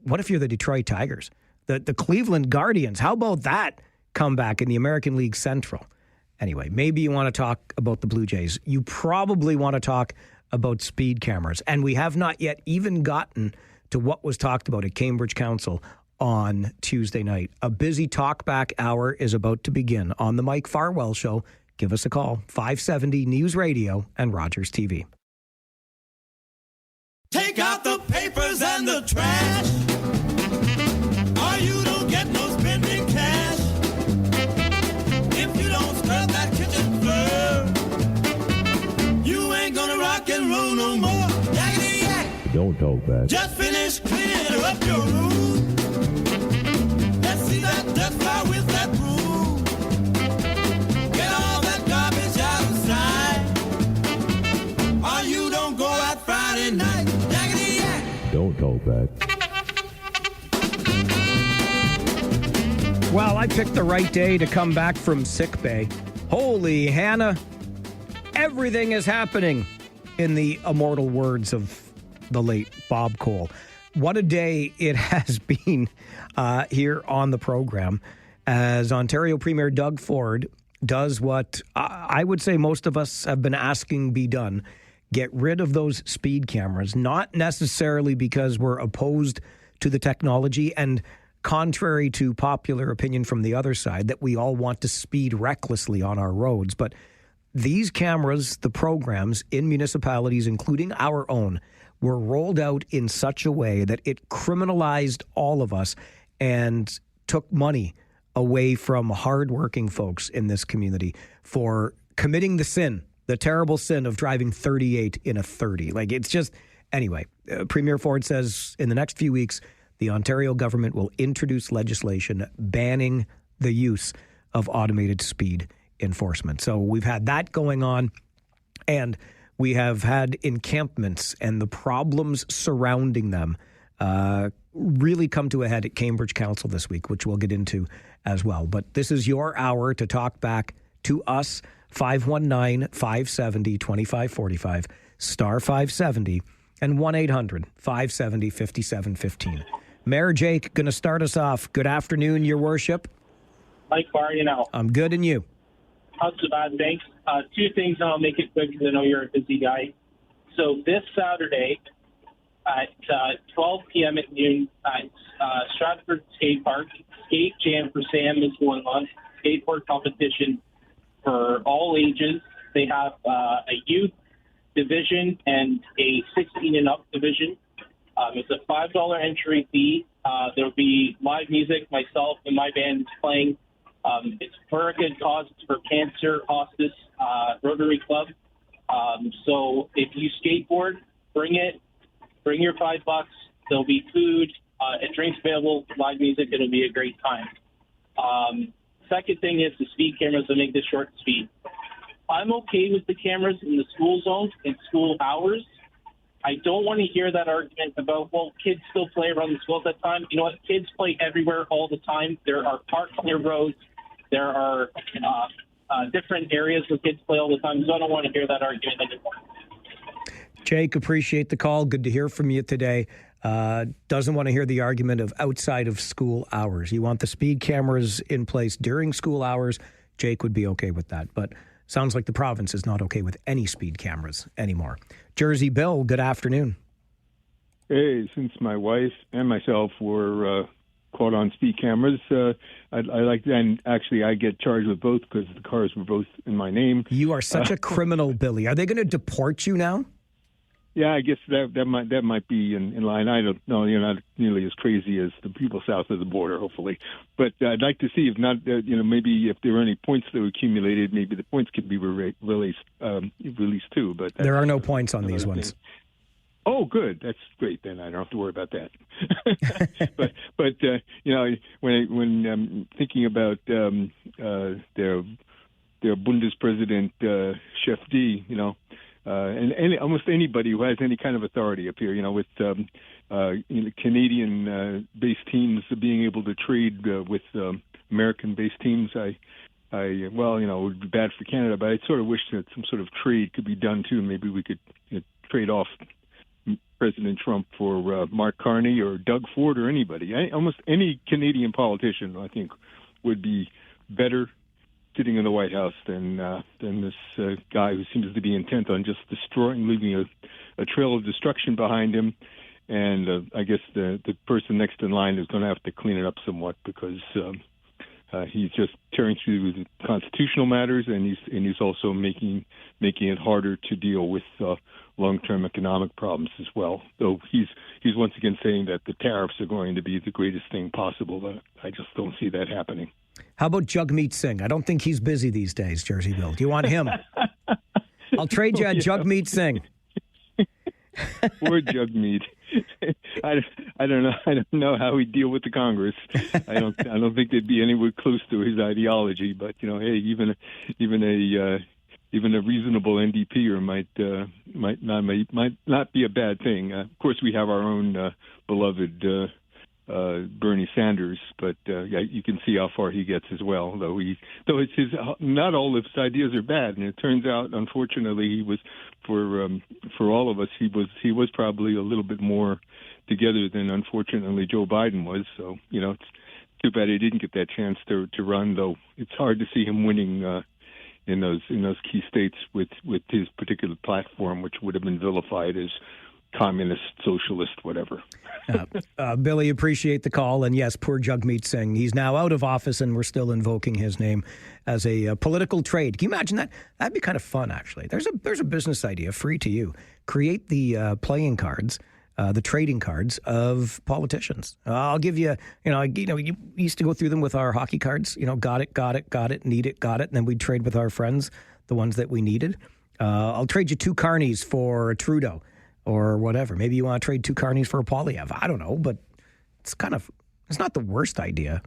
What if you're the Detroit Tigers? The Cleveland Guardians? How about that comeback in the American League Central? Anyway, maybe you want to talk about the Blue Jays. You probably want to talk about speed cameras. And we have not yet even gotten to what was talked about at Cambridge Council on Tuesday night. A busy Talkback Hour is about to begin on the Mike Farwell Show. Give us a call, 570 News Radio and Rogers TV. Take out the papers and the trash, or you don't get no spending cash. If you don't scrub that kitchen floor, you ain't gonna rock and roll no more. Yakety yak. Don't talk back. Just finish cleaning up your room. Let's see that dust fly with that broom. Get all that garbage out of sight, or you don't go out Friday night. Yakety yak. Don't talk back. Well, I picked the right day to come back from sick bay. Holy Hannah, everything is happening, in the immortal words of the late Bob Cole. What a day it has been here on the program as Ontario Premier Doug Ford does what I would say most of us have been asking be done. Get rid of those speed cameras, not necessarily because we're opposed to the technology and contrary to popular opinion from the other side that we all want to speed recklessly on our roads. But these cameras, the programs in municipalities, including our own, were rolled out in such a way that it criminalized all of us and took money away from hardworking folks in this community for committing the sin, the terrible sin of driving 38 in a 30. Like, it's just, anyway, Premier Ford says in the next few weeks, the Ontario government will introduce legislation banning the use of automated speed enforcement. So we've had that going on, and we have had encampments and the problems surrounding them really come to a head at Cambridge Council this week, which we'll get into as well. But this is your hour to talk back to us 519-570-2545, star 570, and 1-800-570-5715. Mayor Jake, going to start us off. Good afternoon, Your Worship. Mike Barr, I'm good, and you? Not so bad, thanks. Two things, and I'll make it quick because I know you're a busy guy. So this Saturday at 12 p.m. at noon at Stratford Skate Park, Skate Jam for Sam is going on. Skateboard competition for all ages. They have a youth division and a 16 and up division. It's a $5 entry fee. There'll be live music, myself and my band is playing. It's for a good cause. It's for Cancer Hospice Rotary Club. So if you skateboard, bring your $5. There'll be food and drinks available, live music. It'll be a great time. Second thing is the speed cameras will make this short and sweet. I'm okay with the cameras in the school zones and school hours. I don't want to hear that argument about, well, kids still play around the schools at that time. You know what? Kids play everywhere all the time. There are parks near roads. There are different areas where kids play all the time. So I don't want to hear that argument anymore. Jake, appreciate the call. Good to hear from you today. Doesn't want to hear the argument of outside of school hours. You want the speed cameras in place during school hours. Jake would be okay with that. But sounds like the province is not okay with any speed cameras anymore. Jersey Bill, good afternoon. Hey, since my wife and myself were caught on speed cameras, I like that. And actually, I get charged with both because the cars were both in my name. You are such a criminal, Billy. Are they going to deport you now? Yeah, I guess that might be in line. I don't know. You're not nearly as crazy as the people south of the border, hopefully. But I'd like to see if not, maybe if there were any points that were accumulated, maybe the points could be released too. But there are no points on these ones. Oh, good. That's great. Then I don't have to worry about that. but when I'm thinking about their Bundespräsident Chef D, and almost anybody who has any kind of authority up here, with Canadian-based teams being able to trade with American-based teams, it would be bad for Canada, but I sort of wish that some sort of trade could be done too. Maybe we could trade off President Trump for Mark Carney or Doug Ford or anybody. Almost any Canadian politician, I think, would be better sitting in the White House than this guy who seems to be intent on just destroying, leaving a trail of destruction behind him. And I guess the person next in line is going to have to clean it up somewhat because he's just tearing through the constitutional matters, and he's also making it harder to deal with long-term economic problems as well. Though he's once again saying that the tariffs are going to be the greatest thing possible, but I just don't see that happening. How about Jagmeet Singh? I don't think he's busy these days, Jersey Bill. Do you want him? I'll trade you at Jagmeet Singh. Poor Jagmeet. I don't know. I don't know how he'd deal with the Congress. I don't think they'd be anywhere close to his ideology. But hey, even a reasonable NDPer might not be a bad thing. Of course, we have our own beloved Bernie Sanders, but you can see how far he gets as well. Though it's not all of his ideas are bad, and it turns out, unfortunately, he was for all of us, he was probably a little bit more together than unfortunately Joe Biden was. So it's too bad he didn't get that chance to run. Though it's hard to see him winning in those key states with his particular platform, which would have been vilified as communist, socialist, whatever. Billy, appreciate the call. And yes, poor Jagmeet Singh. He's now out of office, and we're still invoking his name as a political trade. Can you imagine that? That'd be kind of fun, actually. There's a business idea, free to you. Create the playing cards, the trading cards of politicians. I'll give you, you used to go through them with our hockey cards. Got it, need it, got it. And then we'd trade with our friends, the ones that we needed. I'll trade you 2 Carneys for a Trudeau. Or whatever. Maybe you want to trade 2 Carneys for a Polyev. I don't know, but it's not the worst idea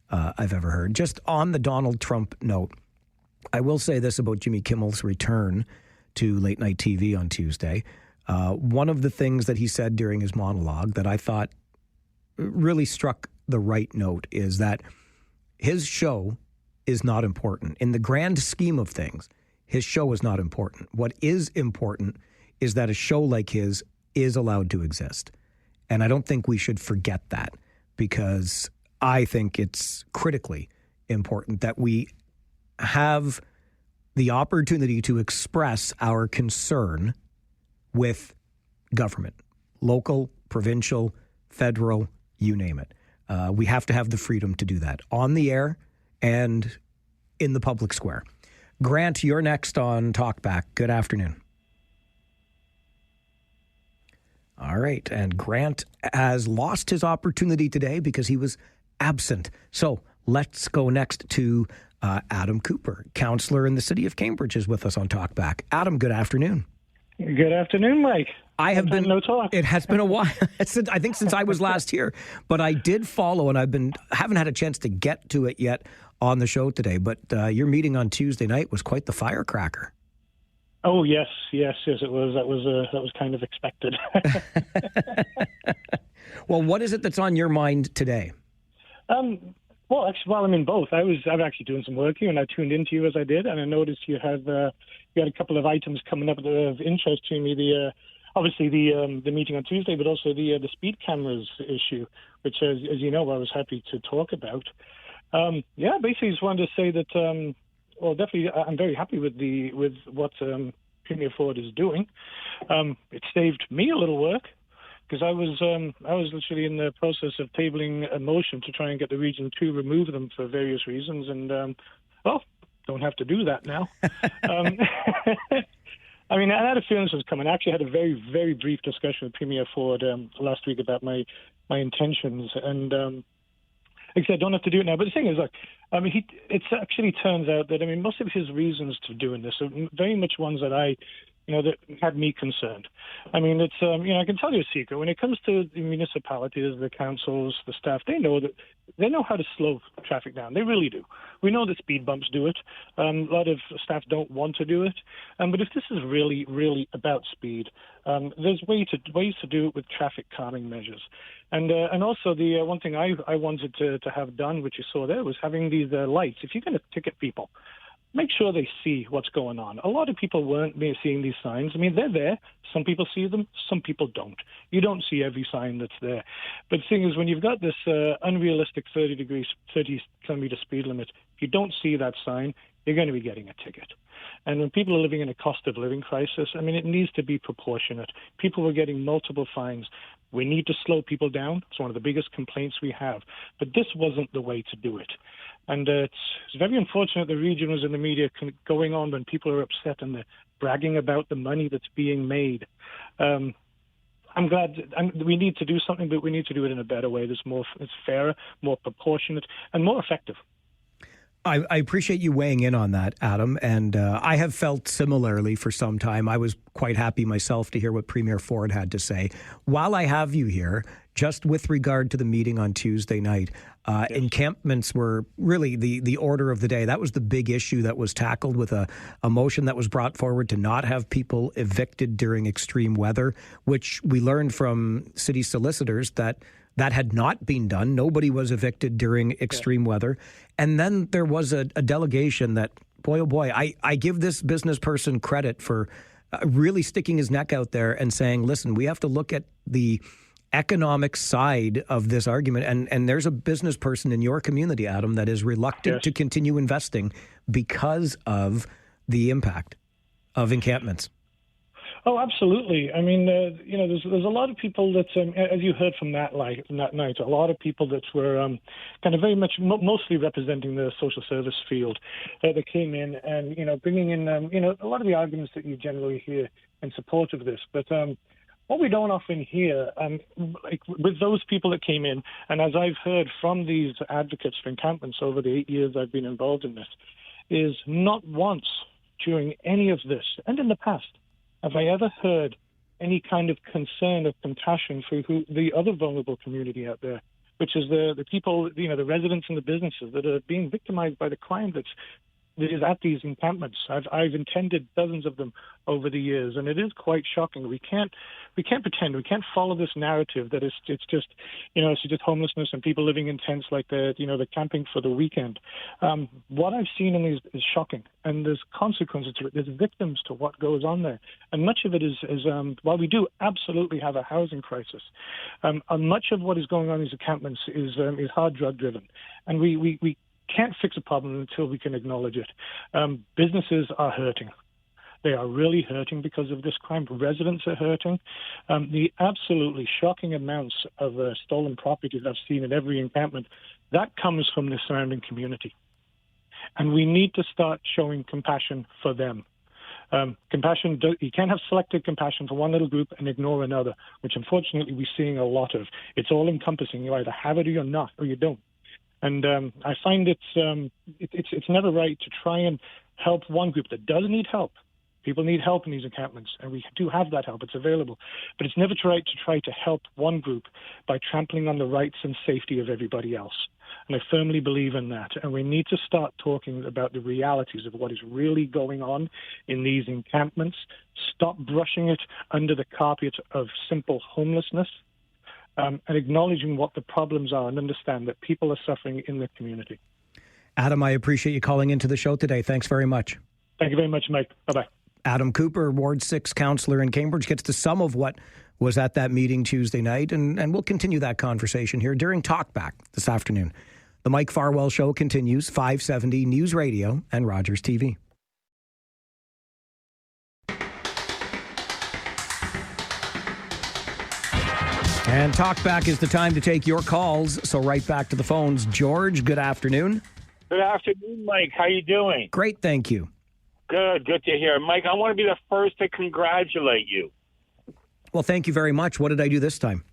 I've ever heard. Just on the Donald Trump note, I will say this about Jimmy Kimmel's return to late night TV on Tuesday. One of the things that he said during his monologue that I thought really struck the right note is that his show is not important. In the grand scheme of things, His show is not important. What is important is that a show like his is allowed to exist. And I don't think we should forget that, because I think it's critically important that we have the opportunity to express our concern with government, local, provincial, federal, you name it. We have to have the freedom to do that on the air and in the public square. Grant, you're next on Talkback. Good afternoon. All right. And Grant has lost his opportunity today because he was absent. So let's go next to Adam Cooper, councillor in the city of Cambridge, is with us on Talkback. Adam, good afternoon. Good afternoon, Mike. I have been no talk. It has been a while. I think since I was last here, but I did follow, and haven't had a chance to get to it yet on the show today. But your meeting on Tuesday night was quite the firecracker. Oh yes, it was. That was kind of expected. Well, what is it that's on your mind today? Well, I'm in both. I'm actually doing some work here, and I tuned into you as I did, and I noticed you had a couple of items coming up of interest to me. Obviously the meeting on Tuesday, but also the speed cameras issue, which, as you know, I was happy to talk about. Basically, just wanted to say that definitely, I'm very happy with what Premier Ford is doing. It saved me a little work, because I was literally in the process of tabling a motion to try and get the region to remove them for various reasons, and don't have to do that now. I had a feeling this was coming. I actually had a very, very brief discussion with Premier Ford last week about my intentions, and like I said, I don't have to do it now. But the thing is, it actually turns out that most of his reasons for doing this are very much ones that that had me concerned. I can tell you a secret. When it comes to the municipalities, the councils, the staff, they know how to slow traffic down. They really do. We know that speed bumps do it. A lot of staff don't want to do it. But if this is really, really about speed, there's ways to do it with traffic calming measures. And also the one thing I wanted to have done, which you saw there, was having these lights. If you're going to ticket people, make sure they see what's going on. A lot of people weren't seeing these signs. They're there. Some people see them. Some people don't. You don't see every sign that's there. But the thing is, when you've got this unrealistic 30 kilometer speed limit, if you don't see that sign, you're going to be getting a ticket. And when people are living in a cost of living crisis, it needs to be proportionate. People were getting multiple fines. We need to slow people down. It's one of the biggest complaints we have. But this wasn't the way to do it. And it's very unfortunate the region was in the media going on when people are upset and they're bragging about the money that's being made. I'm glad we need to do something, but we need to do it in a better way. It's fairer, more proportionate, and more effective. I appreciate you weighing in on that, Adam, and I have felt similarly for some time. I was quite happy myself to hear what Premier Ford had to say. While I have you here, just with regard to the meeting on Tuesday night, encampments were really the order of the day. That was the big issue that was tackled with a motion that was brought forward to not have people evicted during extreme weather, which we learned from city solicitors that had not been done. Nobody was evicted during extreme weather. And then there was a delegation that, boy, oh boy, I give this business person credit for really sticking his neck out there and saying, listen, we have to look at the economic side of this argument. And there's a business person in your community, Adam, that is reluctant to continue investing because of the impact of encampments. Oh, absolutely. There's a lot of people that, as you heard from that night, a lot of people that were kind of very much mostly representing the social service field that came in and, bringing in, a lot of the arguments that you generally hear in support of this. But what we don't often hear, with those people that came in, and as I've heard from these advocates for encampments over the 8 years I've been involved in this, is not once during any of this, and in the past, have I ever heard any kind of concern or compassion for the other vulnerable community out there, which is the people, the residents and the businesses that are being victimized by the crime that's that is at these encampments. I've attended dozens of them over the years, and it is quite shocking. We can't pretend. We can't follow this narrative that it's just homelessness and people living in tents like they're camping for the weekend. What I've seen in these is shocking, and there's consequences to it. There's victims to what goes on there, and much of it is while we do absolutely have a housing crisis, and much of what is going on in these encampments is hard drug driven, and we can't fix a problem until we can acknowledge it. Businesses are hurting. They are really hurting because of this crime. Residents are hurting. The absolutely shocking amounts of stolen property that I've seen in every encampment, that comes from the surrounding community. And we need to start showing compassion for them. Compassion, you can't have selective compassion for one little group and ignore another, which unfortunately we're seeing a lot of. It's all encompassing. You either have it or you're not, or you don't. And I find it's never right to try and help one group that does need help. People need help in these encampments, and we do have that help. It's available. But it's never right to try to help one group by trampling on the rights and safety of everybody else. And I firmly believe in that. And we need to start talking about the realities of what is really going on in these encampments. Stop brushing it under the carpet of simple homelessness. And acknowledging what the problems are and understand that people are suffering in the community. Adam, I appreciate you calling into the show today. Thanks very much. Thank you very much, Mike. Bye-bye. Adam Cooper, Ward 6 councillor in Cambridge, gets to some of what was at that meeting Tuesday night, and we'll continue that conversation here during Talkback this afternoon. The Mike Farwell Show continues, 570 News Radio and Rogers TV. And Talkback is the time to take your calls, so right back to the phones. George, good afternoon. Good afternoon, Mike. How you doing? Great, thank you. Good to hear. Mike, I want to be the first to congratulate you. Well, thank you very much. What did I do this time?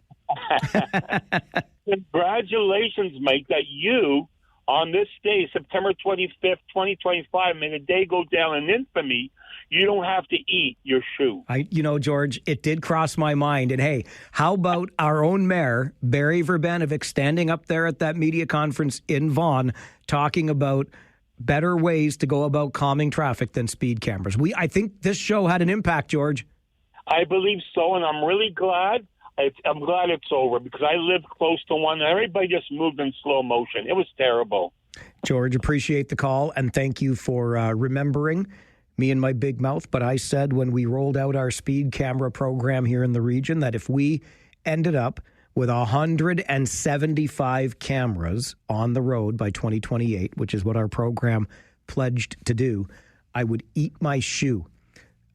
Congratulations, Mike, that you, on this day, September 25th, 2025, may the day go down in infamy, you don't have to eat your shoe. George, it did cross my mind. And hey, how about our own mayor, Barry Verbenevich, standing up there at that media conference in Vaughan, talking about better ways to go about calming traffic than speed cameras. I think this show had an impact, George. I believe so, and I'm really glad. I'm glad it's over because I lived close to one and everybody just moved in slow motion. It was terrible. George, appreciate the call, and thank you for remembering me and my big mouth. But I said when we rolled out our speed camera program here in the region that if we ended up with 175 cameras on the road by 2028, which is what our program pledged to do, I would eat my shoe.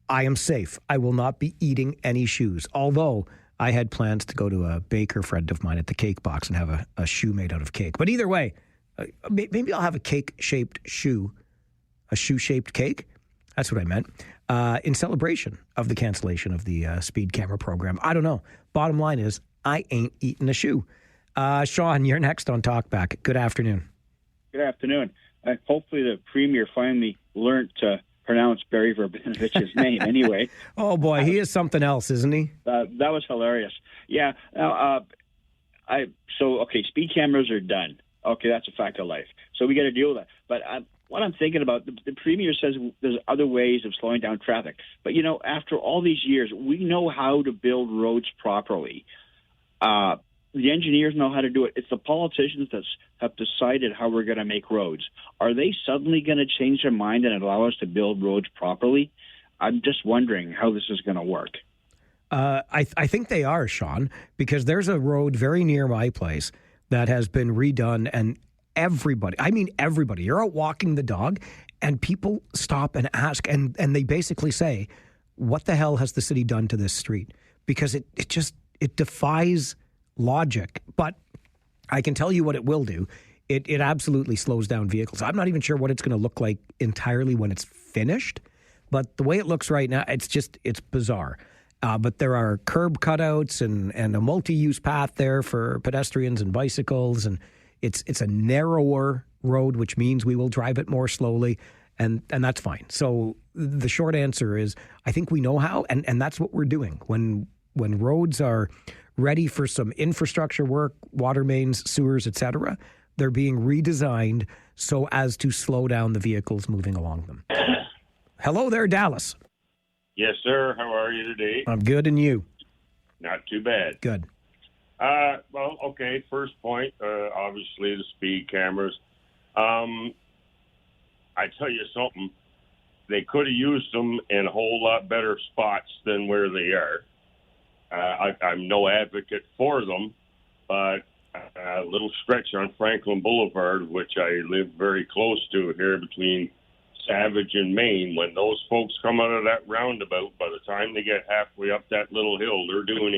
I am safe. I will not be eating any shoes, although I had plans to go to a baker friend of mine at the Cake Box and have a shoe made out of cake. But either way, maybe I'll have a cake-shaped shoe, a shoe-shaped cake. That's what I meant. In celebration of the cancellation of the speed camera program. I don't know. Bottom line is, I ain't eating a shoe. Sean, you're next on Talkback. Good afternoon. Good afternoon. Hopefully the Premier finally learned to pronounce Barry Verbenovich's name anyway. Oh, boy, he is something else, isn't he? That was hilarious. Yeah. Now, speed cameras are done. Okay, that's a fact of life. So we got to deal with that. But what I'm thinking about, the Premier says there's other ways of slowing down traffic. But, after all these years, we know how to build roads properly. The engineers know how to do it. It's the politicians that have decided how we're going to make roads. Are they suddenly going to change their mind and allow us to build roads properly? I'm just wondering how this is going to work. I think they are, Sean, because there's a road very near my place that has been redone, and everybody, you're out walking the dog, and people stop and ask, and they basically say, what the hell has the city done to this street? Because it defies logic. But I can tell you what it will do. It absolutely slows down vehicles. I'm not even sure what it's going to look like entirely when it's finished, but the way it looks right now, it's bizarre. But there are curb cutouts and a multi-use path there for pedestrians and bicycles, and it's a narrower road, which means we will drive it more slowly, and that's fine. So the short answer is, I think we know how, and that's what we're doing. When roads are ready for some infrastructure work, water mains, sewers, etc., They're being redesigned so as to slow down the vehicles moving along them. Hello there, Dallas. Yes, sir. How are you today? I'm good, and you? Not too bad. Good. Well, okay. First point, obviously the speed cameras. I tell you something. They could have used them in a whole lot better spots than where they are. I'm no advocate for them, but a little stretch on Franklin Boulevard, which I live very close to here between Savage and Maine, when those folks come out of that roundabout, by the time they get halfway up that little hill, they're doing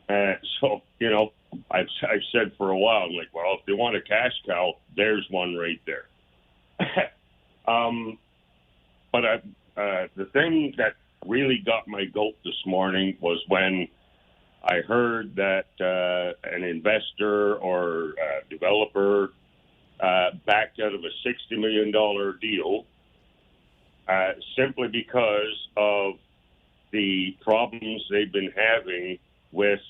80. So, you know, I've said for a while, I'm like, well, if they want a cash cow, there's one right there. But the thing that really got my goat this morning was when I heard that an investor or developer backed out of a $60 million deal simply because of the problems they've been having with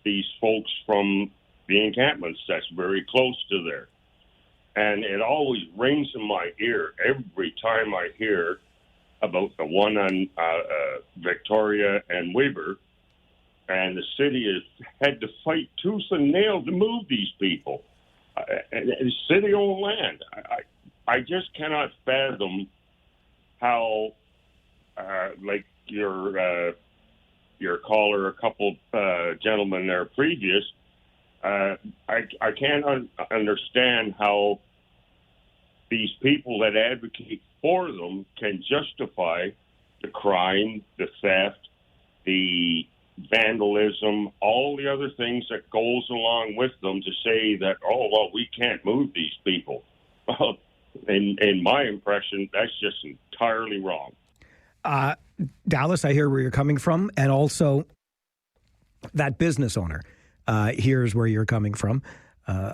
these folks from the encampments that's very close to there. And it always rings in my ear every time I hear about the one on Victoria and Weber, and the city has had to fight tooth and nail to move these people. And city-owned land. I just cannot fathom how, like your caller, a couple gentlemen there previous, I can't understand how these people that advocate for them can justify the crime, the theft, the vandalism, all the other things that goes along with them to say that, oh, well, we can't move these people. Well, in my impression, that's just entirely wrong. Dallas, I hear where you're coming from, and also that business owner hears where you're coming from.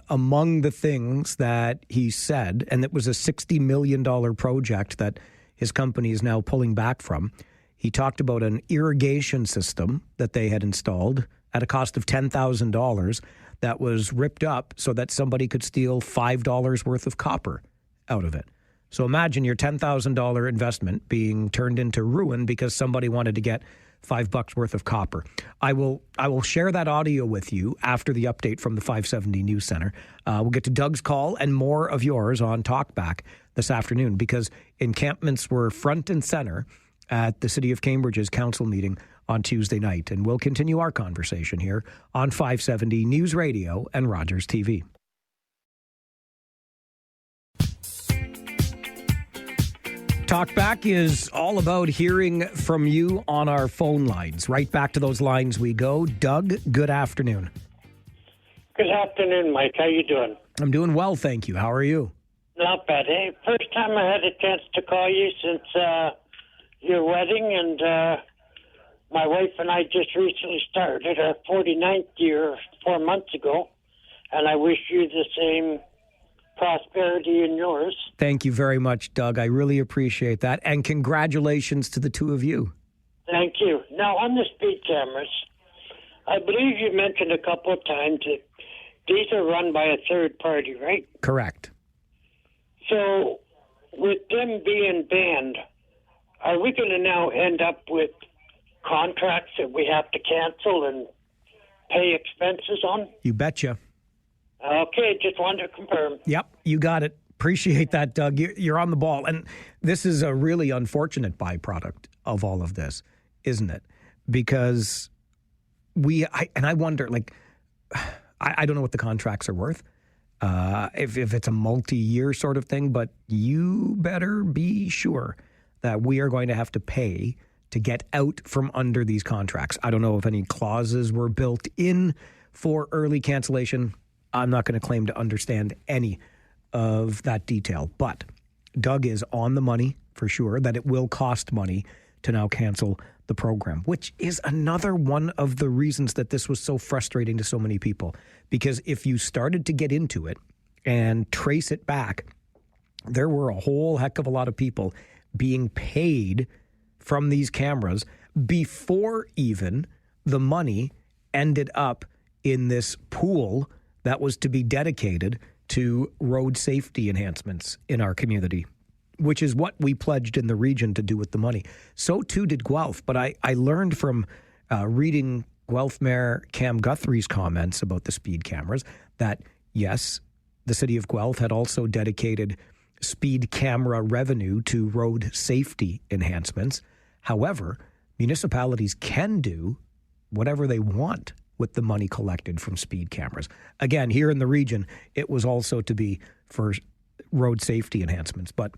Among the things that he said, and it was a $60 million project that his company is now pulling back from, he talked about an irrigation system that they had installed at a cost of $10,000 that was ripped up so that somebody could steal $5 worth of copper out of it. So imagine your $10,000 investment being turned into ruin because somebody wanted to get $5 worth of copper. I will share that audio with you after the update from the 570 News Center. We'll get to Doug's call and more of yours on Talkback this afternoon, because encampments were front and center at the City of Cambridge's council meeting on Tuesday night. And we'll continue our conversation here on 570 News Radio and Rogers TV. Talkback is all about hearing from you on our phone lines. Right back to those lines we go. Doug, good afternoon. Good afternoon, Mike. How you doing? I'm doing well, thank you. How are you? Not bad. Hey, first time I had a chance to call you since your wedding, and my wife and I just recently started our 49th year 4 months ago, and I wish you the same prosperity in yours. Thank you very much, Doug. I really appreciate that. And congratulations to the two of you. Thank you. Now, on the speed cameras, I believe you mentioned a couple of times that these are run by a third party, right? Correct. So, with them being banned, are we going to now end up with contracts that we have to cancel and pay expenses on? You betcha. Okay, just wanted to confirm. Yep, you got it. Appreciate that, Doug. You're on the ball. And this is a really unfortunate byproduct of all of this, isn't it? Because I wonder, like, I don't know what the contracts are worth, if it's a multi-year sort of thing, but you better be sure that we are going to have to pay to get out from under these contracts. I don't know if any clauses were built in for early cancellation. I'm not going to claim to understand any of that detail, but Doug is on the money for sure that it will cost money to now cancel the program, which is another one of the reasons that this was so frustrating to so many people. Because if you started to get into it and trace it back, there were a whole heck of a lot of people being paid from these cameras before even the money ended up in this pool that was to be dedicated to road safety enhancements in our community, which is what we pledged in the region to do with the money. So too did Guelph. But I learned from reading Guelph Mayor Cam Guthrie's comments about the speed cameras that, yes, the city of Guelph had also dedicated speed camera revenue to road safety enhancements. However, municipalities can do whatever they want with the money collected from speed cameras. Again, here in the region, it was also to be for road safety enhancements. But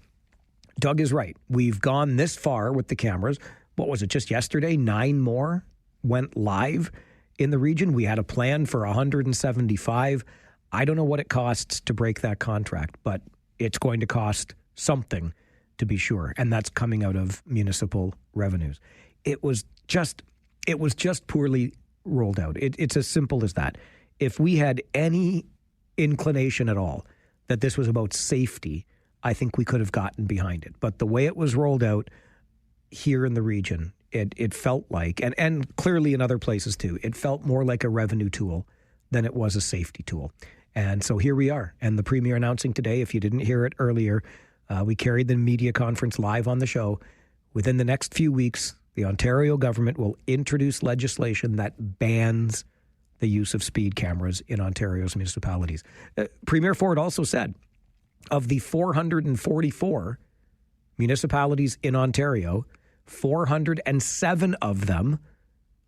Doug is right. We've gone this far with the cameras. What was it, just yesterday? 9 more went live in the region. We had a plan for 175. I don't know what it costs to break that contract, but it's going to cost something to be sure, and that's coming out of municipal revenues. It was just poorly rolled out. It's as simple as that. If we had any inclination at all that this was about safety, I think we could have gotten behind it. But the way it was rolled out here in the region, it felt like, and clearly in other places too, it felt more like a revenue tool than it was a safety tool. And so here we are. And the Premier announcing today, if you didn't hear it earlier, we carried the media conference live on the show. Within the next few weeks, the Ontario government will introduce legislation that bans the use of speed cameras in Ontario's municipalities. Premier Ford also said, of the 444 municipalities in Ontario, 407 of them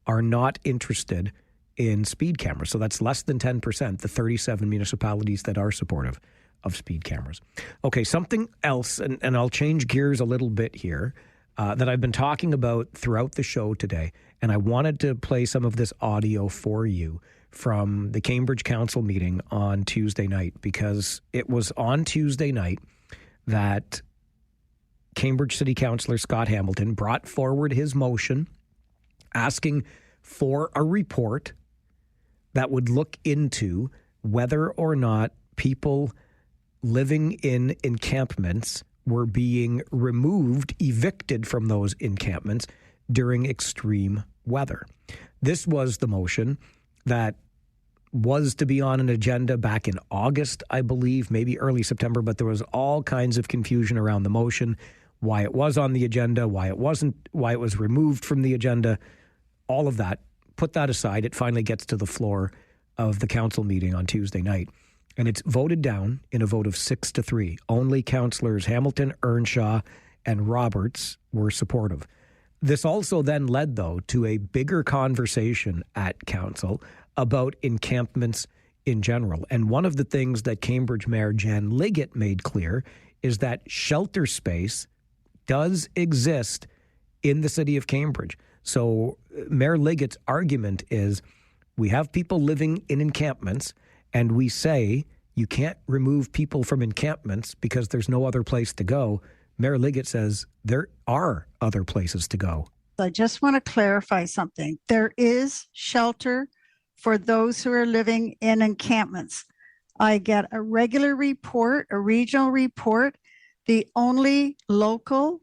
are not interested in speed cameras. So that's less than 10%, the 37 municipalities that are supportive of speed cameras. Okay, something else, and I'll change gears a little bit here, that I've been talking about throughout the show today, and I wanted to play some of this audio for you from the Cambridge Council meeting on Tuesday night, because it was on Tuesday night that Cambridge City Councillor Scott Hamilton brought forward his motion asking for a report that would look into whether or not people living in encampments were being removed, evicted from those encampments during extreme weather. This was the motion that was to be on an agenda back in August, I believe, maybe early September, but there was all kinds of confusion around the motion, why it was on the agenda, why it wasn't, why it was removed from the agenda, all of that. Put that aside. It finally gets to the floor of the council meeting on Tuesday night, and it's voted down in a vote of 6-3. Only councillors Hamilton, Earnshaw, and Roberts were supportive. This also then led, though, to a bigger conversation at council about encampments in general. And one of the things that Cambridge Mayor Jan Liggett made clear is that shelter space does exist in the city of Cambridge. So Mayor Liggett's argument is we have people living in encampments, and we say you can't remove people from encampments because there's no other place to go. Mayor Liggett says there are other places to go. I just want to clarify something. There is shelter for those who are living in encampments. I get a regular report, a regional report. The only local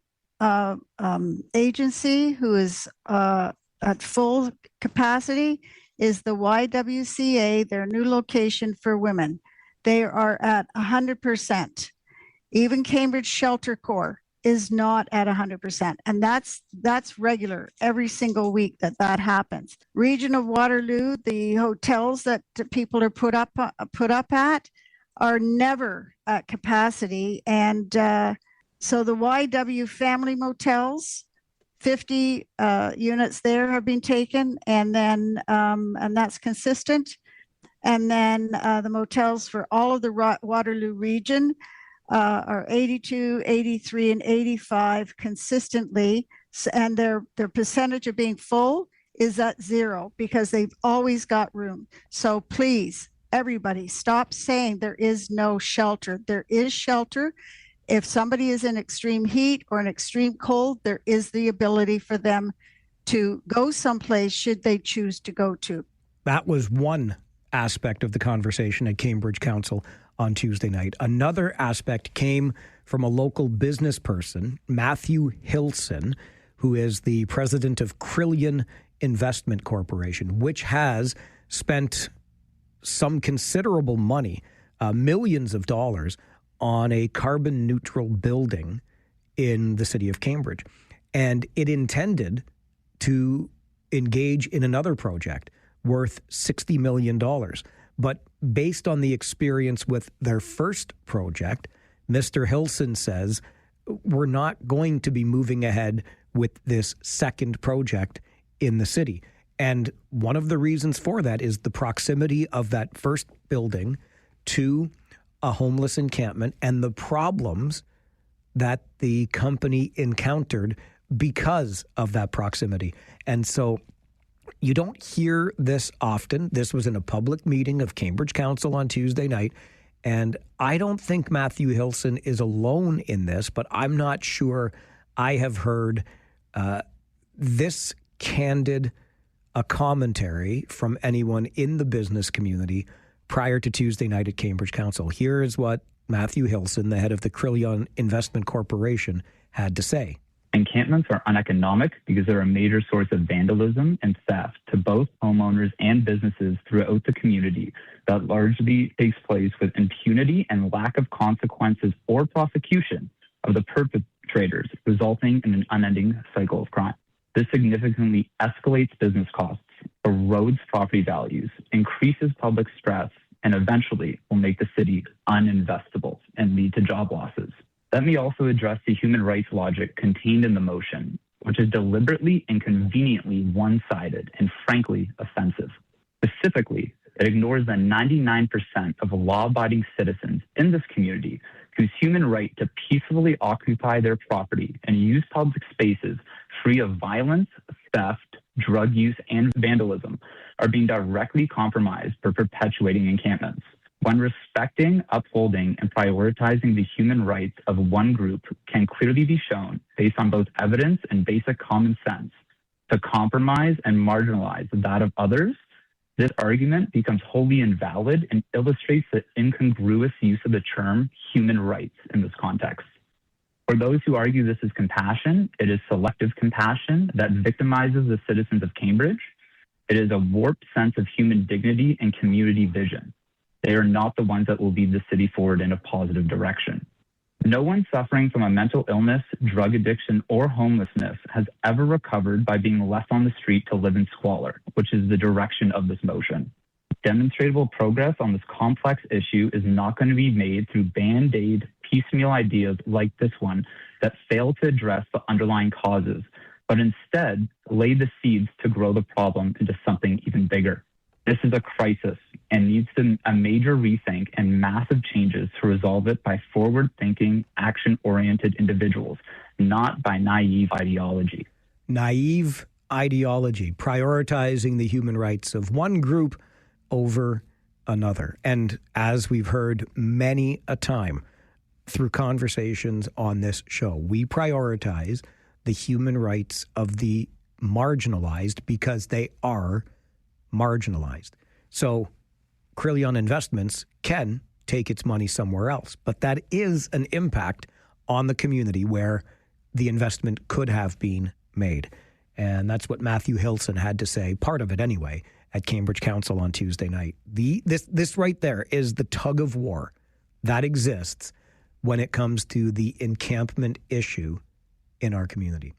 agency who is at full capacity is the YWCA, their new location for women. They are at 100%. Even Cambridge Shelter Corps is not at 100%. And that's regular every single week that happens. Region of Waterloo, the hotels that people are put up at are never at capacity. And so the YW family motels, 50 units there have been taken, and then and that's consistent. And then the motels for all of the Waterloo region are 82, 83, and 85 consistently, and their percentage of being full is at 0 because they've always got room. So please, everybody, stop saying there is no shelter. There is shelter. If somebody is in extreme heat or an extreme cold, there is the ability for them to go someplace should they choose to go to. That was one aspect of the conversation at Cambridge Council on Tuesday night. Another aspect came from a local business person, Matthew Hilson, who is the president of Krillian Investment Corporation, which has spent some considerable money millions of dollars on a carbon neutral building in the city of Cambridge. And it intended to engage in another project worth $60 million. But based on the experience with their first project, Mr. Hilson says, we're not going to be moving ahead with this second project in the city. And one of the reasons for that is the proximity of that first building to a homeless encampment and the problems that the company encountered because of that proximity. And so you don't hear this often. This was in a public meeting of Cambridge Council on Tuesday night. And I don't think Matthew Hilson is alone in this, but I'm not sure I have heard this candid a commentary from anyone in the business community prior to Tuesday night at Cambridge Council. Here is what Matthew Hilson, the head of the Crillion Investment Corporation, had to say. Encampments are uneconomic because they're a major source of vandalism and theft to both homeowners and businesses throughout the community that largely takes place with impunity and lack of consequences or prosecution of the perpetrators, resulting in an unending cycle of crime. This significantly escalates business costs, erodes property values, increases public stress, and eventually will make the city uninvestable and lead to job losses. Let me also address the human rights logic contained in the motion, which is deliberately and conveniently one-sided and frankly offensive. Specifically, it ignores the 99% of law-abiding citizens in this community whose human right to peacefully occupy their property and use public spaces free of violence, theft, drug use, and vandalism are being directly compromised for perpetuating encampments. When respecting, upholding, and prioritizing the human rights of one group can clearly be shown based on both evidence and basic common sense, to compromise and marginalize that of others, this argument becomes wholly invalid and illustrates the incongruous use of the term human rights in this context. For those who argue this is compassion, it is selective compassion that victimizes the citizens of Cambridge. It is a warped sense of human dignity and community vision. They are not the ones that will lead the city forward in a positive direction. No one suffering from a mental illness, drug addiction, or homelessness has ever recovered by being left on the street to live in squalor, which is the direction of this motion. Demonstrable progress on this complex issue is not going to be made through band-aid, piecemeal ideas like this one that fail to address the underlying causes, but instead lay the seeds to grow the problem into something even bigger. This is a crisis and needs a major rethink and massive changes to resolve it by forward-thinking, action-oriented individuals, not by naive ideology. Naive ideology, prioritizing the human rights of one group over another. And as we've heard many a time through conversations on this show, we prioritize the human rights of the marginalized because they are marginalized. So Crillion Investments can take its money somewhere else, but that is an impact on the community where the investment could have been made. And that's what Matthew Hilson had to say, part of it anyway, at Cambridge Council on Tuesday night. This right there is the tug of war that exists when it comes to the encampment issue in our community.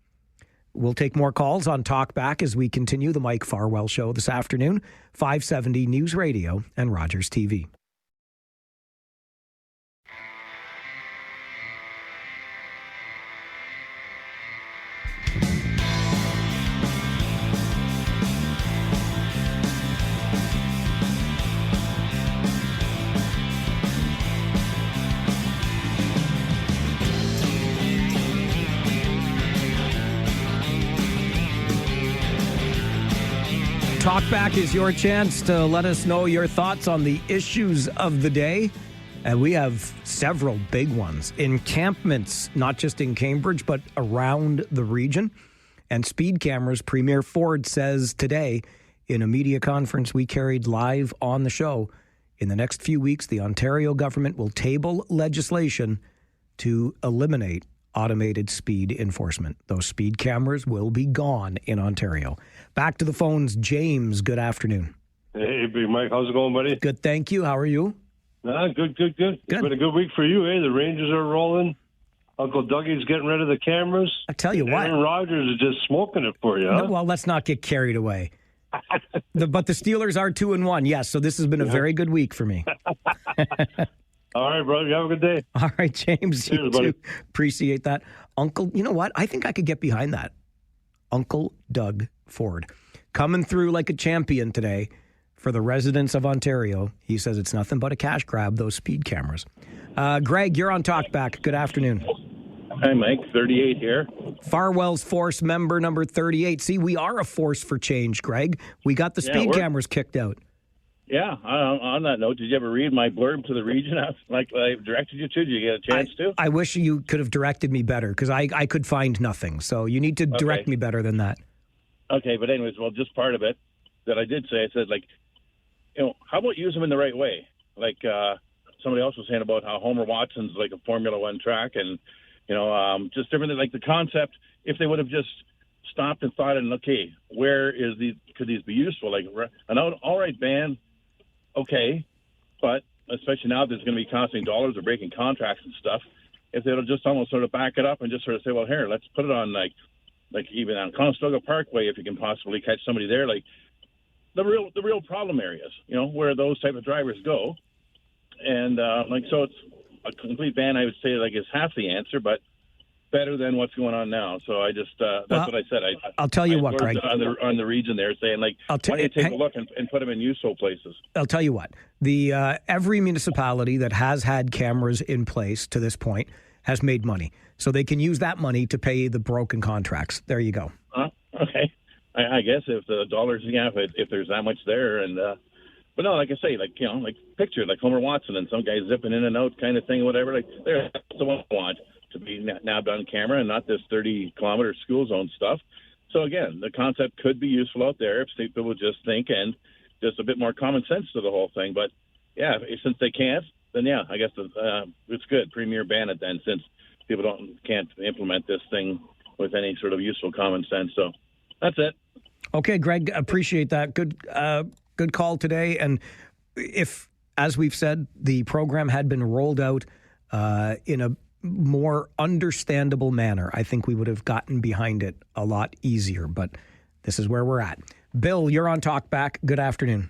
We'll take more calls on Talkback as we continue the Mike Farwell Show this afternoon, 570 News Radio and Rogers TV. Talkback is your chance to let us know your thoughts on the issues of the day. And we have several big ones. Encampments, not just in Cambridge, but around the region. And speed cameras. Premier Ford says today in a media conference we carried live on the show, in the next few weeks, the Ontario government will table legislation to eliminate automated speed enforcement. Those speed cameras will be gone in Ontario. Back to the phones. James, good afternoon. Hey, Big Mike. How's it going, buddy? Good, thank you. How are you? Good. It's been a good week for you, eh? The Rangers are rolling. Uncle Dougie's getting rid of the cameras. I tell you what. Aaron Rodgers is just smoking it for you, huh? No, well, let's not get carried away. But the Steelers are 2-1, yes. So this has been a very good week for me. All right, brother. You have a good day. All right, James. Cheers, you buddy. too. Appreciate that. Uncle, you know what? I think I could get behind that. Uncle Doug Ford. Coming through like a champion today for the residents of Ontario. He says it's nothing but a cash grab, those speed cameras. Greg, you're on Talkback. Good afternoon. Hi, Mike. 38 here. Farwell's Force member number 38. See, we are a force for change, Greg. We got the speed cameras kicked out. Yeah. On that note, did you ever read my blurb to the region like I directed you to? Did you get a chance to? I wish you could have directed me better because I could find nothing. So you need to direct me better than that. Okay, but anyways, well, just part of it that I did say, I said, like, how about use them in the right way? Like somebody else was saying about how Homer Watson's like a Formula One track and, just everything, like the concept, if they would have just stopped and thought, and okay, could these be useful? Like an outright ban, okay, but especially now there's going to be costing dollars or breaking contracts and stuff. If they'll just almost sort of back it up and just sort of say, well, here, let's put it on like even on Conestoga Parkway, if you can possibly catch somebody there, like the real problem areas, where those type of drivers go. And so it's a complete ban, I would say, like, is half the answer, but better than what's going on now. So I just, that's what I said. I'll tell you what, Greg. On the region there saying, like, why don't you take a look and put them in useful places? I'll tell you what. Every municipality that has had cameras in place to this point has made money. So they can use that money to pay the broken contracts. There you go. Okay. I guess if the dollars, if there's that much there, and but no, like I say, like picture like Homer Watson and some guy zipping in and out kind of thing, whatever. Like that's the one I want to be nabbed on camera and not this 30-kilometer school zone stuff. So again, the concept could be useful out there if people would just think and just a bit more common sense to the whole thing. But yeah, since they can't, then yeah, I guess it's good. Premier ban it then, since people can't implement this thing with any sort of useful common sense. So that's it. Okay, Greg, appreciate that. Good call today. And if, as we've said, the program had been rolled out in a more understandable manner, I think we would have gotten behind it a lot easier. But this is where we're at. Bill, you're on Talkback. Good afternoon.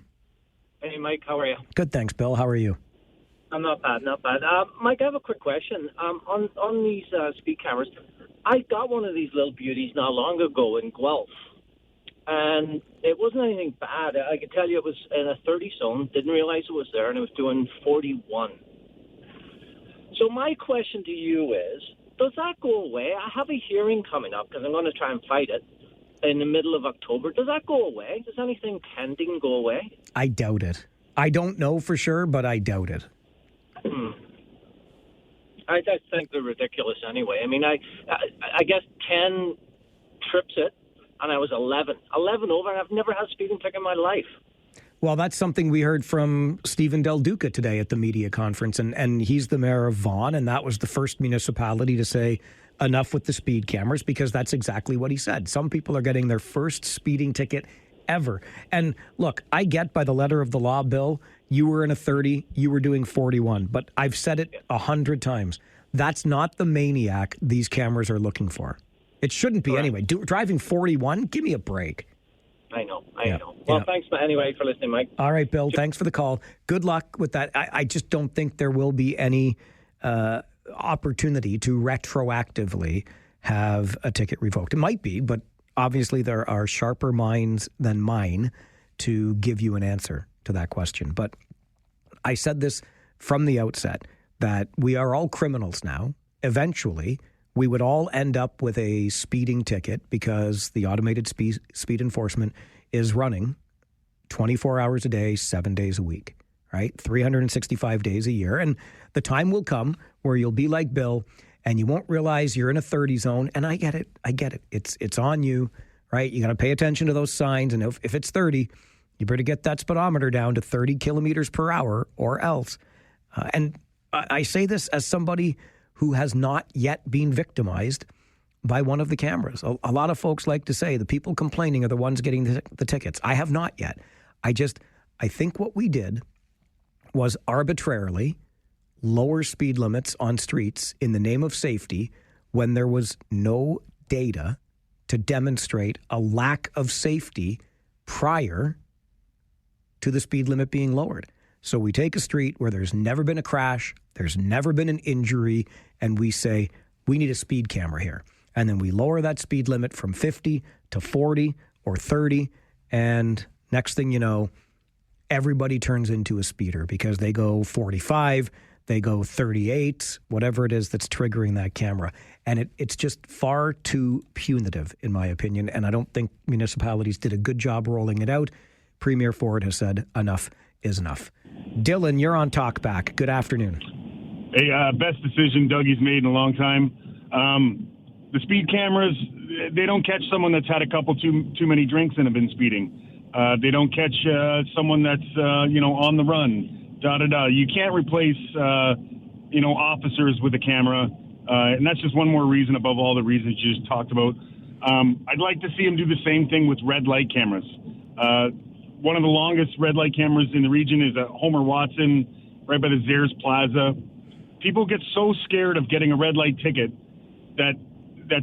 Hey, Mike, how are you? Good, thanks, Bill. How are you? I'm not bad. Mike, I have a quick question. On these speed cameras, I got one of these little beauties not long ago in Guelph. And it wasn't anything bad. I could tell you it was in a 30 zone, didn't realize it was there, and it was doing 41. So my question to you is, does that go away? I have a hearing coming up because I'm going to try and fight it in the middle of October. Does that go away? Does anything pending go away? I doubt it. I don't know for sure, but I doubt it. I think they're ridiculous anyway. I mean, I guess 10 trips it. And I was 11 over, and I've never had a speeding ticket in my life. Well, that's something we heard from Stephen Del Duca today at the media conference, and he's the mayor of Vaughan, and that was the first municipality to say enough with the speed cameras, because that's exactly what he said. Some people are getting their first speeding ticket ever. And look, I get by the letter of the law, Bill, you were in a 30, you were doing 41, but I've said it 100 times. That's not the maniac these cameras are looking for. It shouldn't be anyway. Driving 41, give me a break. I know. Well, thanks anyway for listening, Mike. All right, Bill, thanks for the call. Good luck with that. I just don't think there will be any opportunity to retroactively have a ticket revoked. It might be, but obviously there are sharper minds than mine to give you an answer to that question. But I said this from the outset, that we are all criminals now. Eventually, we would all end up with a speeding ticket because the automated speed enforcement is running 24 hours a day, 7 days a week, right? 365 days a year. And the time will come where you'll be like Bill and you won't realize you're in a 30 zone. And I get it. It's on you, right? You got to pay attention to those signs. And if it's 30, you better get that speedometer down to 30 kilometers per hour or else. And I say this as somebody who has not yet been victimized by one of the cameras. A lot of folks like to say the people complaining are the ones getting the tickets. I have not yet. I think what we did was arbitrarily lower speed limits on streets in the name of safety when there was no data to demonstrate a lack of safety prior to the speed limit being lowered. So we take a street where there's never been a crash, there's never been an injury, and we say, we need a speed camera here. And then we lower that speed limit from 50 to 40 or 30, and next thing you know, everybody turns into a speeder because they go 45, they go 38, whatever it is that's triggering that camera. And it's just far too punitive, in my opinion, and I don't think municipalities did a good job rolling it out. Premier Ford has said enough is enough. Dylan, you're on Talkback. Good afternoon. Hey, best decision Dougie's made in a long time. The speed cameras, they don't catch someone that's had a couple too many drinks and have been speeding. They don't catch someone that's on the run. You can't replace officers with a camera, and that's just one more reason above all the reasons you just talked about. I'd like to see them do the same thing with red light cameras. One of the longest red light cameras in the region is at Homer Watson, right by the Zares Plaza. People get so scared of getting a red light ticket that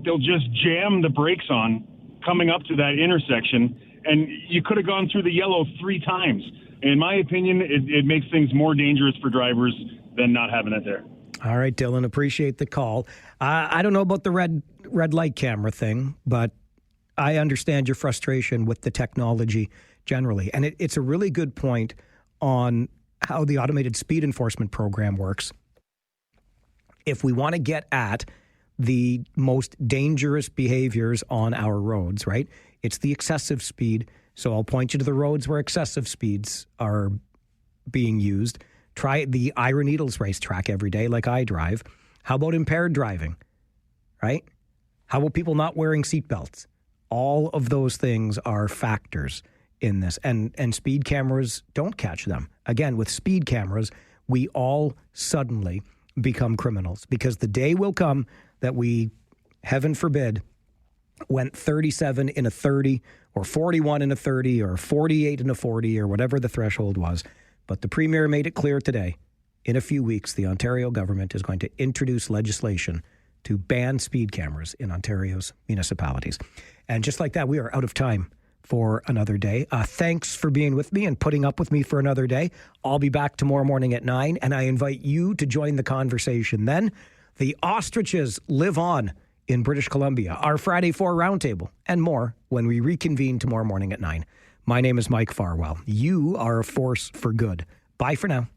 they'll just jam the brakes on coming up to that intersection, and you could have gone through the yellow 3 times. In my opinion, it makes things more dangerous for drivers than not having it there. All right, Dylan, appreciate the call. I don't know about the red light camera thing, but I understand your frustration with the technology generally. And it's a really good point on how the automated speed enforcement program works. If we want to get at the most dangerous behaviors on our roads, right? It's the excessive speed. So I'll point you to the roads where excessive speeds are being used. Try the Ira Needles racetrack every day like I drive. How about impaired driving, right? How about people not wearing seatbelts? All of those things are factors in this. And speed cameras don't catch them. Again, with speed cameras, we all suddenly become criminals because the day will come that we, heaven forbid, went 37 in a 30 or 41 in a 30 or 48 in a 40 or whatever the threshold was. But the Premier made it clear today, in a few weeks, the Ontario government is going to introduce legislation to ban speed cameras in Ontario's municipalities. And just like that, we are out of time for another day. Thanks for being with me and putting up with me for another day. I'll be back tomorrow morning at 9, and I invite you to join the conversation then. The ostriches live on in British Columbia, our Friday 4 roundtable, and more when we reconvene tomorrow morning at 9. My name is Mike Farwell. You are a force for good. Bye for now.